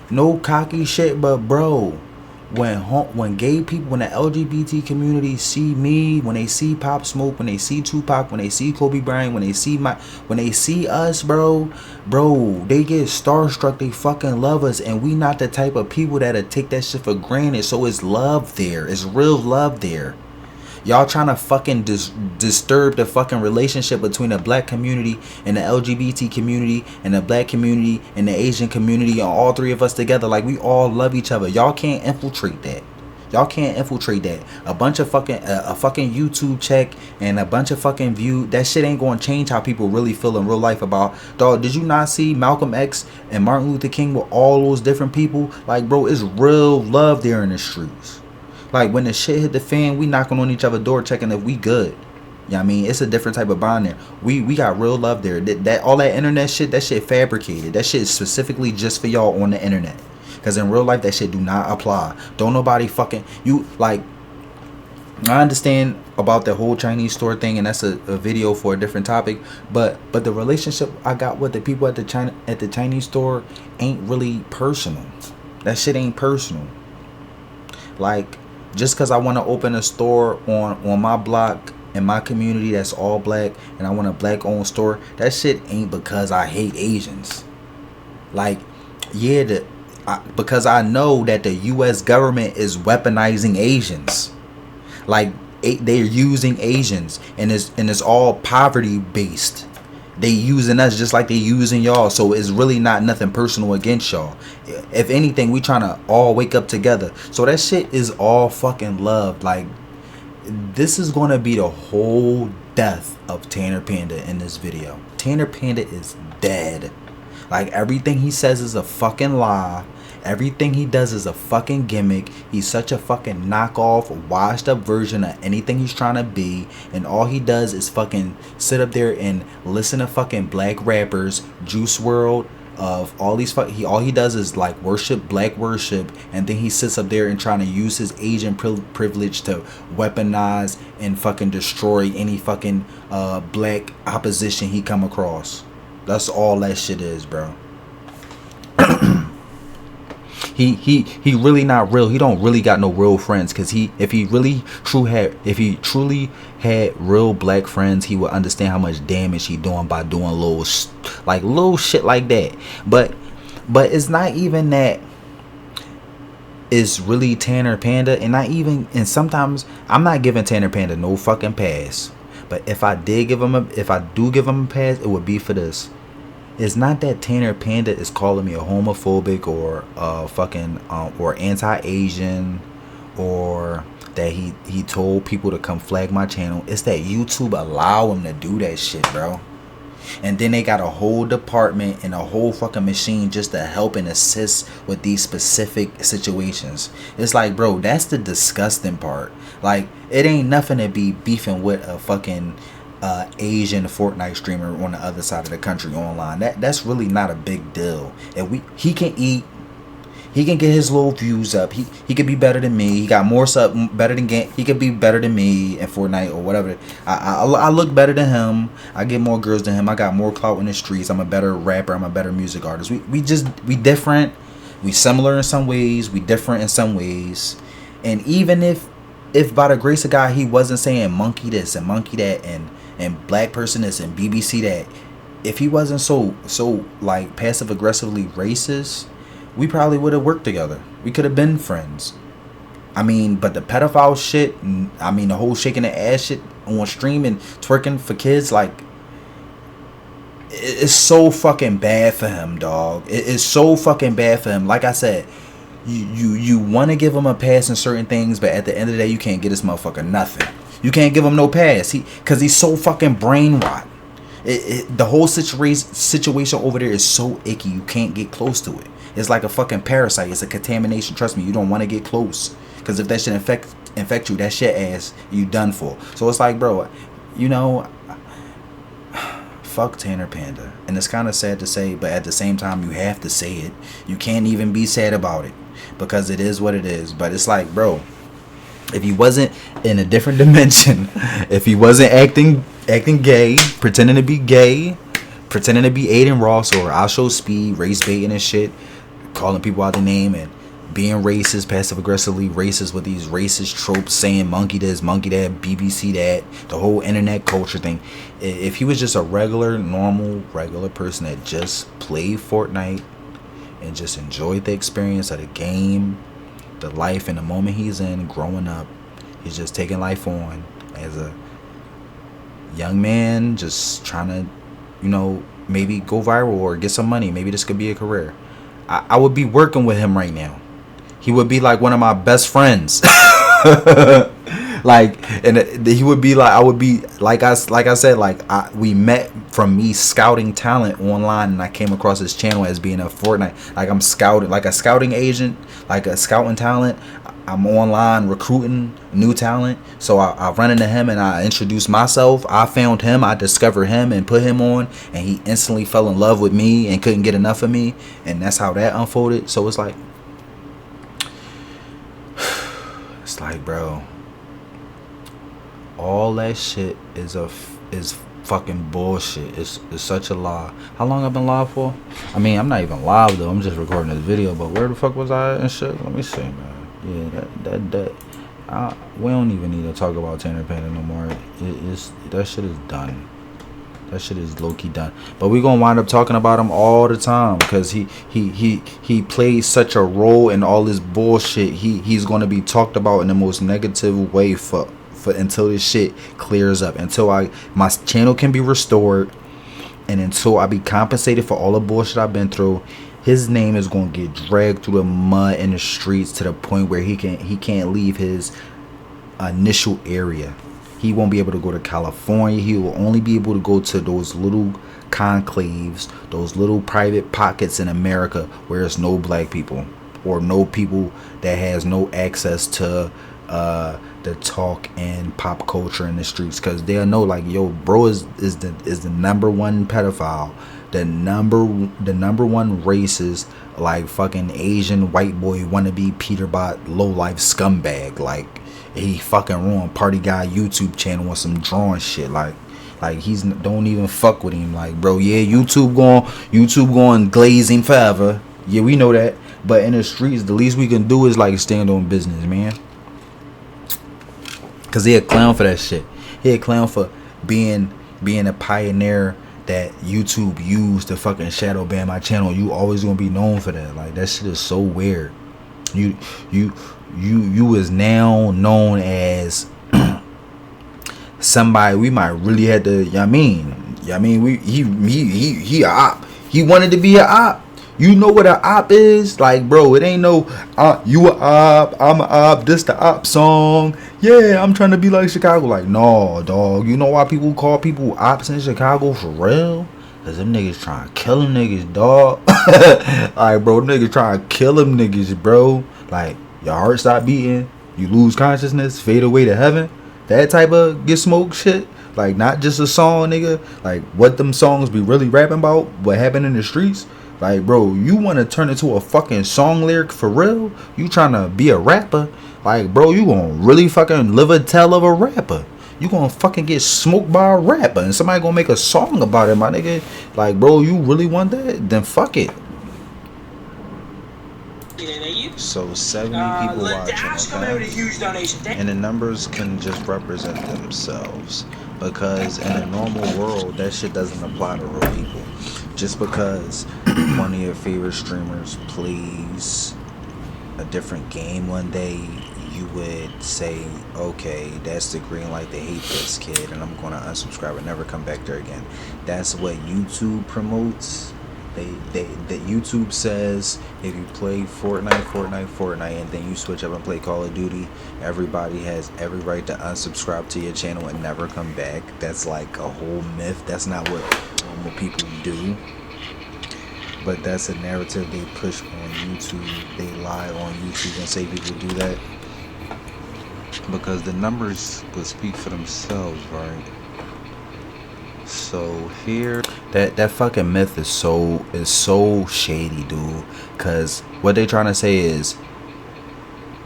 no cocky shit, but bro, when gay people, when the LGBT community see me, when they see Pop Smoke, when they see Tupac, when they see Kobe Bryant, when they see us, bro, they get starstruck. They fucking love us, and we not the type of people that'll take that shit for granted. So it's love there. It's real love there. Y'all trying to fucking disturb the fucking relationship between the black community and the LGBT community and the black community and the Asian community, and all three of us together. Like, we all love each other. Y'all can't infiltrate that. Y'all can't infiltrate that. A bunch of fucking a fucking YouTube check and a bunch of fucking view. That shit ain't gonna change how people really feel in real life about, dog. Did you not see Malcolm X and Martin Luther King with all those different people? Like, bro, it's real love there in the streets. Like, when the shit hit the fan, we knocking on each other's door checking if we good. You know what I mean? It's a different type of bond there. We got real love there. That all that internet shit, that shit fabricated. That shit is specifically just for y'all on the internet. Because in real life, that shit do not apply. Don't nobody fucking... You, like... I understand about the whole Chinese store thing, and that's a video for a different topic. But the relationship I got with the people at the Chinese store ain't really personal. That shit ain't personal. Like... Just because I want to open a store on my block in my community that's all black and I want a black owned store, that shit ain't because I hate Asians. Like, yeah, because I know that the U.S. government is weaponizing Asians. Like, they're using Asians, and it's all poverty based. They using us just like they using y'all. So it's really not nothing personal against y'all. If anything, we trying to all wake up together. So that shit is all fucking love. Like, this is gonna be the whole death of Tanner Panda in this video. Tanner Panda is dead. Like, everything he says is a fucking lie. Everything he does is a fucking gimmick. He's such a fucking knockoff, washed up version of anything he's trying to be. And all he does is fucking sit up there and listen to fucking black rappers, Juice WRLD, of all these all he does is like worship, black worship, and then he sits up there and trying to use his Asian privilege to weaponize and fucking destroy any fucking black opposition he come across. That's all that shit is, bro. He really not real. He don't really got no real friends. Cause if he truly had real black friends, he would understand how much damage he doing by doing little shit like that. But it's not even that. It's really Tanner Panda, and sometimes I'm not giving Tanner Panda no fucking pass. But if I do give him a pass, it would be for this. It's not that Tanner Panda is calling me a homophobic or fucking or anti-Asian, or that he told people to come flag my channel. It's that YouTube allow him to do that shit, bro. And then they got a whole department and a whole fucking machine just to help and assist with these specific situations. It's like, bro, that's the disgusting part. Like, it ain't nothing to be beefing with a fucking Asian Fortnite streamer on the other side of the country online. That's really not a big deal. And he can eat, he can get his little views up. He could be better than me. He got more sub better than he could be better than me in Fortnite or whatever. I look better than him. I get more girls than him. I got more clout in the streets. I'm a better rapper. I'm a better music artist. We different. We similar in some ways. We different in some ways. And even if by the grace of God he wasn't saying monkey this and monkey that and black person this and BBC that, if he wasn't so like passive aggressively racist, we probably would have worked together. We could have been friends. I mean, but the pedophile shit, I mean the whole shaking the ass shit on stream and twerking for kids, like, it's so fucking bad for him, dog. It's so fucking bad for him. Like I said, you want to give him a pass in certain things, but at the end of the day, you can't get this motherfucker nothing. You can't give him no pass. Because he's so fucking brain rot. The whole situation over there is so icky. You can't get close to it. It's like a fucking parasite. It's a contamination. Trust me, you don't want to get close. Because if that shit infect you, that shit ass, you done for. So it's like, bro, you know, fuck Tanner Panda. And it's kind of sad to say, but at the same time, you have to say it. You can't even be sad about it. Because it is what it is. But it's like, bro, if he wasn't in a different dimension, if he wasn't acting gay, pretending to be gay, pretending to be Aiden Ross or I Show Speed, race baiting and shit, calling people out the name and being racist, passive aggressively racist with these racist tropes, saying monkey this, monkey that, BBC that, the whole internet culture thing. If he was just a normal person that just played Fortnite and just enjoyed the experience of the game, the life and the moment he's in growing up, he's just taking life on as a young man, just trying to, you know, maybe go viral or get some money. Maybe this could be a career. I would be working with him right now. He would be like one of my best friends. Like, and he would be like, I would be like I said, like we met from me scouting talent online, and I came across his channel as being a Fortnite. Like, I'm scouting, like a scouting agent, like a scouting talent. I'm online recruiting new talent. So I run into him and I introduce myself. I found him, I discovered him and put him on, and he instantly fell in love with me and couldn't get enough of me, and that's how that unfolded. So it's like, bro, all that shit is fucking bullshit. It's such a lie. How long I've been live for? I mean, I'm not even live though. I'm just recording this video. But where the fuck was I and shit? Let me see, man. Yeah, We don't even need to talk about Tanner Panda no more. That shit is done. That shit is low-key done. But we're gonna wind up talking about him all the time because he plays such a role in all this bullshit. He's gonna be talked about in the most negative way for until this shit clears up. Until my channel can be restored, and until I be compensated for all the bullshit I've been through. His name is gonna get dragged through the mud in the streets to the point where he can't leave his initial area. He won't be able to go to California. He will only be able to go to those little conclaves, those little private pockets in America where there's no black people or no people that has no access to the talk and pop culture in the streets, because they'll know like, yo, bro is the number one pedophile, the number one racist, like fucking Asian white boy wannabe Peterbot low life scumbag. Like, he fucking ruined Party Guy YouTube channel on some drawing shit. Like he's don't even fuck with him. Like, bro, yeah, YouTube going glazing forever. Yeah, we know that. But in the streets, the least we can do is like stand on business, man. Cause he a clown for that shit. He a clown for being a pioneer that YouTube used to fucking shadow ban my channel. You always gonna be known for that. Like, that shit is so weird. You is now known as somebody we might really had to. He a op. He wanted to be a op. You know what a op is? Like, bro, it ain't no you a op, I'm a op, this the op song. Yeah, I'm trying to be like Chicago. Like, no, dog. You know why people call people ops in Chicago for real? Cause them niggas trying to kill them niggas, dog. Like, bro, niggas trying to kill them niggas, bro. Like, your heart stop beating, you lose consciousness, fade away to heaven. That type of get smoked shit. Like, not just a song, nigga. Like, what them songs be really rapping about, what happened in the streets. Like, bro, you want to turn into a fucking song lyric for real? You trying to be a rapper? Like, bro, you gonna really fucking live a tale of a rapper. You gonna fucking get smoked by a rapper and somebody gonna make a song about it, my nigga. Like, bro, you really want that? Then fuck it. So 70 people watching, okay? And the numbers can just represent themselves, because in a normal world that shit doesn't apply to real people. Just because one of your favorite streamers plays a different game one day, you would say, okay, that's the green light, they hate this kid and I'm gonna unsubscribe and never come back there again. That's what YouTube promotes. That YouTube says if you play Fortnite, and then you switch up and play Call of Duty, everybody has every right to unsubscribe to your channel and never come back. That's like a whole myth. That's not what normal people do. But that's a narrative they push on YouTube. They lie on YouTube and say people do that because the numbers will speak for themselves, right? So here, that fucking myth is so shady, dude. Cause what they trying to say is,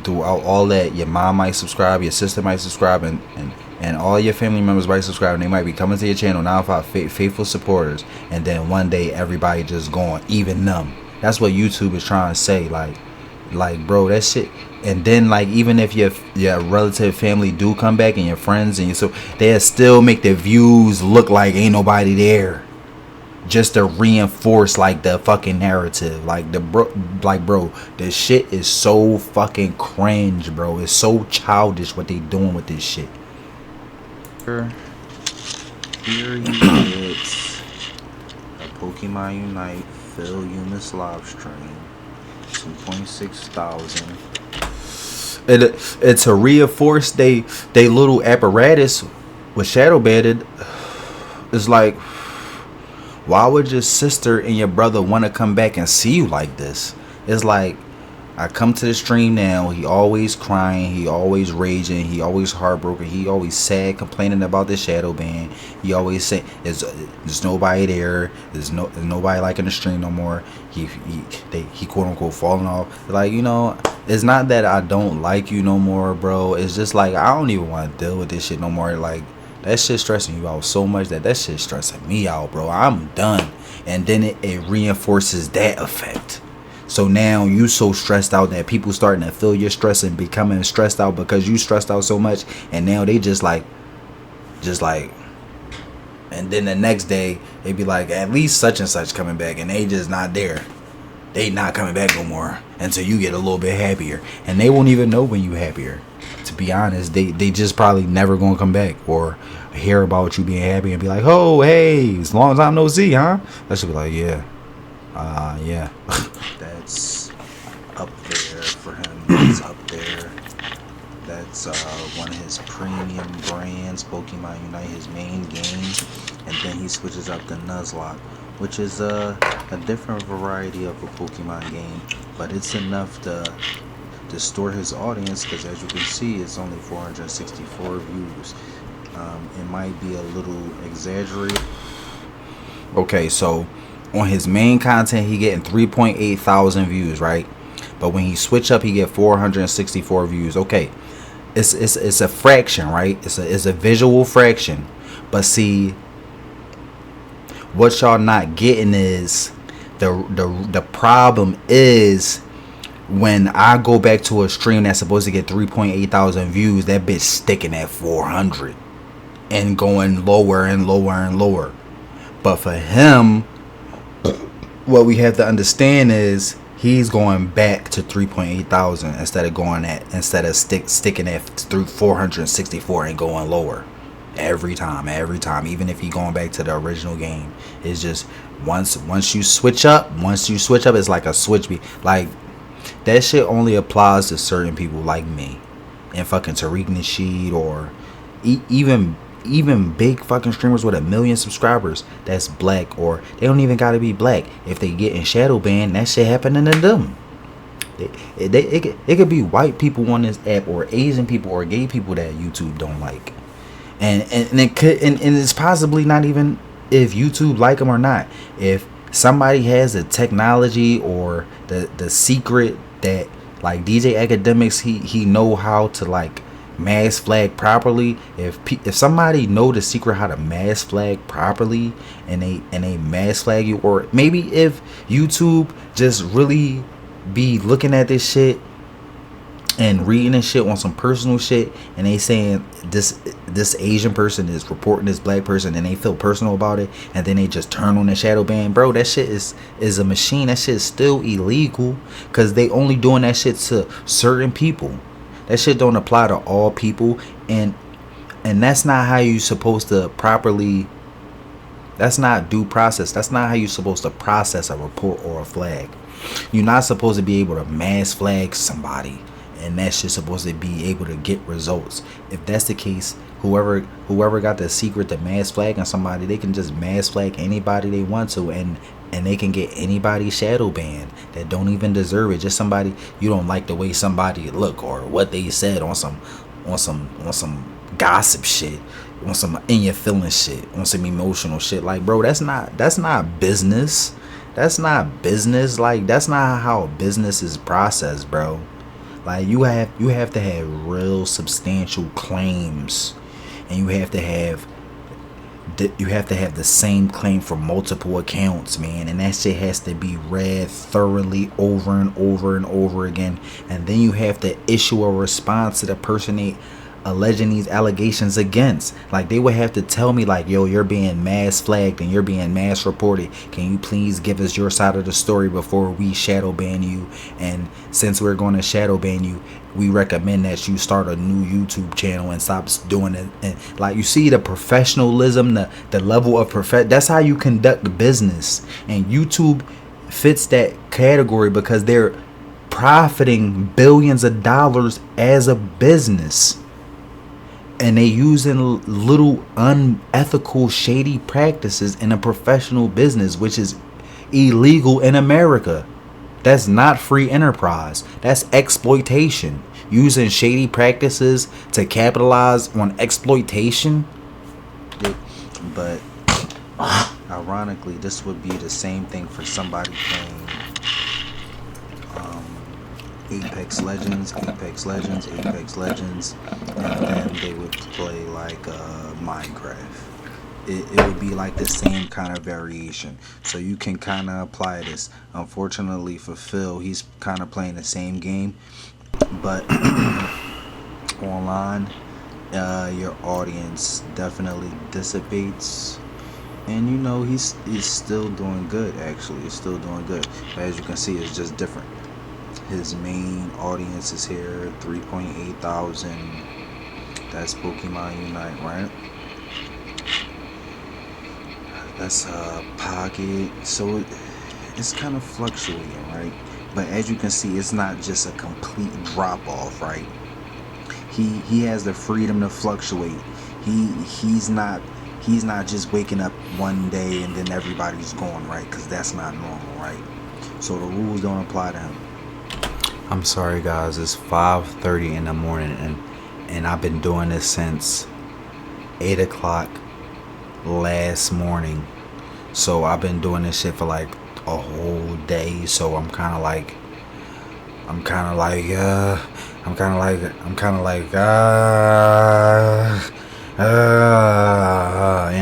throughout all that, your mom might subscribe, your sister might subscribe, and all your family members might subscribe, and they might be coming to your channel now for faithful supporters. And then one day everybody just going, even them. That's what YouTube is trying to say. Like, bro, that shit. And then, like, even if your relative family do come back and your friends and so they'll still make the views look like ain't nobody there, just to reinforce like the fucking narrative. Like, bro, this shit is so fucking cringe, bro. It's so childish what they doing with this shit. Here you get a Pokemon Unite Phil Eunice live stream, 2.6 thousand. It's to reinforce they little apparatus with shadow banned. It's like, why would your sister and your brother want to come back and see you like this? It's like, I come to the stream now, he always crying, he always raging, he always heartbroken, he always sad, complaining about the shadow ban. He always say there's nobody there, there's nobody like in the stream no more. He quote unquote falling off. Like, you know, it's not that I don't like you no more, bro. It's just like, I don't even want to deal with this shit no more. Like, that shit stressing you out so much that shit stressing me out, bro. I'm done. And then it reinforces that effect. So now you so stressed out that people starting to feel your stress and becoming stressed out because you stressed out so much, and now they just like, and then the next day they be like, at least such and such coming back, and they just not there. They not coming back no more until you get a little bit happier, and they won't even know when you happier. To be honest, they just probably never gonna come back or hear about you being happy and be like, oh hey, it's long time no see, huh? That should be like, yeah. That's up there for him. That's up there. That's one of his premium brands, Pokemon Unite, his main game. And then he switches up to Nuzlocke, which is a different variety of a Pokemon game, but it's enough to distort his audience, because as you can see, it's only 464 views. It might be a little exaggerated. Okay, so on his main content, he getting 3.8 thousand views, right? But when he switch up, he get 464 views. Okay, it's a fraction, right? It's a visual fraction. But see, what y'all not getting is the problem is when I go back to a stream that's supposed to get 3.8 thousand views, that bitch sticking at 400 and going lower and lower and lower. But for him, what we have to understand is he's going back to 3.8 thousand instead of sticking at 464 and going lower every time. Even if he going back to the original game, it's just once you switch up, it's like a switch. Like that shit only applies to certain people like me and fucking Tariq Nasheed, or even big fucking streamers with 1 million subscribers that's black, or they don't even gotta be black. If they get in shadow banned, that shit happening to them. It could be white people on this app, or Asian people, or gay people that YouTube don't like, and it could, and it's possibly not even if YouTube like them or not. If somebody has the technology or the secret that, like DJ Academics, he know how to like mass flag properly. If somebody know the secret how to mass flag properly, and they mass flag you, or maybe if YouTube just really be looking at this shit and reading this shit on some personal shit, and they saying this Asian person is reporting this black person, and they feel personal about it, and then they just turn on the shadow ban, bro, that shit is a machine. That shit is still illegal, because they only doing that shit to certain people. That shit don't apply to all people, and that's not how you supposed to properly. That's not due process. That's not how you supposed to process a report or a flag. You're not supposed to be able to mass flag somebody, and that shit's supposed to be able to get results. If that's the case, whoever got the secret to mass flagging somebody, they can just mass flag anybody they want to, and they can get anybody shadow banned that don't even deserve it. Just somebody you don't like the way somebody look, or what they said on some gossip shit, on some in your feelings shit, on some emotional shit. Like, bro, that's not business. That's not business. Like, that's not how business is processed, bro. Like, you have to have real substantial claims, and you have to have the same claim for multiple accounts, man, and that shit has to be read thoroughly over and over and over again, and then you have to issue a response to the person they alleging these allegations against. Like, they would have to tell me, like, yo, you're being mass flagged and you're being mass reported. Can you please give us your side of the story before we shadow ban you? And since we're going to shadow ban you, we recommend that you start a new YouTube channel and stop doing it. And like, you see the professionalism, the level of that's how you conduct business. And YouTube fits that category because they're profiting billions of dollars as a business. And they using little unethical, shady practices in a professional business, which is illegal in America. That's not free enterprise. That's exploitation. Using shady practices to capitalize on exploitation. But ironically, this would be the same thing for somebody playing Apex Legends, and then they would play like Minecraft. it would be like the same kind of variation. So you can kind of apply this. Unfortunately for Phil, he's kind of playing the same game, but online, your audience definitely dissipates. And you know he's still doing good. Actually, he's still doing good. As you can see, it's just different. His main audience is here, 3.8 thousand. That's Pokemon Unite, right? That's Pocket. So it's kind of fluctuating, right? But as you can see, it's not just a complete drop off, right? He has the freedom to fluctuate. He's not just waking up one day and then everybody's going, right? Because that's not normal, right? So the rules don't apply to him. I'm sorry guys, it's 5:30 in the morning and I've been doing this since 8 o'clock last morning. So I've been doing this shit for like a whole day. So I'm kind of like and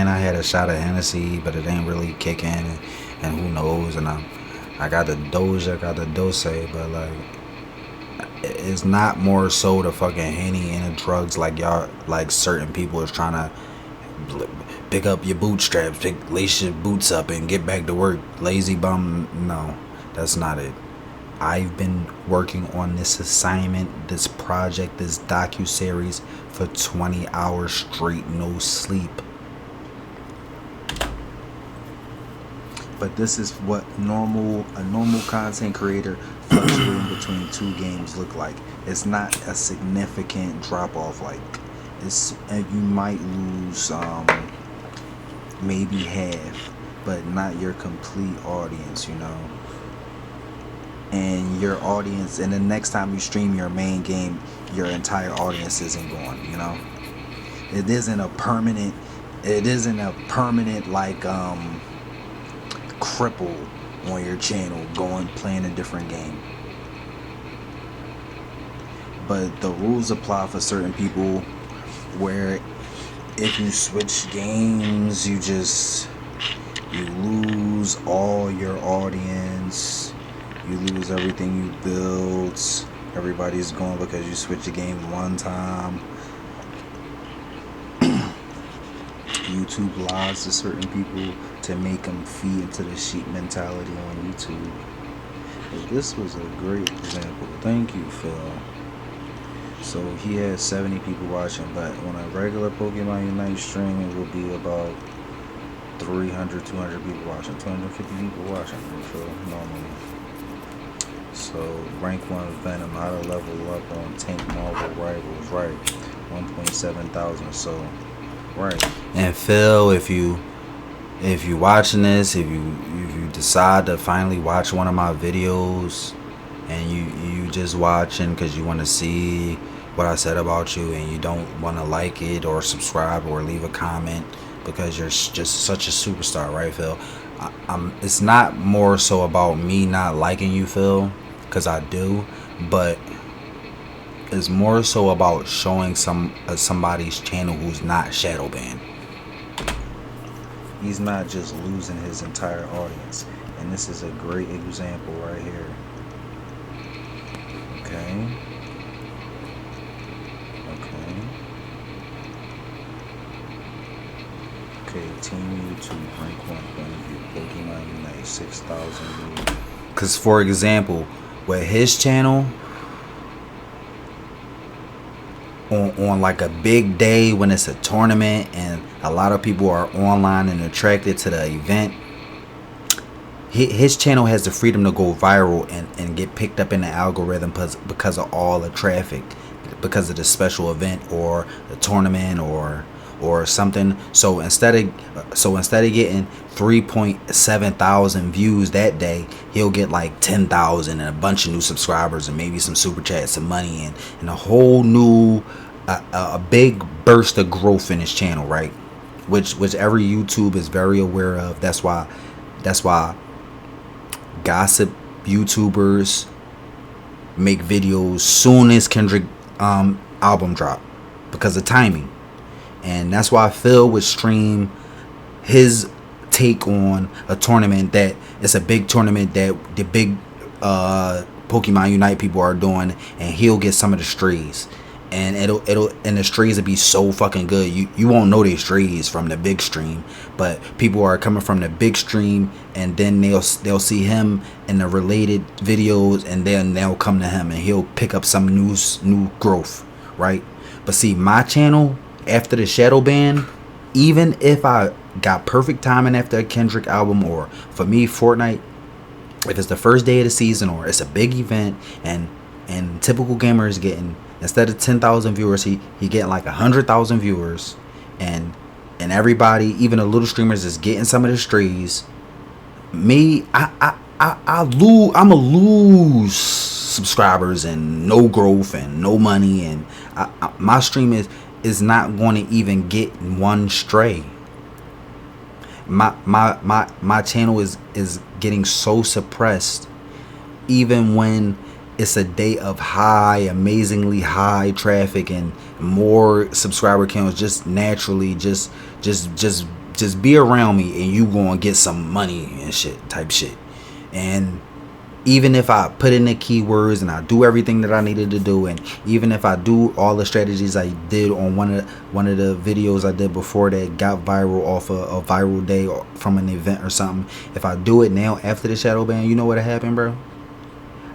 I had a shot of Hennessy, but it ain't really kicking, and who knows, and I got the Doja, got the Dose, but like, it's not more so the fucking Henny and the drugs like y'all, like certain people is trying to pick up your bootstraps, lace your boots up and get back to work. Lazy bum, no, that's not it. I've been working on this assignment, this project, this docu-series for 20 hours straight, no sleep. But this is what a normal content creator fluctuating between two games look like. It's not a significant drop off. Like you might lose maybe half, but not your complete audience, you know. And your audience, and the next time you stream your main game, your entire audience isn't gone, you know. It isn't a permanent like cripple on your channel playing a different game. But the rules apply for certain people, where if you switch games, you lose all your audience. You lose everything you built. Everybody's gone because you switch the game one time. YouTube lies to certain people to make them feed into the sheep mentality on YouTube. But this was a great example. Thank you, Phil. So he has 70 people watching, but on a regular Pokemon Unite stream, it will be about 300, 200 people watching, 250 people watching, Phil, normally. So rank 1 Venom, how to level up on Tank Marvel Rivals, right? 1.7 thousand. So right. And Phil, if you watching this, if you decide to finally watch one of my videos, and you just watching because you want to see what I said about you, and you don't want to like it or subscribe or leave a comment because you're just such a superstar, right, Phil? It's not more so about me not liking you, Phil, because I do, but it's more so about showing somebody's channel who's not shadow banned. He's not just losing his entire audience, and this is a great example right here. Okay. Team YouTube rank 1 point of view. Pokemon Unite 6,000 views. Because for example, with his channel, on like a big day when it's a tournament and a lot of people are online and attracted to the event, his channel has the freedom to go viral and get picked up in the algorithm because of all the traffic, because of the special event or the tournament or something. So instead of getting 3.7 thousand views that day, he'll get like 10,000 and a bunch of new subscribers and maybe some super chats, some money, and a whole new a big burst of growth in his channel, right? Which every YouTube is very aware of. That's why gossip YouTubers make videos soon as Kendrick album drop, because of timing. And that's why Phil would stream his take on a tournament that it's a big tournament that the big Pokemon Unite people are doing, and he'll get some of the strays, and and the strays will be so fucking good. You won't know they strays from the big stream, but people are coming from the big stream, and then they'll see him in the related videos, and then they'll come to him, and he'll pick up some new growth, right? But see, my channel after the shadow ban, even if I got perfect timing after a Kendrick album, or for me Fortnite, if it's the first day of the season or it's a big event, and typical gamer is getting, instead of 10,000 viewers, he getting like 100,000 viewers, and everybody, even the little streamers, is getting some of the strays. Me, I'ma lose subscribers and no growth and no money, and my stream is not going to even get one stray. My channel is getting so suppressed, even when it's a day of amazingly high traffic and more subscriber counts. Just naturally, just be around me and you gonna get some money and shit type shit. And even if I put in the keywords and I do everything that I needed to do, and even if I do all the strategies I did on one of the videos I did before that got viral off a viral day or from an event or something, if I do it now after the shadow ban, you know what'll happen, bro?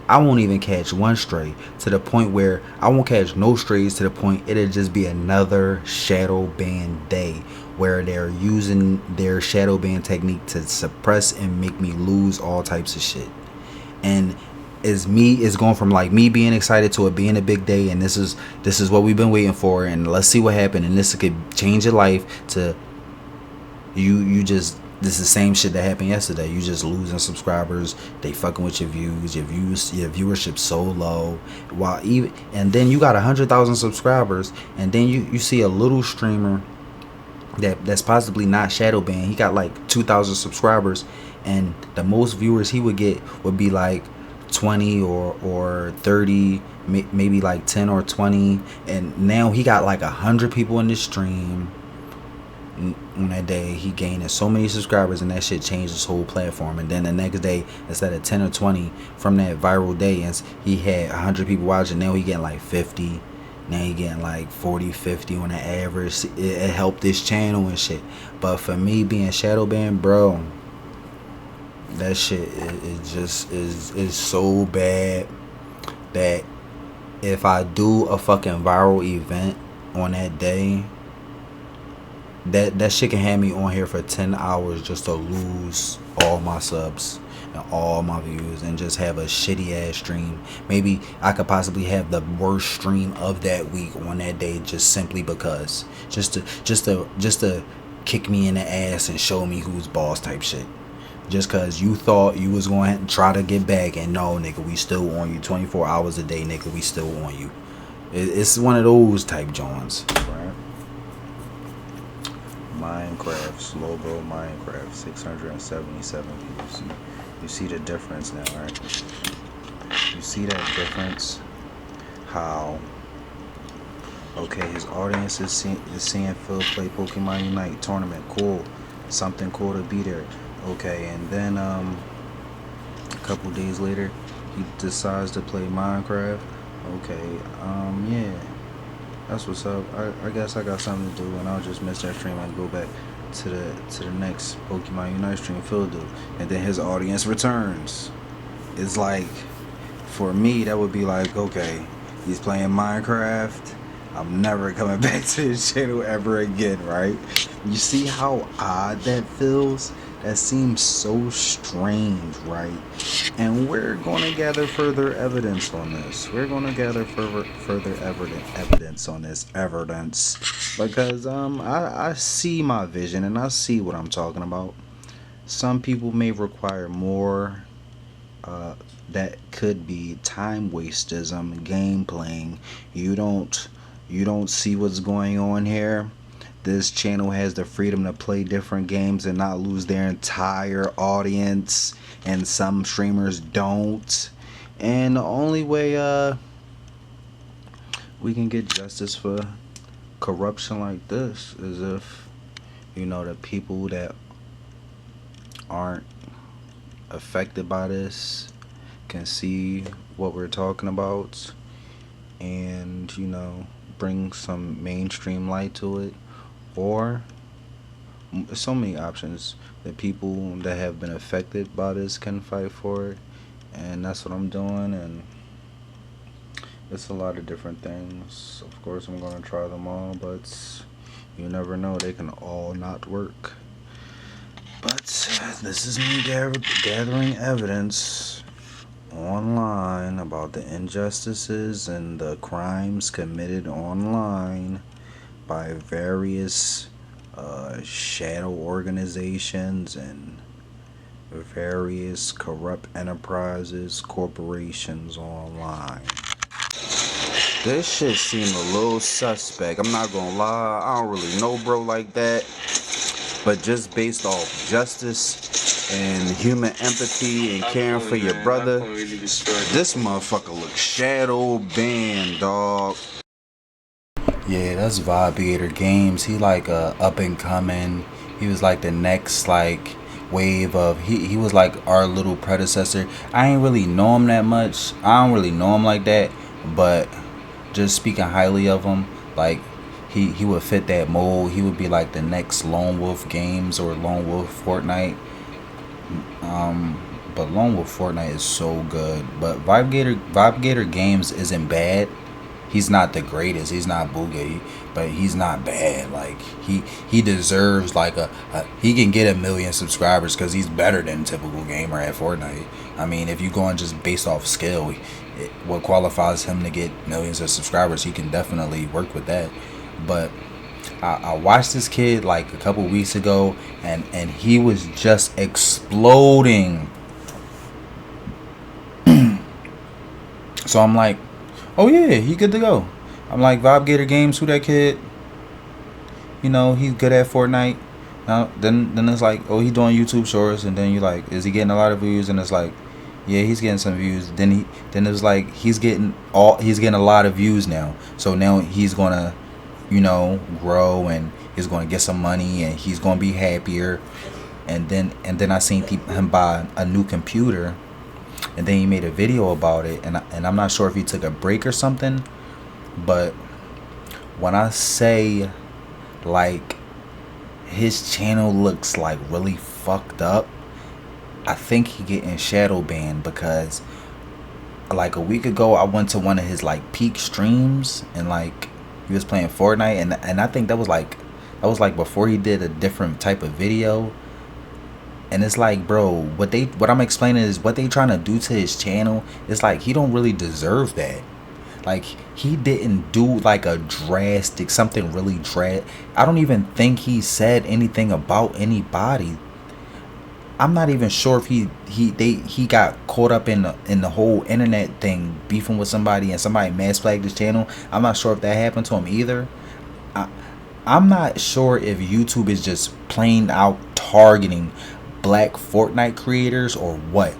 I won't even catch one stray, to the point where I won't catch no strays, to the point it'll just be another shadow ban day where they're using their shadow ban technique to suppress and make me lose all types of shit. And it's going from like me being excited to it being a big day, and this is what we've been waiting for, and let's see what happened, and this could change your life, to you just, this is the same shit that happened yesterday. You just losing subscribers, they fucking with your viewership so low, and then you got 100,000 subscribers, and then you see a little streamer that's possibly not shadow banned, he got like 2,000 subscribers, and the most viewers he would get would be like 20 or 30, maybe like 10 or 20, and now he got like 100 people in the stream. On that day, he gained so many subscribers, and that shit changed his whole platform. And then the next day, instead of 10 or 20 from that viral day, and he had 100 people watching, now he getting like 50. Now he getting like 40, 50 on the average. It helped this channel and shit. But for me being shadow banned, bro, that shit it just is so bad that if I do a fucking viral event on that day, that shit can have me on here for 10 hours just to lose all my subs and all my views, and just have a shitty ass stream. Maybe I could possibly have the worst stream of that week on that day, just simply because, just to kick me in the ass and show me who's boss type shit. Just cause you thought you was going to try to get back, and no, nigga, we still on you 24 hours a day, nigga, we still on you. It's one of those type joints, right? Minecraft's logo, Minecraft, 677 views. You see the difference now, right? You see that difference? How, okay, his audience is seeing Phil play Pokemon Unite tournament, cool, something cool to be there. Okay, and then a couple days later, he decides to play Minecraft. Okay, yeah, that's what's up. I guess I got something to do, and I'll just miss that stream and go back to the next Pokemon Unite stream Phil do, and then his audience returns. It's like, for me, that would be like, okay, he's playing Minecraft, I'm never coming back to his channel ever again, right? You see how odd that feels? That seems so strange, right? And we're going to gather further evidence on this. We're going to gather further evidence on this because I see my vision, and I see what I'm talking about. Some people may require more. That could be time wasteism, game playing. You don't see what's going on here. This channel has the freedom to play different games and not lose their entire audience, and some streamers don't. And the only way we can get justice for corruption like this is if, the people that aren't affected by this can see what we're talking about and, bring some mainstream light to it. Or, so many options. The people that have been affected by this can fight for it. And that's what I'm doing. And it's a lot of different things. Of course, I'm going to try them all, but you never know. They can all not work. But this is me gathering evidence online about the injustices and the crimes committed online by various shadow organizations and various corrupt enterprises, corporations online. This shit seemed a little suspect. I'm not gonna lie, I don't really know bro like that. But just based off justice and human empathy and caring for your brother, this motherfucker looks shadow banned, dog. Yeah, that's Vibrator Games. He like up and coming. He was like the next like wave of he was like our little predecessor. I ain't really know him that much. I don't really know him like that, but just speaking highly of him, like he would fit that mold. He would be like the next Lone Wolf Games or Lone Wolf Fortnite. But Lone Wolf Fortnite is so good. But Vibrator Games isn't bad. He's not the greatest. He's not Boogie, but he's not bad. Like he deserves like he can get 1 million subscribers because he's better than a typical gamer at Fortnite. I mean, if you going just based off skill, what qualifies him to get millions of subscribers, he can definitely work with that. But I watched this kid like a couple weeks ago, and he was just exploding. So I'm like, oh yeah, he good to go. I'm like, Vibrator Games, who that kid? He's good at Fortnite. Now then it's like, oh, he doing YouTube shorts, and then you like, is he getting a lot of views? And it's like, yeah, he's getting some views. Then it's like he's getting a lot of views now. So now he's gonna, grow, and he's gonna get some money, and he's gonna be happier. And then I seen him buy a new computer. And then he made a video about it, and I'm not sure if he took a break or something, but when I say like his channel looks like really fucked up, I think he getting shadow banned because like a week ago I went to one of his like peak streams, and like he was playing Fortnite, and I think that was like before he did a different type of video. And it's like, bro, what I'm explaining is what they trying to do to his channel. It's like he don't really deserve that. Like he didn't do like a drastic something really I don't even think he said anything about anybody. I'm not even sure if he got caught up in the whole internet thing, beefing with somebody, and somebody mass flagged his channel. I'm not sure if that happened to him either. I'm not sure if YouTube is just plain out targeting black Fortnite creators or what.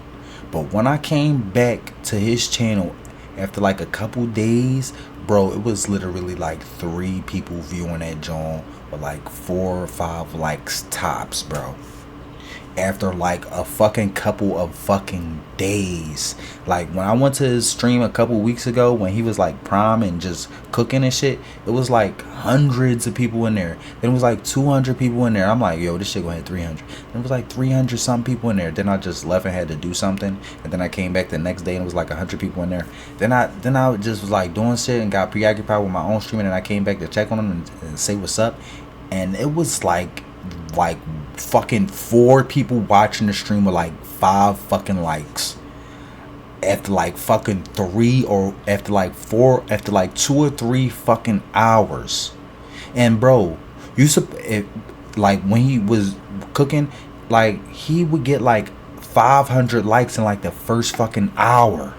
But when I came back to his channel after like a couple days, bro, it was literally like 3 people viewing that joint with like 4 or 5 likes tops, bro. After like a fucking couple of fucking days. Like when I went to his stream a couple weeks ago when he was like prime and just cooking and shit, it was like hundreds of people in there. Then it was like 200 people in there. I'm like, yo, this shit gonna hit 300. Then it was like 300 some people in there. Then I just left and had to do something, and then I came back the next day and it was like 100 people in there. Then I just was like doing shit and got preoccupied with my own streaming, and I came back to check on them and say what's up, and it was like fucking 4 people watching the stream with like 5 fucking likes after like fucking 3 or after like 4 after like 2 or 3 fucking hours. And bro, like when he was cooking, like he would get like 500 likes in like the first fucking hour.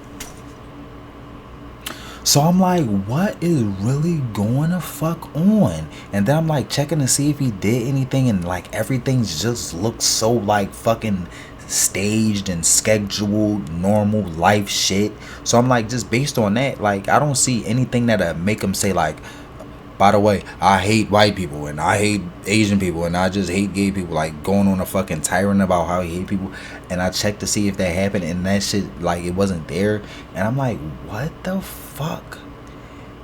So I'm like, what is really going to fuck on? And then I'm like checking to see if he did anything, and like everything just looks so like fucking staged and scheduled normal life shit. So I'm like, just based on that, like I don't see anything that'll make him say like, by the way, I hate white people and I hate Asian people and I just hate gay people, like going on a fucking tyrant about how he hate people. And I checked to see if that happened, and that shit, like, it wasn't there. And I'm like, what the fuck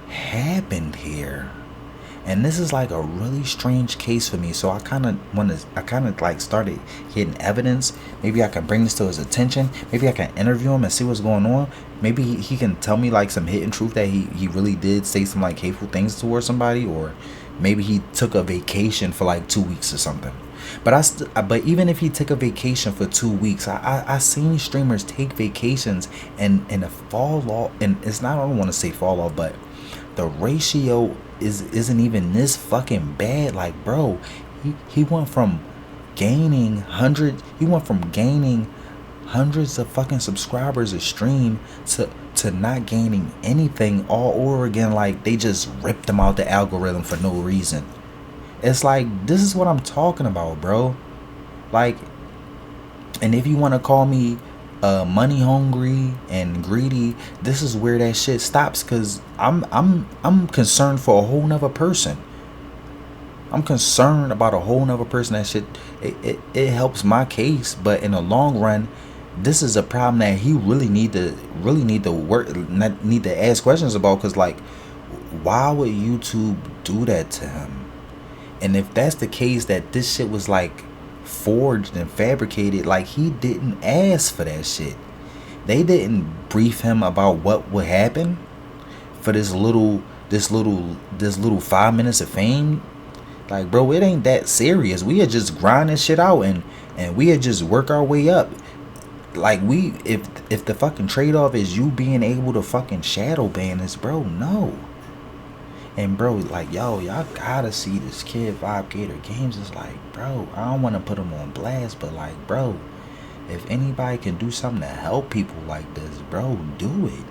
happened here? And this is like a really strange case for me. So I kind of like started getting evidence. Maybe I can bring this to his attention. Maybe I can interview him and see what's going on. Maybe he can tell me like some hidden truth that he really did say some like hateful things towards somebody, or maybe he took a vacation for like 2 weeks or something. But even if he took a vacation for 2 weeks, I seen streamers take vacations and the fall off, and it's not, I don't want to say fall off, but the ratio isn't even this fucking bad. Like, bro, he went from gaining hundreds of fucking subscribers a stream to not gaining anything all over again. Like, they just ripped him out the algorithm for no reason. It's like, this is what I'm talking about, bro. Like, and if you want to call me money hungry and greedy, this is where that shit stops, because I'm concerned for a whole nother person. I'm concerned about a whole nother person. That shit, it helps my case, but in the long run, this is a problem that he really need to work, need to ask questions about. Because, like, why would YouTube do that to him? And if that's the case, that this shit was like forged and fabricated, like, he didn't ask for that shit. They didn't brief him about what would happen for this little 5 minutes of fame. Like, bro, it ain't that serious. We had just grind this shit out and we had just work our way up. Like, if the fucking trade-off is you being able to fucking shadow ban this, bro, no. And bro, like, y'all gotta see this kid Vibe Gator Games. Is like, bro, I don't want to put him on blast, but like, bro, if anybody can do something to help people like this, bro, do it.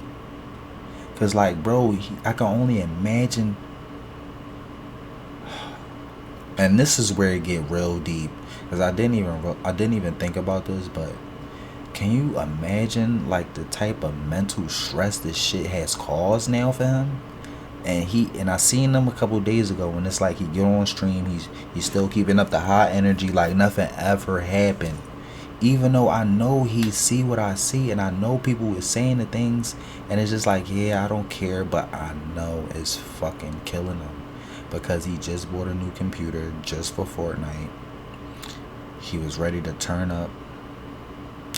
Cause, like, bro, I can only imagine. And this is where it get real deep, cause I didn't even think about this, but can you imagine like the type of mental stress this shit has caused now for him? And I seen him a couple days ago, and it's like he get on stream, he's still keeping up the high energy like nothing ever happened. Even though I know he see what I see, and I know people is saying the things, and it's just like, yeah, I don't care, but I know it's fucking killing him. Because he just bought a new computer just for Fortnite. He was ready to turn up,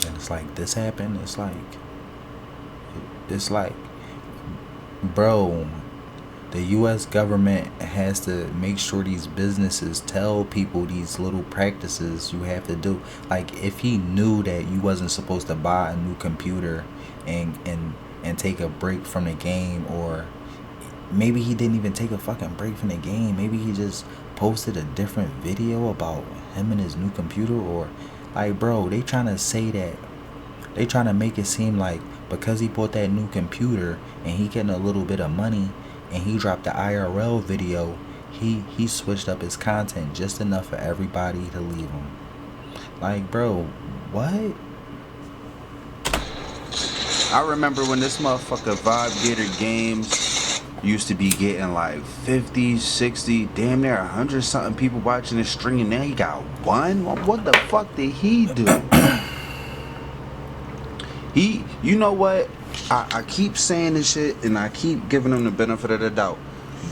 and it's like, this happened. It's like, bro, the U.S. government has to make sure these businesses tell people these little practices you have to do. Like, if he knew that you wasn't supposed to buy a new computer and take a break from the game, or maybe he didn't even take a fucking break from the game, maybe he just posted a different video about him and his new computer, or like, bro, they trying to say that, they trying to make it seem like because he bought that new computer and he getting a little bit of money and he dropped the IRL video, he switched up his content just enough for everybody to leave him. Like, bro, what? I remember when this motherfucker Vibe Gator Games used to be getting like 50, 60, damn near 100 something people watching the stream. Now he got one. What the fuck did he do? You know what? I keep saying this shit and I keep giving him the benefit of the doubt,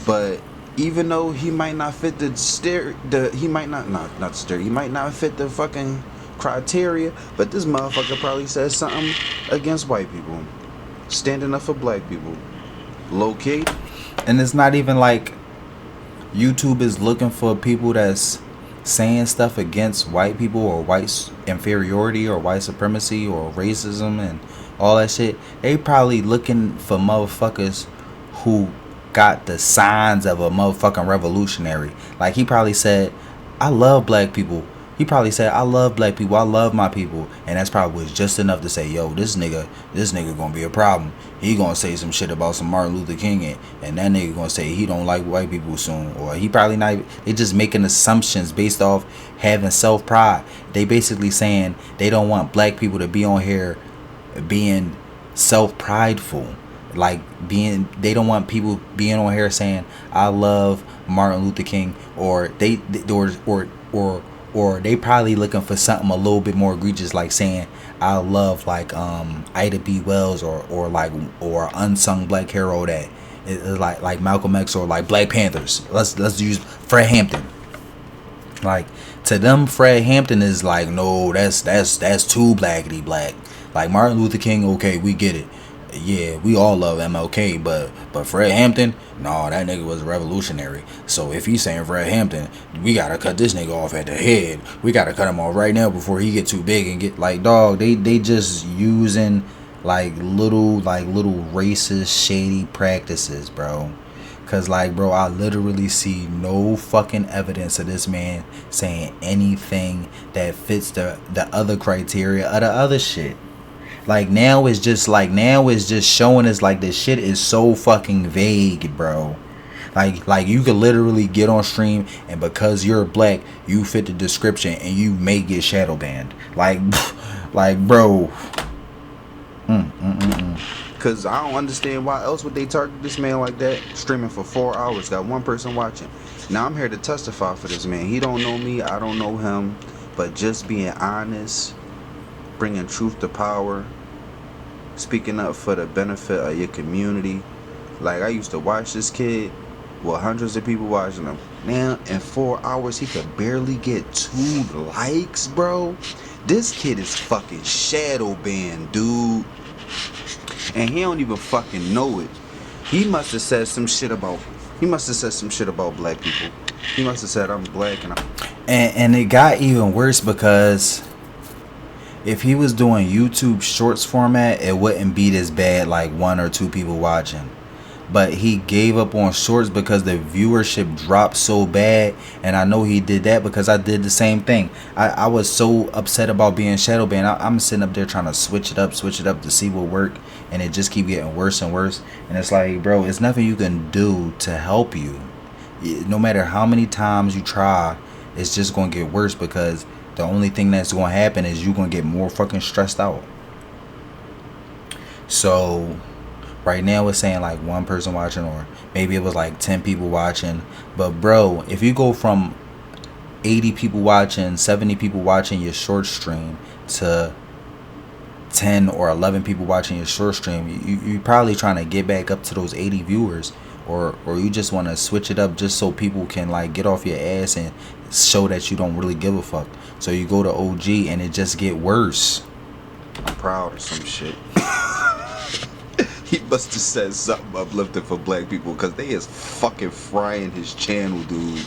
but even though he might not fit the he might not fit the fucking criteria, but this motherfucker probably says something against white people, standing up for black people, low key. And it's not even like YouTube is looking for people that's saying stuff against white people or white inferiority or white supremacy or racism and all that shit. They probably looking for motherfuckers who got the signs of a motherfucking revolutionary. Like, he probably said, I love black people. He probably said, I love black people, I love my people. And that's probably was just enough to say, yo, this nigga gonna be a problem. He gonna say some shit about some Martin Luther King, and that nigga gonna say he don't like white people soon. Or he probably not. They just making assumptions based off having self-pride. They basically saying they don't want black people to be on here being self-prideful. like they don't want people being on here saying I love Martin Luther King, or or they probably looking for something a little bit more egregious, like saying I love like Ida B. Wells, or unsung black hero that is like Malcolm X, or like Black Panthers. Let's use Fred Hampton. Like, to them, Fred Hampton is like, no, that's too blackity black. Like Martin Luther King, okay, we get it. Yeah, we all love MLK, but Fred Hampton, no, that nigga was revolutionary. So if he's saying Fred Hampton, we gotta cut this nigga off at the head. We gotta cut him off right now before he get too big and get like, dog. They just using like little racist shady practices, bro. Cause like, bro, I literally see no fucking evidence of this man saying anything that fits the other criteria of the other shit. Like now it's just showing us like this shit is so fucking vague, bro. Like you could literally get on stream, and because you're black, you fit the description, and you may get shadow banned. Like bro. Cause I don't understand why else would they target this man like that, streaming for 4 hours, got one person watching. Now I'm here to testify for this man. He don't know me, I don't know him, but just being honest, bringing truth to power, speaking up for the benefit of your community. Like, I used to watch this kid with hundreds of people watching him. Now in 4 hours he could barely get 2 likes, bro. This kid is fucking shadow banned, dude. And he don't even fucking know it. He must have said some shit about black people. He must have said I'm black and it got even worse, because if he was doing YouTube shorts format, it wouldn't be this bad, like 1 or 2 people watching. But he gave up on shorts because the viewership dropped so bad. And I know he did that because I did the same thing. I was so upset about being shadow banned. I'm sitting up there trying to switch it up to see what worked, and it just keep getting worse and worse. And it's like, bro, it's nothing you can do to help you. No matter how many times you try, it's just going to get worse, because the only thing that's going to happen is you're going to get more fucking stressed out. So right now it's saying like 1 person watching, or maybe it was like 10 people watching. But bro, if you go from 80 people watching, 70 people watching your short stream to 10 or 11 people watching your short stream, you probably trying to get back up to those 80 viewers, or you just want to switch it up just so people can like get off your ass and show that you don't really give a fuck. So you go to OG and it just get worse. I'm proud of some shit. He must have said something uplifting for black people, because they is fucking frying his channel, dude.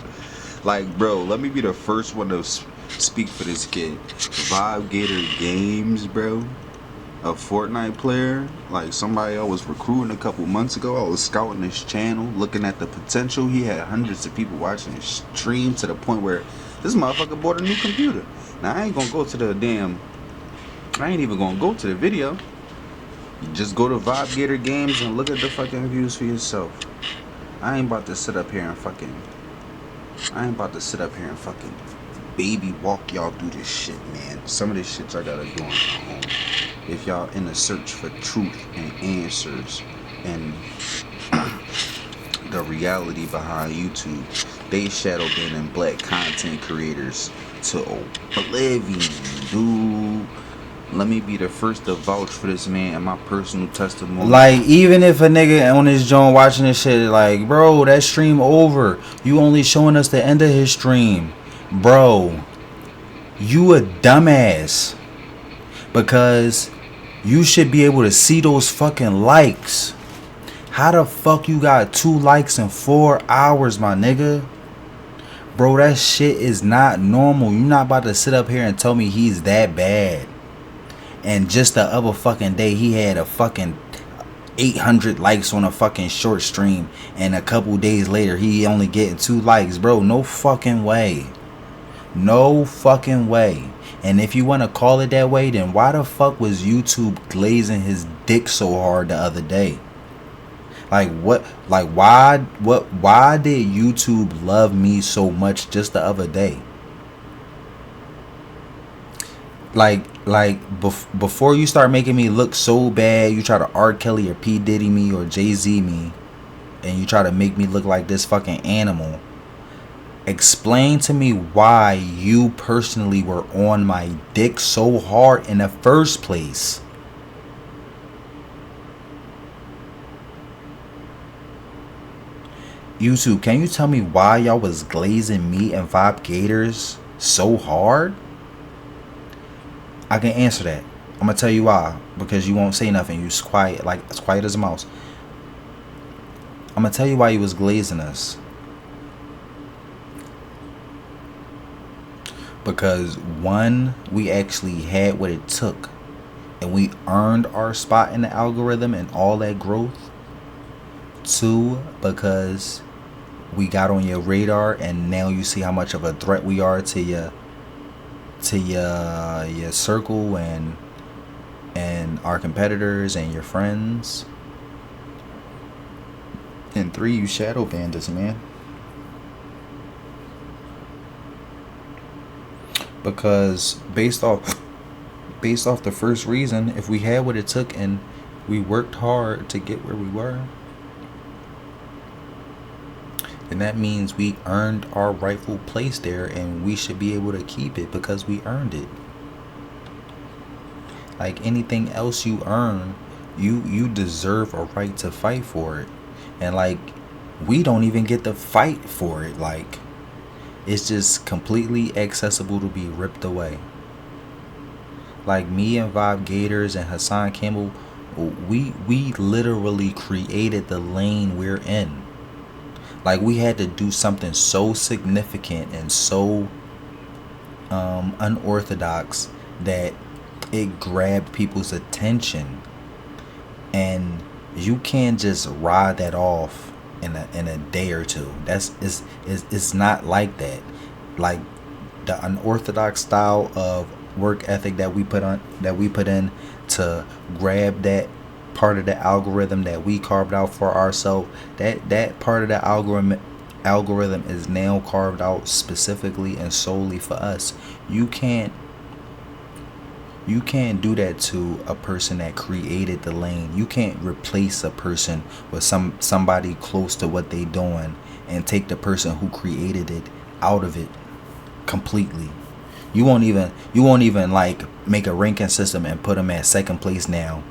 Like, bro, let me be the first one to speak for this kid. Vibe Gator Games, bro. A Fortnite player. Like, somebody I was recruiting a couple months ago. I was scouting his channel, looking at the potential. He had hundreds of people watching his stream, to the point where this motherfucker bought a new computer. Now, I ain't even gonna go to the video. You just go to Vibe Gator Games and look at the fucking views for yourself. I ain't about to sit up here and fucking baby walk y'all through this shit, man. Some of this shit y'all gotta do on your own. If y'all in a search for truth and answers and the reality behind YouTube, they shadow banning black content creators to oblivion, dude. Let me be the first to vouch for this man and my personal testimony. Like, even if a nigga on his joint watching this shit, like, bro, that stream over. You only showing us the end of his stream. Bro, you a dumbass. Because you should be able to see those fucking likes. How the fuck you got 2 likes in 4 hours, my nigga? Bro, that shit is not normal. You're not about to sit up here and tell me he's that bad. And just the other fucking day, he had a fucking 800 likes on a fucking short stream. And a couple days later, he only getting 2 likes. Bro, no fucking way. No fucking way. And if you want to call it that way, then why the fuck was YouTube glazing his dick so hard the other day? Like, what? Like, why did YouTube love me so much just the other day? before you start making me look so bad, you try to R. Kelly or P. Diddy me or Jay-Z me, and you try to make me look like this fucking animal. Explain to me why you personally were on my dick so hard in the first place. YouTube, can you tell me why y'all was glazing me and Vibe Gators so hard? I can answer that. I'm gonna tell you why. Because you won't say nothing. You's quiet, like as quiet as a mouse. I'm gonna tell you why you was glazing us. Because one, we actually had what it took, and we earned our spot in the algorithm and all that growth. Two, because we got on your radar, and now you see how much of a threat we are to your circle and our competitors and your friends. And three, you shadow banned us, man. Because based off the first reason, if we had what it took and we worked hard to get where we were, then that means we earned our rightful place there, and we should be able to keep it because we earned it. Like anything else you earn, you deserve a right to fight for it. And like, we don't even get to fight for it. Like, it's just completely accessible to be ripped away. Like me and Vibe Gators and Hassan Campbell, we literally created the lane we're in. Like, we had to do something so significant and so unorthodox that it grabbed people's attention. And you can't just ride that off in a day or two. It's not like that. Like, the unorthodox style of work ethic that we put in to grab that part of the algorithm that we carved out for ourselves, that part of the algorithm is now carved out specifically and solely for us. You can't do that to a person that created the lane. You can't replace a person with somebody close to what they doing and take the person who created it out of it completely. You won't even like make a ranking system and put them at second place now.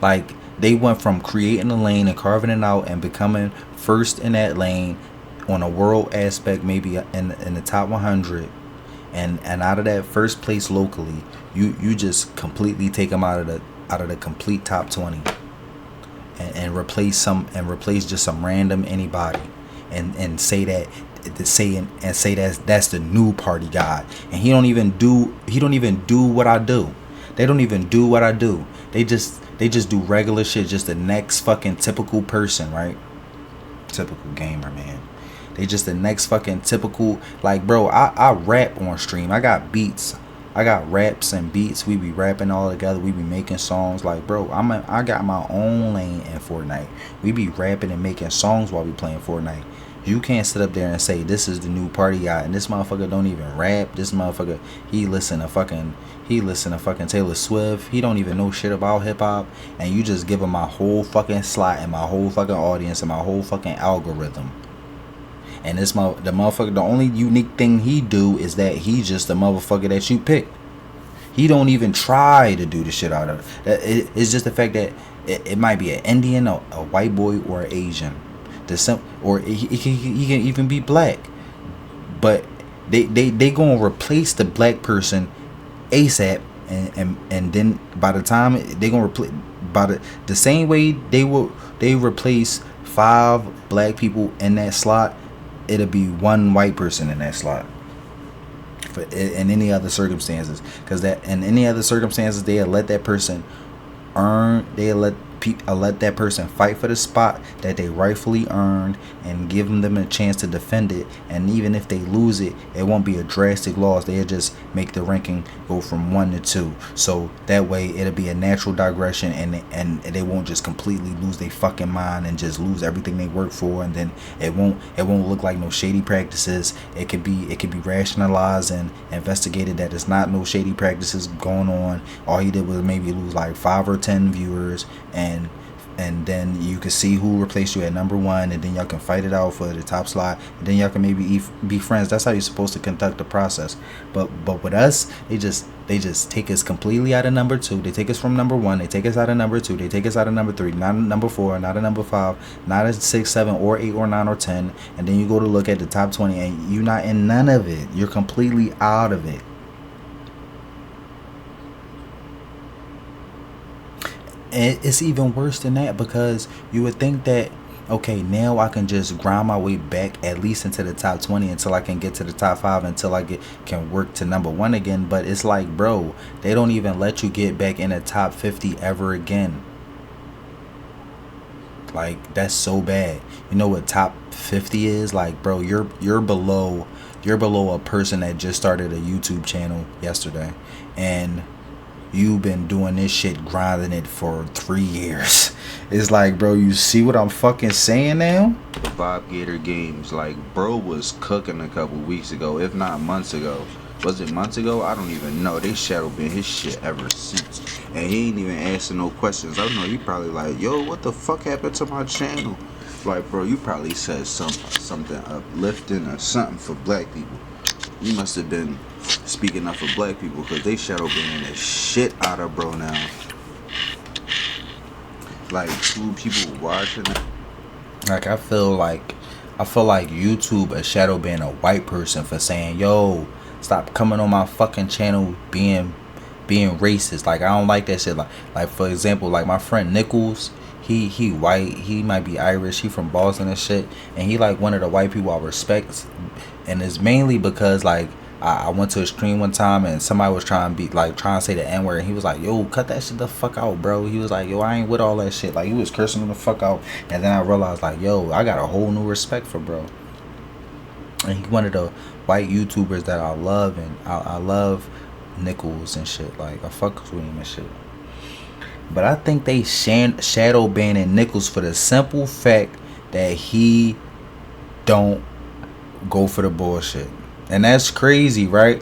Like, they went from creating a lane and carving it out and becoming first in that lane on a world aspect, maybe in the top 100, and out of that first place locally, you just completely take them out of the complete top 20 and replace just some random anybody and say that's the new party guy, and he don't even do what I do. They don't even do what I do. They just do regular shit, just the next fucking typical person, right? Typical gamer, man. They just the next fucking typical, like, bro, I rap on stream. I got beats. I got raps and beats. We be rapping all together. We be making songs. Like, bro, I got my own lane in Fortnite. We be rapping and making songs while we playing Fortnite. You can't sit up there and say this is the new party guy and this motherfucker don't even rap. This motherfucker, he listen to fucking Taylor Swift. He don't even know shit about hip hop, and you just give him my whole fucking slot and my whole fucking audience and my whole fucking algorithm. And the motherfucker, the only unique thing he do is that he just the motherfucker that you picked. He don't even try to do the shit out of it. It's just the fact that it might be an Indian, a white boy, or an Asian. Or he can even be black. But they gonna replace the black person ASAP, and then by the time they gonna replace, by the same way they replace 5 black people in that slot, it'll be 1 white person in that slot. In any other circumstances, because that in any other circumstances they'll let that person earn, they'll let that person fight for the spot that they rightfully earned and give them a chance to defend it. And even if they lose it, it won't be a drastic loss. They'll just make the ranking go from 1 to 2. So that way it'll be a natural digression, and they won't just completely lose their fucking mind and just lose everything they work for. And then it won't look like no shady practices. It could be rationalized and investigated that it's not no shady practices going on. All he did was maybe lose like 5 or 10 viewers, and then you can see who replaced you at number 1, and then y'all can fight it out for the top slot, and then y'all can maybe be friends. That's how you're supposed to conduct the process. But with us, they just take us completely out of number 2. They take us from number 1. They take us out of number 2. They take us out of number 3. Not number 4. Not a number 5. Not a 6, 7, or 8, or 9, or 10. And then you go to look at the top 20, and you're not in none of it. You're completely out of it. And it's even worse than that, because you would think that, okay, now I can just grind my way back at least into the top 20 until I can get to the top 5, until I can work to number 1 again. But it's like, bro, they don't even let you get back in the top 50 ever again. Like, that's so bad. You know what top 50 is? Like, bro, you're below a person that just started a YouTube channel yesterday, and you've been doing this shit, grinding it for 3 years. It's like, bro, you see what I'm fucking saying now? The Bob Gator games, like, bro was cooking a couple weeks ago, if not months ago. Was it months ago? I don't even know. They shadow been his shit ever since, and he ain't even asking no questions. I don't know. He probably like, yo, what the fuck happened to my channel? Like, bro, you probably said something uplifting or something for black people. You must have been speaking up for black people, because they shadow banning the shit out of bro now. Like, 2 people watching it. Like, I feel like YouTube a shadow ban a white person for saying, yo, stop coming on my fucking channel being racist. Like, I don't like that shit. Like for example, like my friend Nichols, he white, he might be Irish, he from Boston and shit, and he like one of the white people I respect. And it's mainly because, like, I went to a stream one time and somebody was trying to say the N-word, and he was like, yo, cut that shit the fuck out, bro. He was like, yo, I ain't with all that shit. Like, he was cursing him the fuck out. And then I realized, like, yo, I got a whole new respect for bro. And he's one of the white YouTubers that I love, and I love Nichols and shit. Like, I fuck with him and shit. But I think they shadow banning Nichols for the simple fact that he don't go for the bullshit. And that's crazy, right?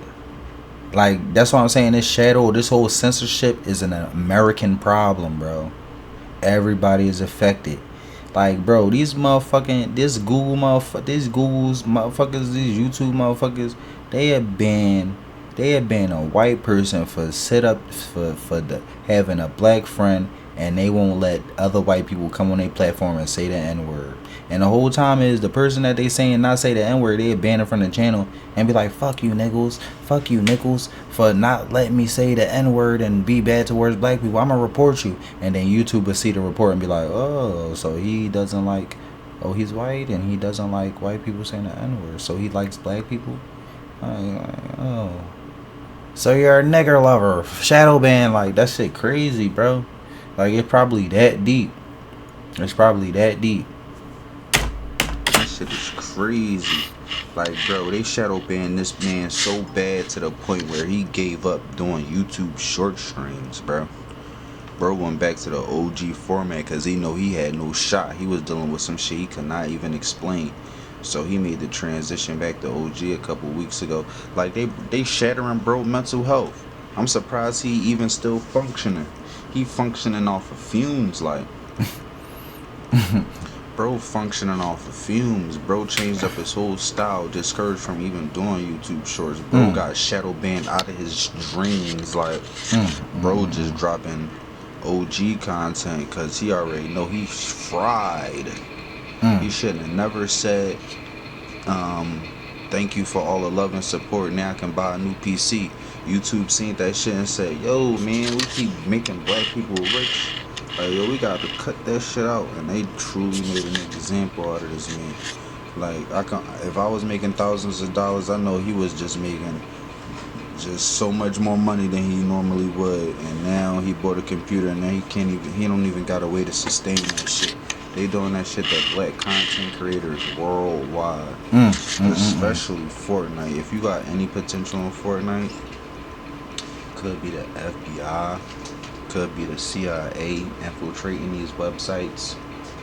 Like, that's what I'm saying. This whole censorship is an American problem, bro. Everybody is affected. Like, bro, these motherfucking, these Google's motherfuckers, these YouTube motherfuckers, they have banned a white person for having a black friend, and they won't let other white people come on their platform and say the N-word. And the whole time is the person that they saying not say the N-word, they ban it from the channel and be like, fuck you Nichols for not letting me say the N-word and be bad towards black people. I'm gonna report you. And then YouTube will see the report and be like, oh, so he doesn't like, oh, he's white and he doesn't like white people saying the N-word, so he likes black people. Oh, so you're a nigger lover. Shadow ban. Like, that shit crazy, bro. Like, it's probably that deep. Shit is crazy. Like, bro, they shadow banned this man so bad to the point where he gave up doing YouTube short streams, bro. Bro went back to the OG format because he know he had no shot. He was dealing with some shit he could not even explain. So he made the transition back to OG a couple weeks ago. Like, they shattering bro mental health. I'm surprised he even still functioning. He functioning off of fumes, like. Bro functioning off of fumes. Bro changed up his whole style, discouraged from even doing YouTube shorts. Bro got shadow banned out of his dreams. Like, bro just dropping OG content because he already know he's fried. He shouldn't have never said, thank you for all the love and support. Now I can buy a new PC. YouTube seen that shit and said, yo, man, we keep making black people rich. Like, yo, we got to cut that shit out. And they truly made an example out of this man. Like, if I was making thousands of dollars, I know he was just making just so much more money than he normally would, and now he bought a computer, and now he don't even got a way to sustain that shit. They doing that shit to black content creators worldwide, especially Fortnite. If you got any potential in Fortnite, could be the FBI, could be the CIA infiltrating these websites,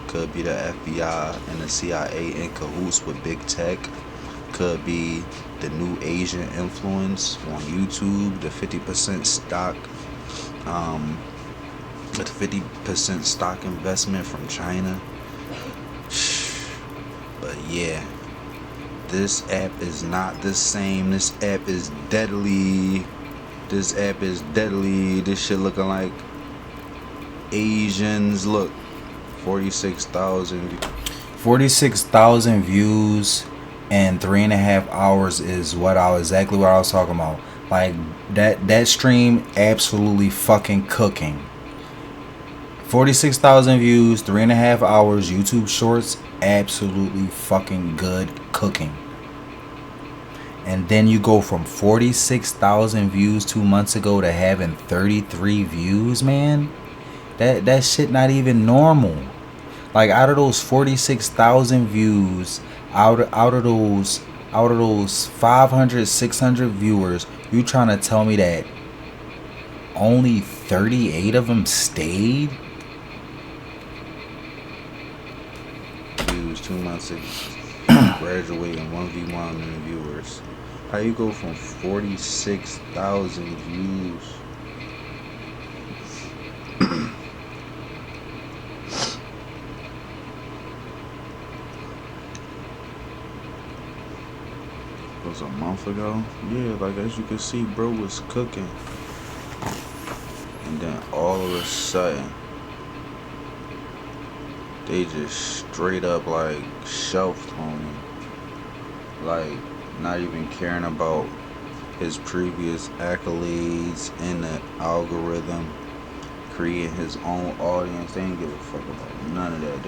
could be the FBI and the CIA in cahoots with big tech, could be the new Asian influence on YouTube, the 50% stock, the 50% stock investment from China. But yeah, this app is not the same. This app is deadly. This shit looking like Asians. Look, 46,000 views in 3.5 hours is exactly what I was talking about. Like that stream absolutely fucking cooking. 46,000 views, 3.5 hours, YouTube Shorts, absolutely fucking good cooking. And then you go from 46,000 views 2 months ago to having 33 views, man. That shit not even normal. Like, out of those 46,000 views, out of those 500, 600 viewers, you trying to tell me that only 38 of them stayed? Views 2 months ago, graduating 1v1 in viewers. How you go from 46,000 views? Was a month ago. Yeah, like, as you can see, bro was cooking, and then all of a sudden they just straight up like shelved homie, like not even caring about his previous accolades in the algorithm, creating his own audience. They ain't give a fuck about none of that.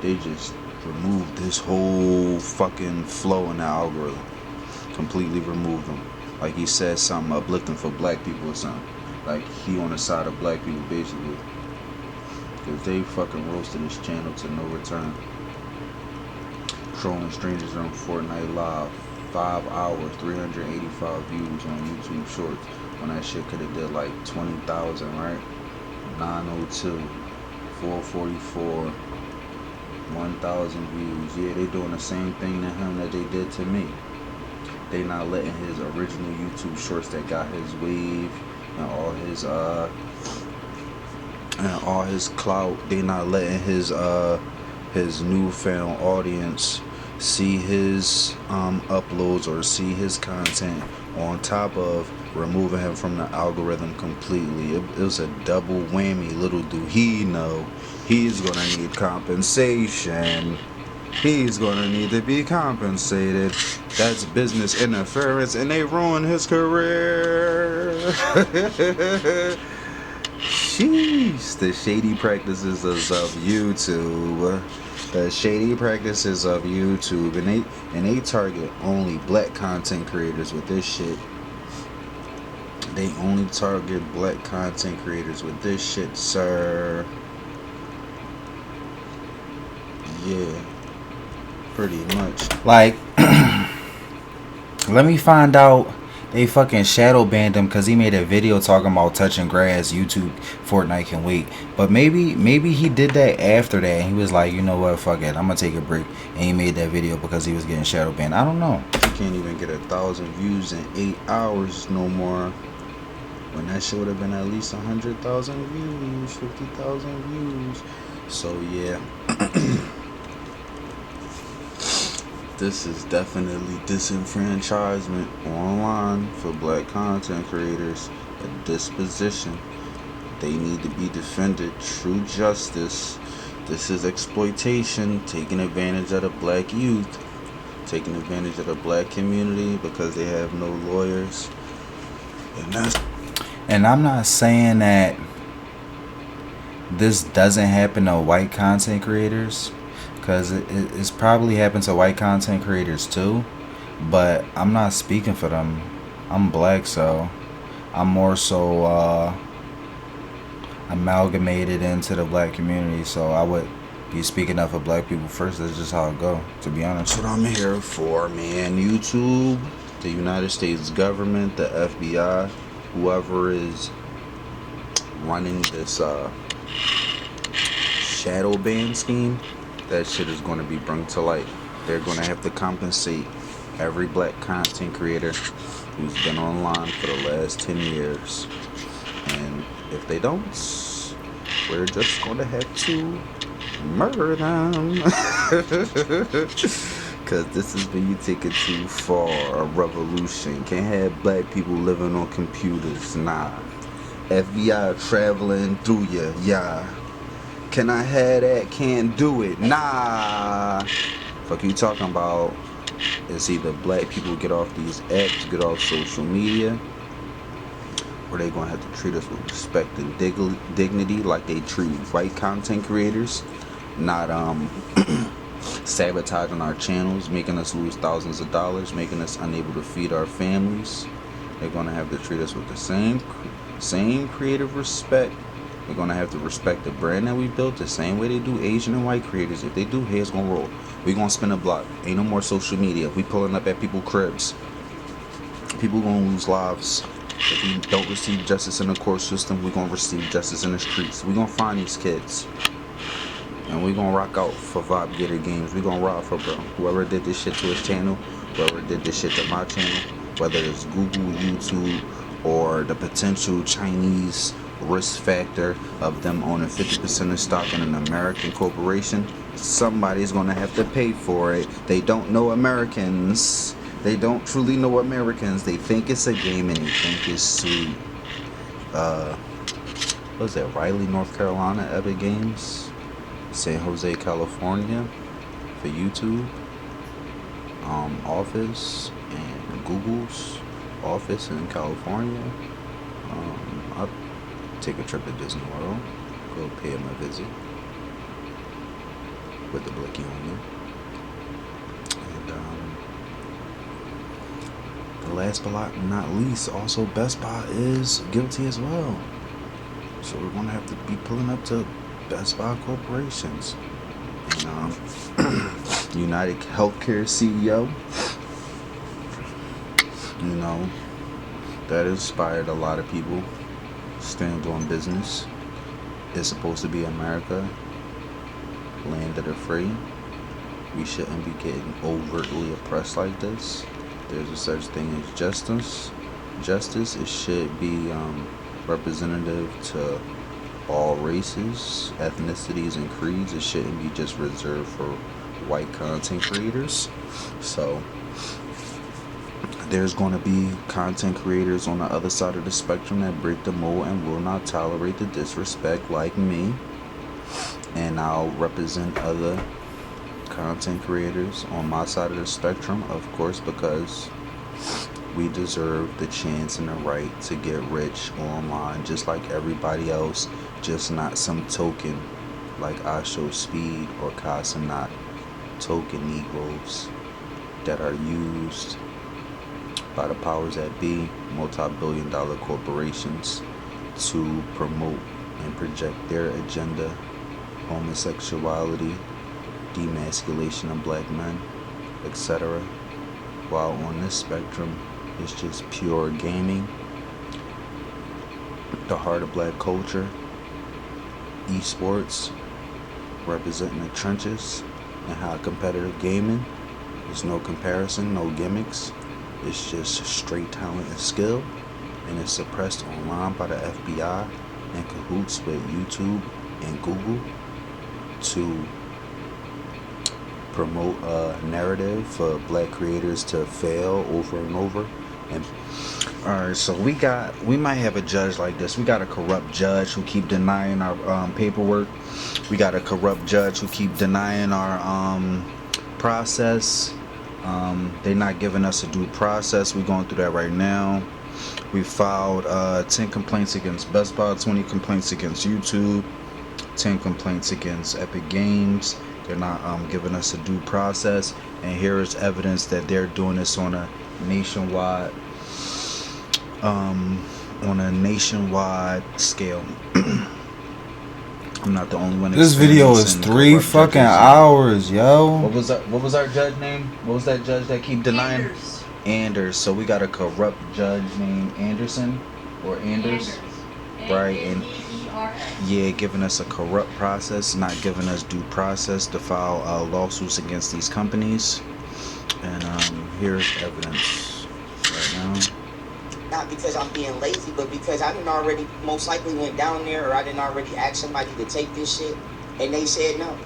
They just removed this whole fucking flow in the algorithm. Completely removed him. Like he said something uplifting for black people or something. Like he on the side of black people basically. Because they fucking roasted his channel to no return. Trolling strangers on Fortnite Live. 5 hours, 385 views on YouTube Shorts. When that shit could have did like 20,000, right? 902, 444. 1,000 views. Yeah, they doing the same thing to him that they did to me. They not letting his original YouTube Shorts that got his wave and all his clout. They not letting his newfound audience see his uploads or see his content, on top of removing him from the algorithm completely. It was a double whammy. Little do he know, he's gonna need compensation. He's gonna need to be compensated. That's business interference, and they ruined his career. Sheesh. The shady practices of YouTube. The shady practices of YouTube, and they target only black content creators with this shit. They only target black content creators with this shit, sir. Yeah, pretty much. Like, let me find out they fucking shadow banned him because he made a video talking about touching grass. YouTube, Fortnite can wait. But maybe he did that after that. He was like, you know what, fuck it, I'm gonna take a break. And he made that video because he was getting shadow banned. I don't know. You can't even get 1,000 views in 8 hours no more. When that shit would have been at least 100,000 views, 50,000 views. So yeah. This is definitely disenfranchisement online for black content creators. A disposition. They need to be defended. True justice. This is exploitation, taking advantage of the black youth, taking advantage of the black community because they have no lawyers. And I'm not saying that this doesn't happen to white content creators, because it's probably happened to white content creators too. but I'm not speaking for them. I'm black, so I'm more so amalgamated into the black community, so I would be speaking up for black people first. That's just how it go, to be honest. That's what I'm here for, man. YouTube, the United States government, the FBI, whoever is running this shadow ban scheme, that shit is going to be brought to light. They're going to have to compensate every black content creator who's been online for the last 10 years. And if they don't, we're just going to have to murder them. Because this is when you take it too far. A revolution. Can't have black people living on computers. Nah. FBI traveling through you. Yeah. Can I have that? Can't do it. Nah. Fuck you talking about? It's either black people get off these apps, get off social media, or they gonna have to treat us with respect and dignity like they treat white content creators, not sabotaging our channels, making us lose thousands of dollars, making us unable to feed our families. They're gonna have to treat us with the same creative respect. They're gonna have to respect the brand that we built the same way they do Asian and white creators. If they do, heads gonna roll. We gonna spin a block. Ain't no more social media. We pulling up at people's cribs. People gonna lose lives. If we don't receive justice in the court system, we gonna receive justice in the streets. We gonna find these kids, and we gonna rock out for Vibe Gator Games. We gonna rock for bro. Whoever did this shit to his channel, whoever did this shit to my channel, whether it's Google, YouTube, or the potential Chinese risk factor of them owning 50% of stock in an American corporation, somebody's gonna have to pay for it. They don't know Americans. They don't truly know Americans. They think it's a game and they think it's sweet. What was that? Raleigh, North Carolina, Epic Games, San Jose, California, for YouTube, office, and Google's office in California. I'll take a trip to Disney World, go pay him a visit with the blicky on me. And last but not least, also Best Buy is guilty as well. So we're gonna have to be pulling up to Best Buy corporations. And, United Healthcare CEO, you know, that inspired a lot of people. Stand on business. It's supposed to be America, land of the free. We shouldn't be getting overtly oppressed like this. There's a such thing as justice. It should be representative to all races, ethnicities, and creeds. It shouldn't be just reserved for white content creators. So there's going to be content creators on the other side of the spectrum that break the mold and will not tolerate the disrespect, like me. And I'll represent other content creators on my side of the spectrum, of course, because we deserve the chance and the right to get rich online just like everybody else, just not some token like I Show Speed or Casanat, token Negroes that are used by the powers that be, multi-billion-dollar corporations, to promote and project their agenda: homosexuality, demasculation of black men, etc. While on this spectrum, it's just pure gaming, the heart of black culture, esports, representing the trenches, and how competitive gaming. There's no comparison, no gimmicks. It's just straight talent and skill, and it's suppressed online by the FBI in cahoots with YouTube and Google to promote a narrative for black creators to fail over and over. And alright, so we might have a judge like this. We got a corrupt judge who keep denying our paperwork. We got a corrupt judge who keep denying our process. They're not giving us a due process. We're going through that right now. We filed 10 complaints against Best Buy, 20 complaints against YouTube, 10 complaints against Epic Games. They're not giving us a due process, and here is evidence that they're doing this on a nationwide scale. I'm not the only one. This video is 3 fucking hours, yo. What was our judge name? What was that judge that keep denying? Anders. So we got a corrupt judge named Anderson or Anders. Right, and yeah, giving us a corrupt process, not giving us due process to file lawsuits against these companies. And here's evidence right now. Not because I'm being lazy, but because I didn't already most likely went down there, or I didn't already ask somebody to take this shit, and they said no.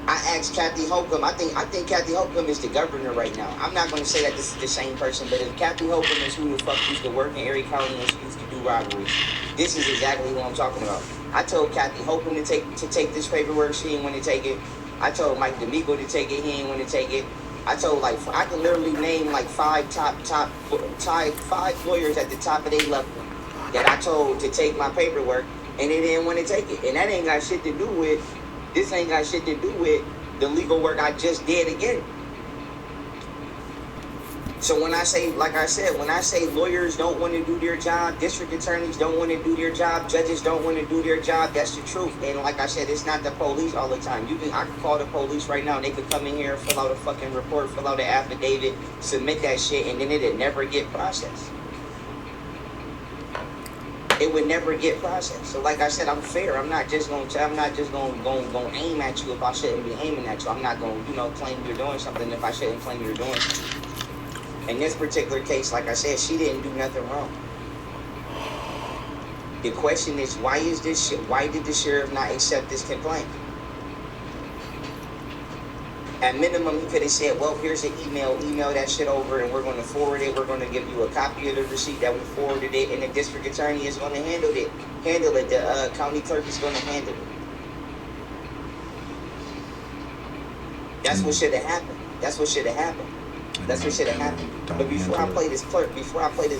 I asked Kathy Holcomb. I think Kathy Holcomb is the governor right now. I'm not going to say that this is the same person, but if Kathy Holcomb is who the fuck used to work in Erie County and used to do robberies, this is exactly who I'm talking about. I told Kathy Holcomb to take this paperwork. She didn't want to take it. I told Mike D'Amico to take it. He didn't want to take it. I told I can literally name like five lawyers at the top of their level that I told to take my paperwork, and they didn't want to take it. And that ain't got shit to do with. This ain't got shit to do with the legal work I just did again. So when I say, like I said, when I say lawyers don't want to do their job, district attorneys don't want to do their job, judges don't want to do their job, that's the truth. And like I said, it's not the police all the time. I can call the police right now and they could come in here, fill out a fucking report, fill out an affidavit, submit that shit, and then it'd never get processed. It would never get processed. So like I said, I'm fair. I'm not just going to aim at you if I shouldn't be aiming at you. I'm not going to, claim you're doing something if I shouldn't claim you're doing something. In this particular case, like I said, she didn't do nothing wrong. The question is, why did the sheriff not accept this complaint? At minimum, he could have said, well, here's an email that shit over, and we're going to forward it. We're going to give you a copy of the receipt that we forwarded it, and the district attorney is going to handle it. The county clerk is going to handle it. That's what should have happened. That's what should have happened. But before I play this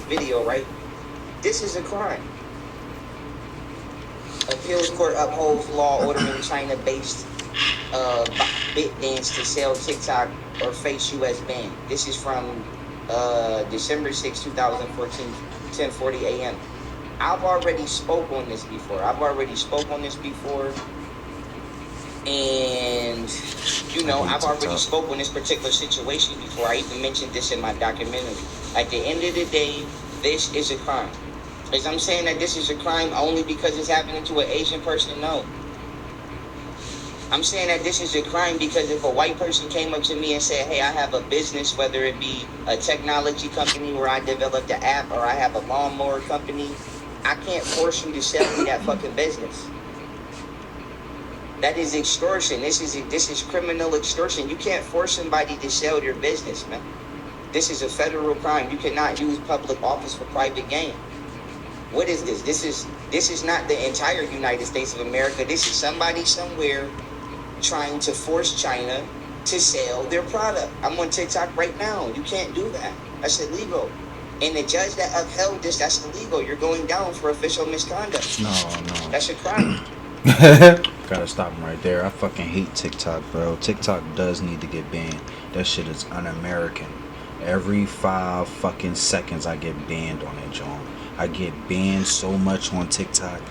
video, right, this is a crime. Appeals court upholds law ordering China-based BitDance to sell TikTok or face U.S. ban. This is from December 6, 2014, 10:40 a.m. I've already spoke on this before. And, I've already spoke on this particular situation before. I even mentioned this in my documentary. At the end of the day, this is a crime. As I'm saying that this is a crime only because it's happening to an Asian person? No. I'm saying that this is a crime because if a white person came up to me and said, hey, I have a business, whether it be a technology company where I developed an app, or I have a lawnmower company, I can't force you to sell me that fucking business. That is extortion. This is criminal extortion. You can't force somebody to sell their business, man. This is a federal crime. You cannot use public office for private gain. What is this? This is not the entire United States of America. This is somebody somewhere trying to force China to sell their product. I'm on TikTok right now. You can't do that. That's illegal. And the judge that upheld this, that's illegal. You're going down for official misconduct. No. That's a crime. Gotta stop him right there. I fucking hate TikTok, bro. TikTok does need to get banned. That shit is un-American. Every 5 fucking seconds I get banned on that joint. I get banned so much on TikTok,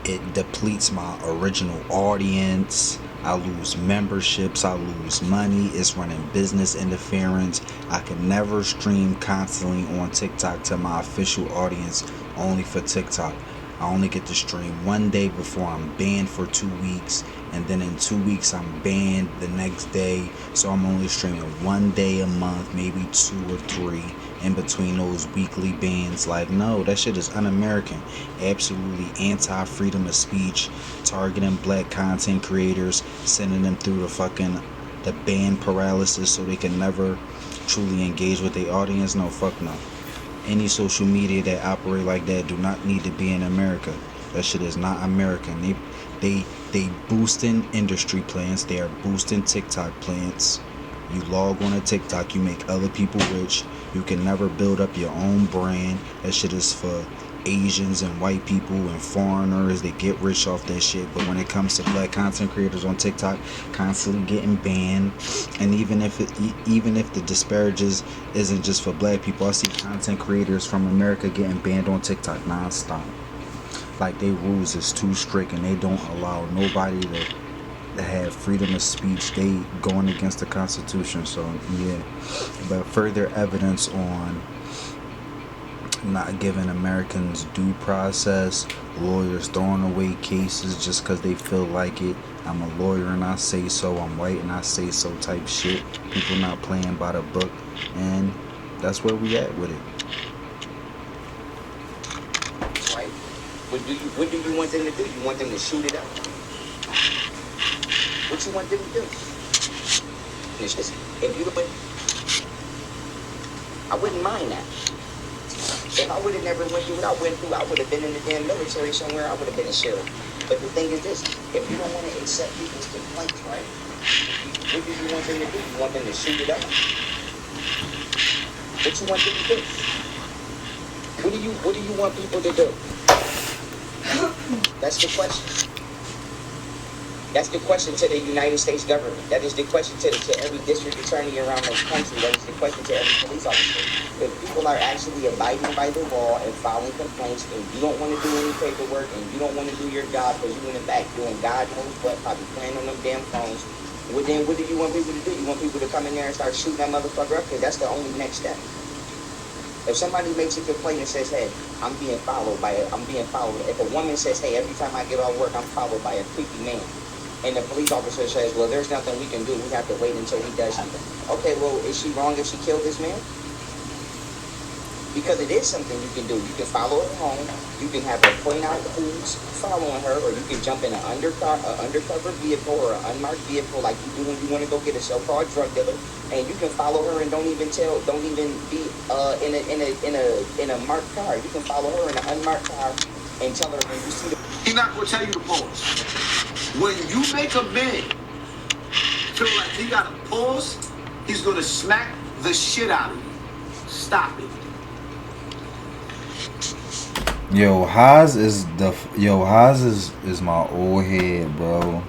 it depletes my original audience. I lose memberships, I lose money. It's running business interference. I can never stream constantly on TikTok to my official audience only for TikTok. I only get to stream one day before I'm banned for 2 weeks, and then in 2 weeks I'm banned the next day. So I'm only streaming 1 day a month, maybe 2 or 3 in between those weekly bans. Like, no, that shit is un-American. Absolutely anti-freedom of speech, targeting black content creators, sending them through the ban paralysis so they can never truly engage with their audience. No, fuck no. Any social media that operate like that do not need to be in America. That shit is not American. They boosting industry plans. They are boosting TikTok plans. You log on to TikTok, you make other people rich. You can never build up your own brand. That shit is for Asians and white people and foreigners, they get rich off that shit. But when it comes to black content creators on TikTok, constantly getting banned. And even if the disparages isn't just for black people, I see content creators from America getting banned on TikTok nonstop. Like, they rules is too strict and they don't allow nobody to have freedom of speech. They going against the Constitution. So yeah, but further evidence on not giving Americans due process, lawyers throwing away cases just because they feel like it. I'm a lawyer and I say so, I'm white and I say so type shit. People not playing by the book, and that's where we at with it. Right? What do you want them to do? You want them to shoot it up? What you want them to do? It's just, if you don't, I wouldn't mind that. If I would have never went through what I went through, I would have been in the damn military somewhere. I would have been a sheriff. But the thing is this: if you don't want to accept people's complaints, right? What do you want them to do? You want them to shoot it up? What you want them to do? What do you want people to do? That's the question. That's the question to the United States government. That is the question to every district attorney around the country. That is the question to every police officer. If people are actually abiding by the law and filing complaints, and you don't want to do any paperwork, and you don't want to do your job because you're in the back doing God knows what, probably playing on them damn phones, well, then what do you want people to do? You want people to come in there and start shooting that motherfucker up? Because that's the only next step. If somebody makes a complaint and says, hey, I'm being followed. If a woman says, hey, every time I get off work, I'm followed by a creepy man. And the police officer says, well, there's nothing we can do. We have to wait until he does something. Okay, well, is she wrong if she killed this man? Because it is something you can do. You can follow her home. You can have her point out who's following her, or you can jump in an undercover vehicle or an unmarked vehicle like you do when you want to go get a so-called drug dealer, and you can follow her and don't even be in a marked car. You can follow her in an unmarked car and tell her when you see the. He's not gonna tell you to pause. When you make a man feel like he got to pause, he's gonna smack the shit out of you. Stop it. Haas is my old head, bro.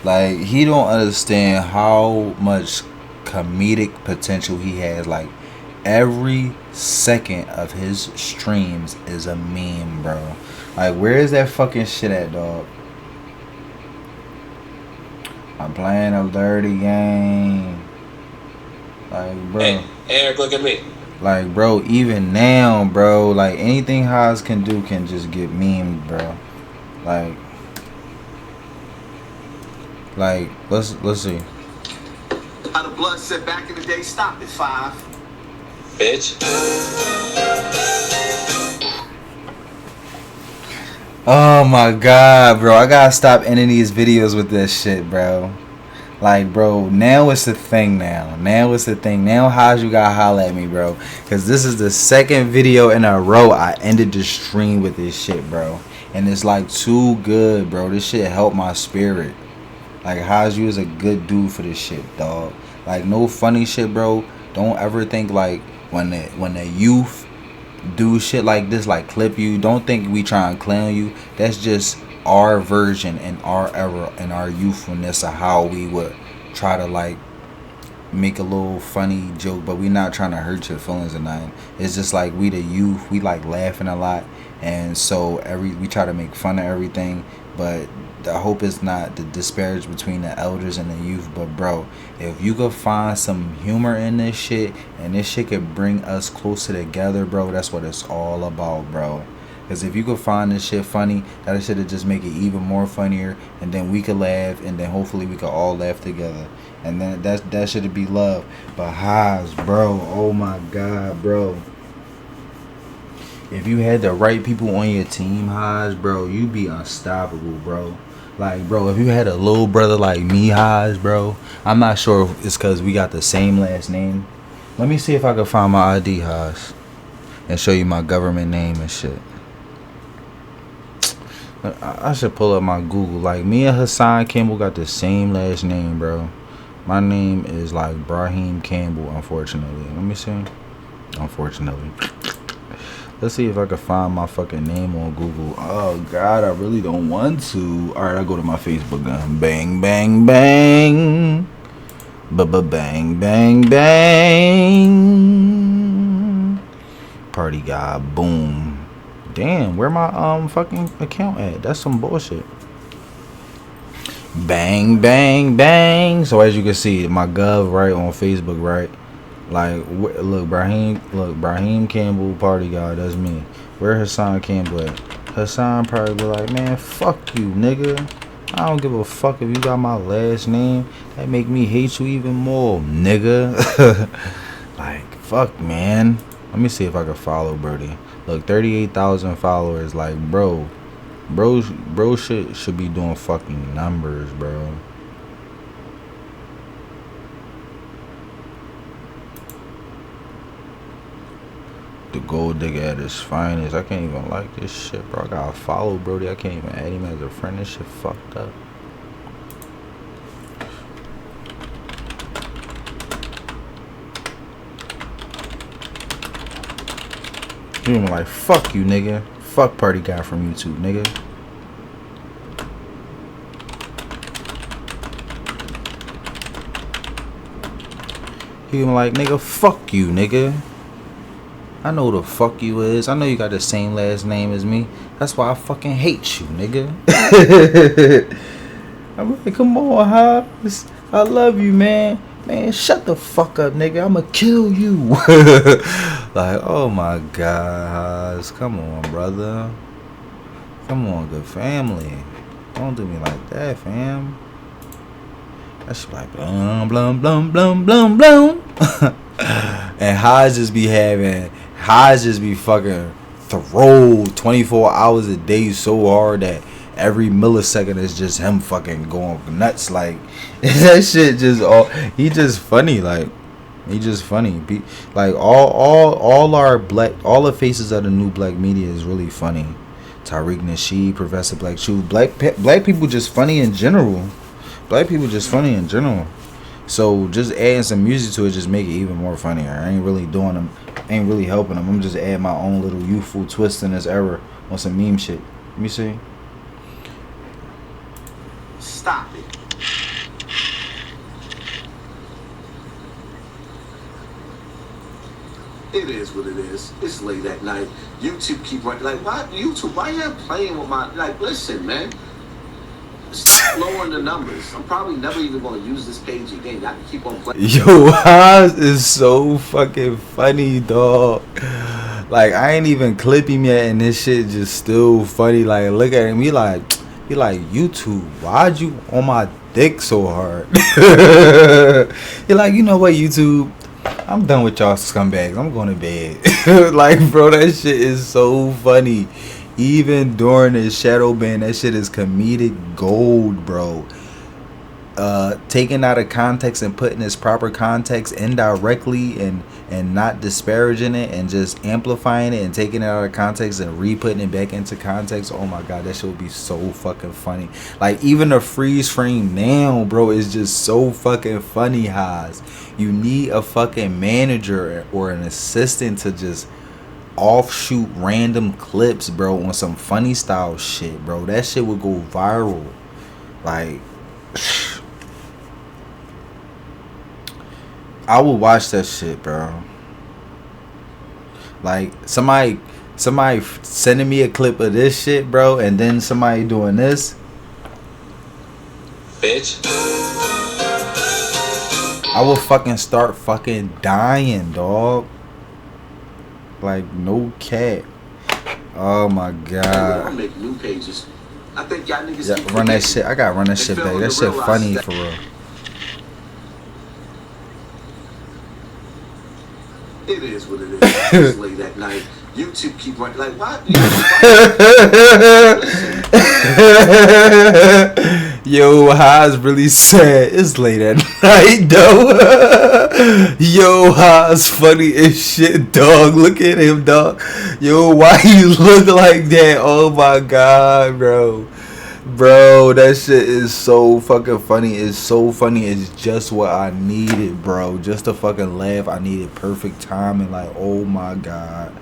Like, he don't understand how much comedic potential he has. Like, every second of his streams is a meme, bro. Like, where is that fucking shit at, dog? I'm playing a dirty game. Like, bro. Hey, Eric, look at me. Like, bro, even now, bro, like, anything Haas can do can just get memed, bro. Like, let's see. How the blood said back in the day, stop it, 5. Bitch. Oh my god, bro. I gotta stop ending these videos with this shit, bro. Like, bro, now it's the thing now. Now Haas, you gotta holla at me, bro. Because this is the second video in a row I ended the stream with this shit, bro. And it's like too good, bro. This shit helped my spirit. Like, Haas, you is a good dude for this shit, dog. Like, no funny shit, bro. Don't ever think like when the youth do shit like this, like clip you, don't think we try and clown you. That's just our version and our era and our youthfulness of how we would try to like make a little funny joke, but we not trying to hurt your feelings or nothing. It's just like we the youth, we like laughing a lot, and so we try to make fun of everything, but the hope is not to disparage between the elders and the youth. But bro, if you could find some humor in this shit and this shit could bring us closer together, bro, that's what it's all about, bro. Because if you could find this shit funny, that shit would just make it even more funnier, and then we could laugh, and then hopefully we could all laugh together, and then that should be love. But Haas, bro, oh my god, bro, if you had the right people on your team, Haas, bro, you'd be unstoppable, bro. Like, bro, if you had a little brother like me, Haas, bro, I'm not sure if it's because we got the same last name. Let me see if I can find my ID, Haas, and show you my government name and shit. I should pull up my Google. Like, me and Hassan Campbell got the same last name, bro. My name is like Brahim Campbell, unfortunately. Let me see. Unfortunately. Let's see if I can find my fucking name on Google. Oh God, I really don't want to. All right, I go to my Facebook gun. Bang, bang, bang. Bang, bang, bang. Party guy, boom. Damn, where my fucking account at? That's some bullshit. Bang, bang, bang. So as you can see, my gov right on Facebook, right? Like, look, Brahim Campbell, party guy, that's me. Where Hassan Campbell at? Hassan probably be like, man, fuck you, nigga. I don't give a fuck if you got my last name. That make me hate you even more, nigga. Like, fuck, man. Let me see if I can follow Birdie. Look, 38,000 followers. Like, bro should be doing fucking numbers, bro. The gold digger at his finest. I can't even like this shit, bro. I gotta follow Brody. I can't even add him as a friend. This shit fucked up. You know, like, fuck you, nigga. Fuck party guy from YouTube, nigga. He was like, nigga, fuck you, nigga. I know who the fuck you is. I know you got the same last name as me. That's why I fucking hate you, nigga. I'm like, come on, Hobbs. I love you, man. Man, shut the fuck up, nigga. I'ma kill you. Like, oh my God, Hobbs. Come on, brother. Come on, good family. Don't do me like that, fam. That's like blum blum blum blum blum blum. And Hodge just be fucking thrilled 24 hours a day so hard that every millisecond is just him fucking going nuts. Like, that shit just he just funny. Like, he just funny. Like, all the faces of the new black media is really funny. Tariq Nasheed, Professor Black Shoe, black people just funny in general. Black people just funny in general. So just adding some music to it just make it even more funnier. I ain't really doing them, ain't really helping them. I'm just adding my own little youthful twist in this era on some meme shit. Let me see. Stop it. It is what it is. It's late at night. YouTube keep running. Like, why YouTube? Why you playing with my? Like, listen, man. Stop lowering the numbers. I'm probably never even going to use this page again. I can keep on playing. Yo, Haas is so fucking funny, dog. Like, I ain't even clip him yet, and this shit just still funny. Like, look at him. He like YouTube. Why'd you on my dick so hard? He like, you know what, YouTube? I'm done with y'all scumbags. I'm going to bed. Like, bro, that shit is so funny. Even during his shadow ban, that shit is comedic gold, bro. Taking out of context and putting its proper context indirectly and not disparaging it and just amplifying it and taking it out of context and re-putting it back into context. Oh my God, that shit would be so fucking funny. Like, even the freeze frame now, bro, is just so fucking funny, Haas. You need a fucking manager or an assistant to just offshoot random clips, bro, on some funny style shit, bro. That shit would go viral. Like, I would watch that shit, bro. Like, somebody sending me a clip of this shit, bro, and then somebody doing this, bitch. I will fucking start fucking dying, dog. Like, no cap. Oh my God. I make new pages. I think y'all niggas Yeah, run that shit. I gotta run that shit back. That shit funny for real. It is what it is. It's late at night. YouTube keep running. Like, why? Yo, Haas really sad. It's late at night, though. Yo, Haas funny as shit, dog. Look at him, dog. Yo, why you look like that? Oh my God, bro. Bro, that shit is so fucking funny. It's so funny. It's just what I needed, bro. Just to fucking laugh. I needed perfect timing. Like, oh my God.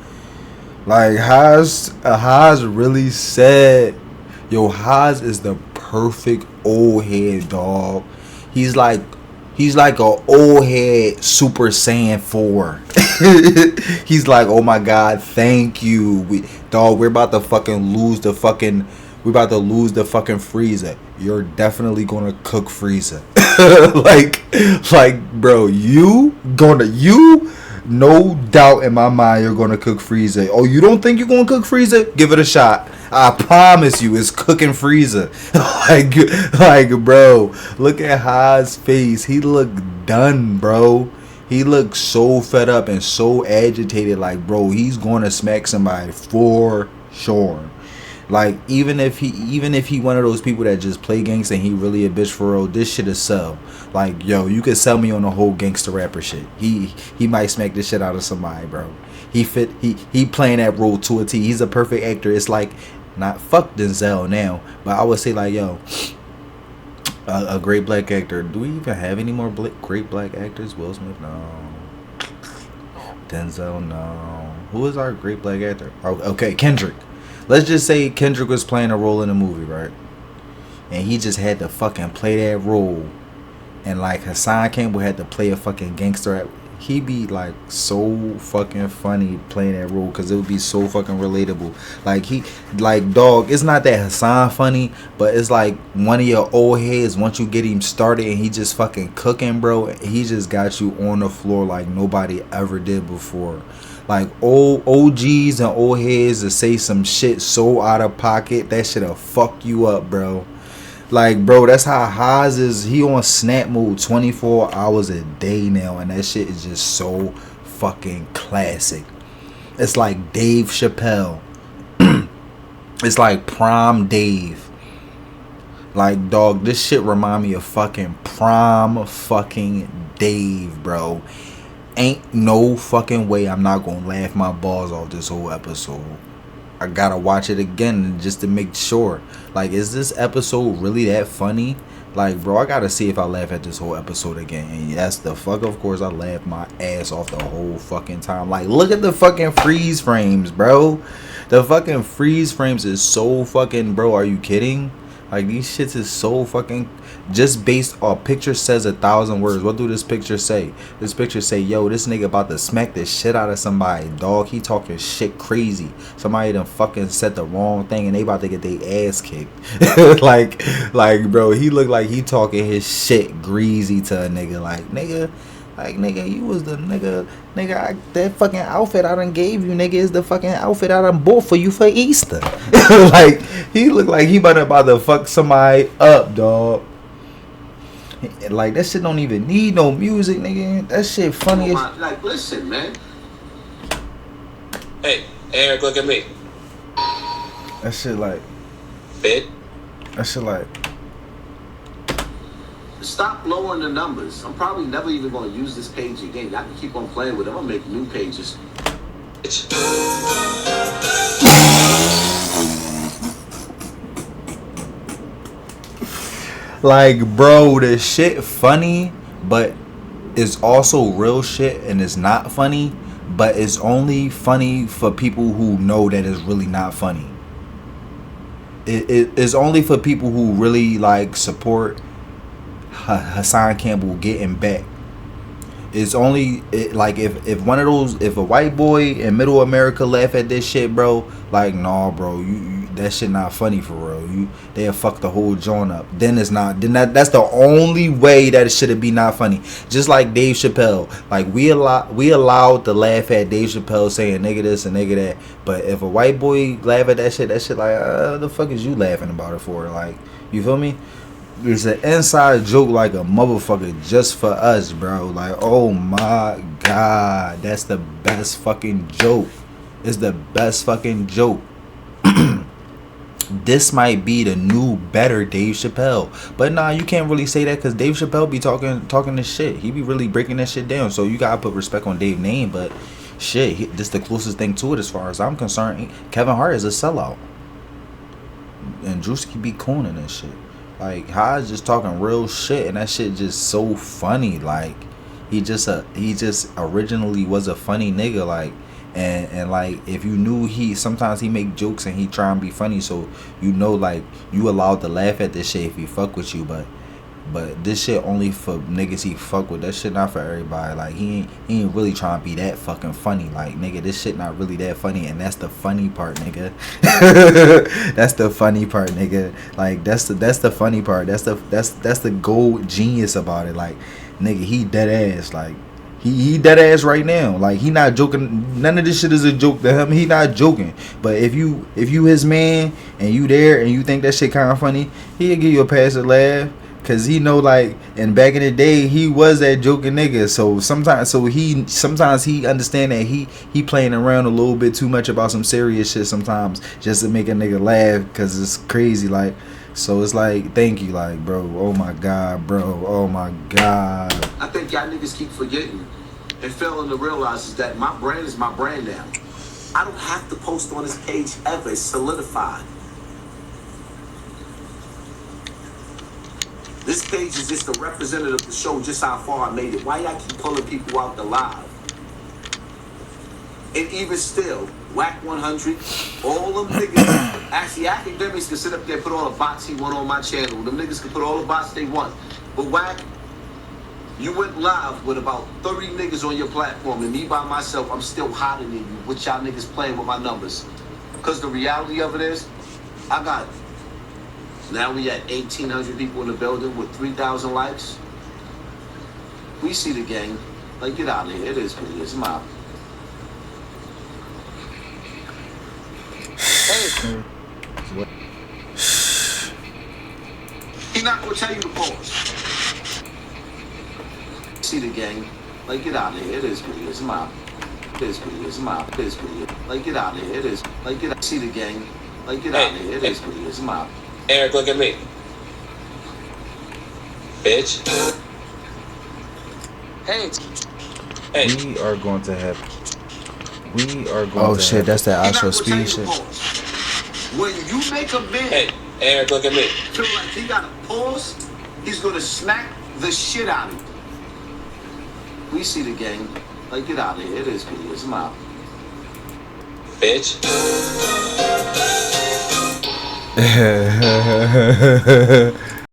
Like Haas really said, yo, Haas is the perfect old head, dog. He's like a old head Super Saiyan 4. He's like, oh my god, thank you. We're about to lose the fucking Frieza. You're definitely gonna cook Frieza. like bro, you no doubt in my mind you're gonna cook Frieza. Oh, you don't think you're gonna cook Frieza? Give it a shot. I promise you, it's cooking Frieza. like, bro, look at Ha's face. He looked done, bro. He looked so fed up and so agitated. Like, bro, he's gonna smack somebody for sure. Like, even if he one of those people that just play gangsta and he really a bitch for real, this shit is sell. Like, yo, you could sell me on the whole gangster rapper shit. He might smack the shit out of somebody, bro. He playing that role to a T. He's a perfect actor. It's like, not fuck Denzel now, but I would say like, yo, a great black actor. Do we even have any more great black actors? Will Smith, no. Denzel, no. Who is our great black actor? Oh, okay, Kendrick. Let's just say Kendrick was playing a role in a movie, right? And he just had to fucking play that role. And like Hassan Campbell had to play a fucking gangster. He'd be like so fucking funny playing that role because it would be so fucking relatable. Like dog, it's not that Hassan funny, but it's like one of your old heads. Once you get him started and he just fucking cooking, bro, he just got you on the floor like nobody ever did before. Like old OGs and old heads to say some shit so out of pocket, that shit'll fuck you up, bro. Like, bro, that's how Haas is. He on snap mode 24 hours a day now, and that shit is just so fucking classic. It's like Dave Chappelle. It's like Prom Dave. Like, dog, this shit remind me of fucking Prom fucking Dave, bro. Ain't no fucking way I'm not gonna laugh my balls off this whole episode. I gotta watch it again just to make sure. Like, is this episode really that funny? Like, bro, I gotta see if I laugh at this whole episode again. And yes, the fuck, of course, I laughed my ass off the whole fucking time. Like, look at the fucking freeze frames, bro. The fucking freeze frames is so fucking, bro, are you kidding? Like, these shits is so fucking, just based on picture says 1,000 words. What do this picture say? This picture say, yo, this nigga about to smack the shit out of somebody, dog. He talking shit crazy. Somebody done fucking said the wrong thing and they about to get their ass kicked. like, bro, he look like he talking his shit greasy to a nigga. Like, nigga, you was the nigga, that fucking outfit I done gave you, nigga, is the fucking outfit I done bought for you for Easter. Like, he look like he about to fuck somebody up, dog. Like, that shit don't even need no music, nigga. That shit funny as... Like, listen, man. Hey, Eric, look at me. That shit like... Fit? That shit like... Stop lowering the numbers. I'm probably never even going to use this page again. Y'all can keep on playing with it. I'm going to make new pages. Like, bro, the shit funny, but it's also real shit, and it's not funny, but it's only funny for people who know that it's really not funny. It's only for people who really, like, support Hassan Campbell getting back. It's only like if one of those, if a white boy in middle America laugh at this shit, bro, like, nah, bro, you that shit not funny for real. They'll fuck the whole joint up. Then it's not. Then that's the only way that it should be not funny. Just like Dave Chappelle, like we allowed to laugh at Dave Chappelle saying nigga this and nigga that. But if a white boy laugh at that shit like, the fuck is you laughing about it for? Like, you feel me? It's an inside joke like a motherfucker just for us, bro. Like, oh my god, that's the best fucking joke. It's the best fucking joke. This might be the new better Dave Chappelle, but nah, you can't really say that because Dave Chappelle be talking this shit. He be really breaking that shit down. So you gotta put respect on Dave's name. But shit, this the closest thing to it as far as I'm concerned. Kevin Hart is a sellout, and Drewski be cooning and shit. Like, Haas just talking real shit, and that shit just so funny. Like, he just originally was a funny nigga. Like, And like, if you knew sometimes he make jokes and he try and be funny, so you know, like, you allowed to laugh at this shit if he fuck with you, but this shit only for niggas he fuck with. That shit not for everybody. Like, he ain't really trying to be that fucking funny. Like, nigga, this shit not really that funny, and that's the funny part, nigga. That's the funny part, nigga. Like, that's the funny part. That's the gold genius about it. Like, nigga, he dead ass. Like, he dead ass right now. Like, he not joking. None of this shit is a joke to him. He not joking. But if you his man and you there and you think that shit kind of funny, he'll give you a pass or laugh. Cause he know, like, and back in the day he was that joking nigga. So sometimes he understand that he playing around a little bit too much about some serious shit sometimes just to make a nigga laugh, cause it's crazy. Like, so it's like, thank you, like, bro. Oh my god, bro. Oh my god. I think y'all niggas keep forgetting and failing to realize is that my brand is my brand now. I don't have to post on this page ever. It's solidified. This page is just a representative to show just how far I made it. Why y'all keep pulling people out the live? And even still, Whack 100, all them niggas, actually academics can sit up there and put all the bots he want on my channel. Them niggas can put all the bots they want. But Whack, you went live with about 30 niggas on your platform, and me by myself, I'm still hotter than you with y'all niggas playing with my numbers. Because the reality of it is, I got it. Now we at 1,800 people in the building with 3,000 likes. We see the gang. Like, get out of here. It is what it is. I'm out. Hey. He's not gonna tell you to pause. See the gang. Like, get out of here. It is what it is. I'm out. It is what it is. I'm out. It is what it is. Like, get out of here. It is. Like, get out. See the gang. Like, get out of here. It is what it is. I'm out. Eric, look at me. Bitch. Hey. We are going to have. Oh shit, that's that actual speed shit. When you make a man, hey, Eric, look at me. Feel like he got a pause, he's gonna smack the shit out of you. We see the gang. Like, get out of here. It is what it is. I'm out. Bitch.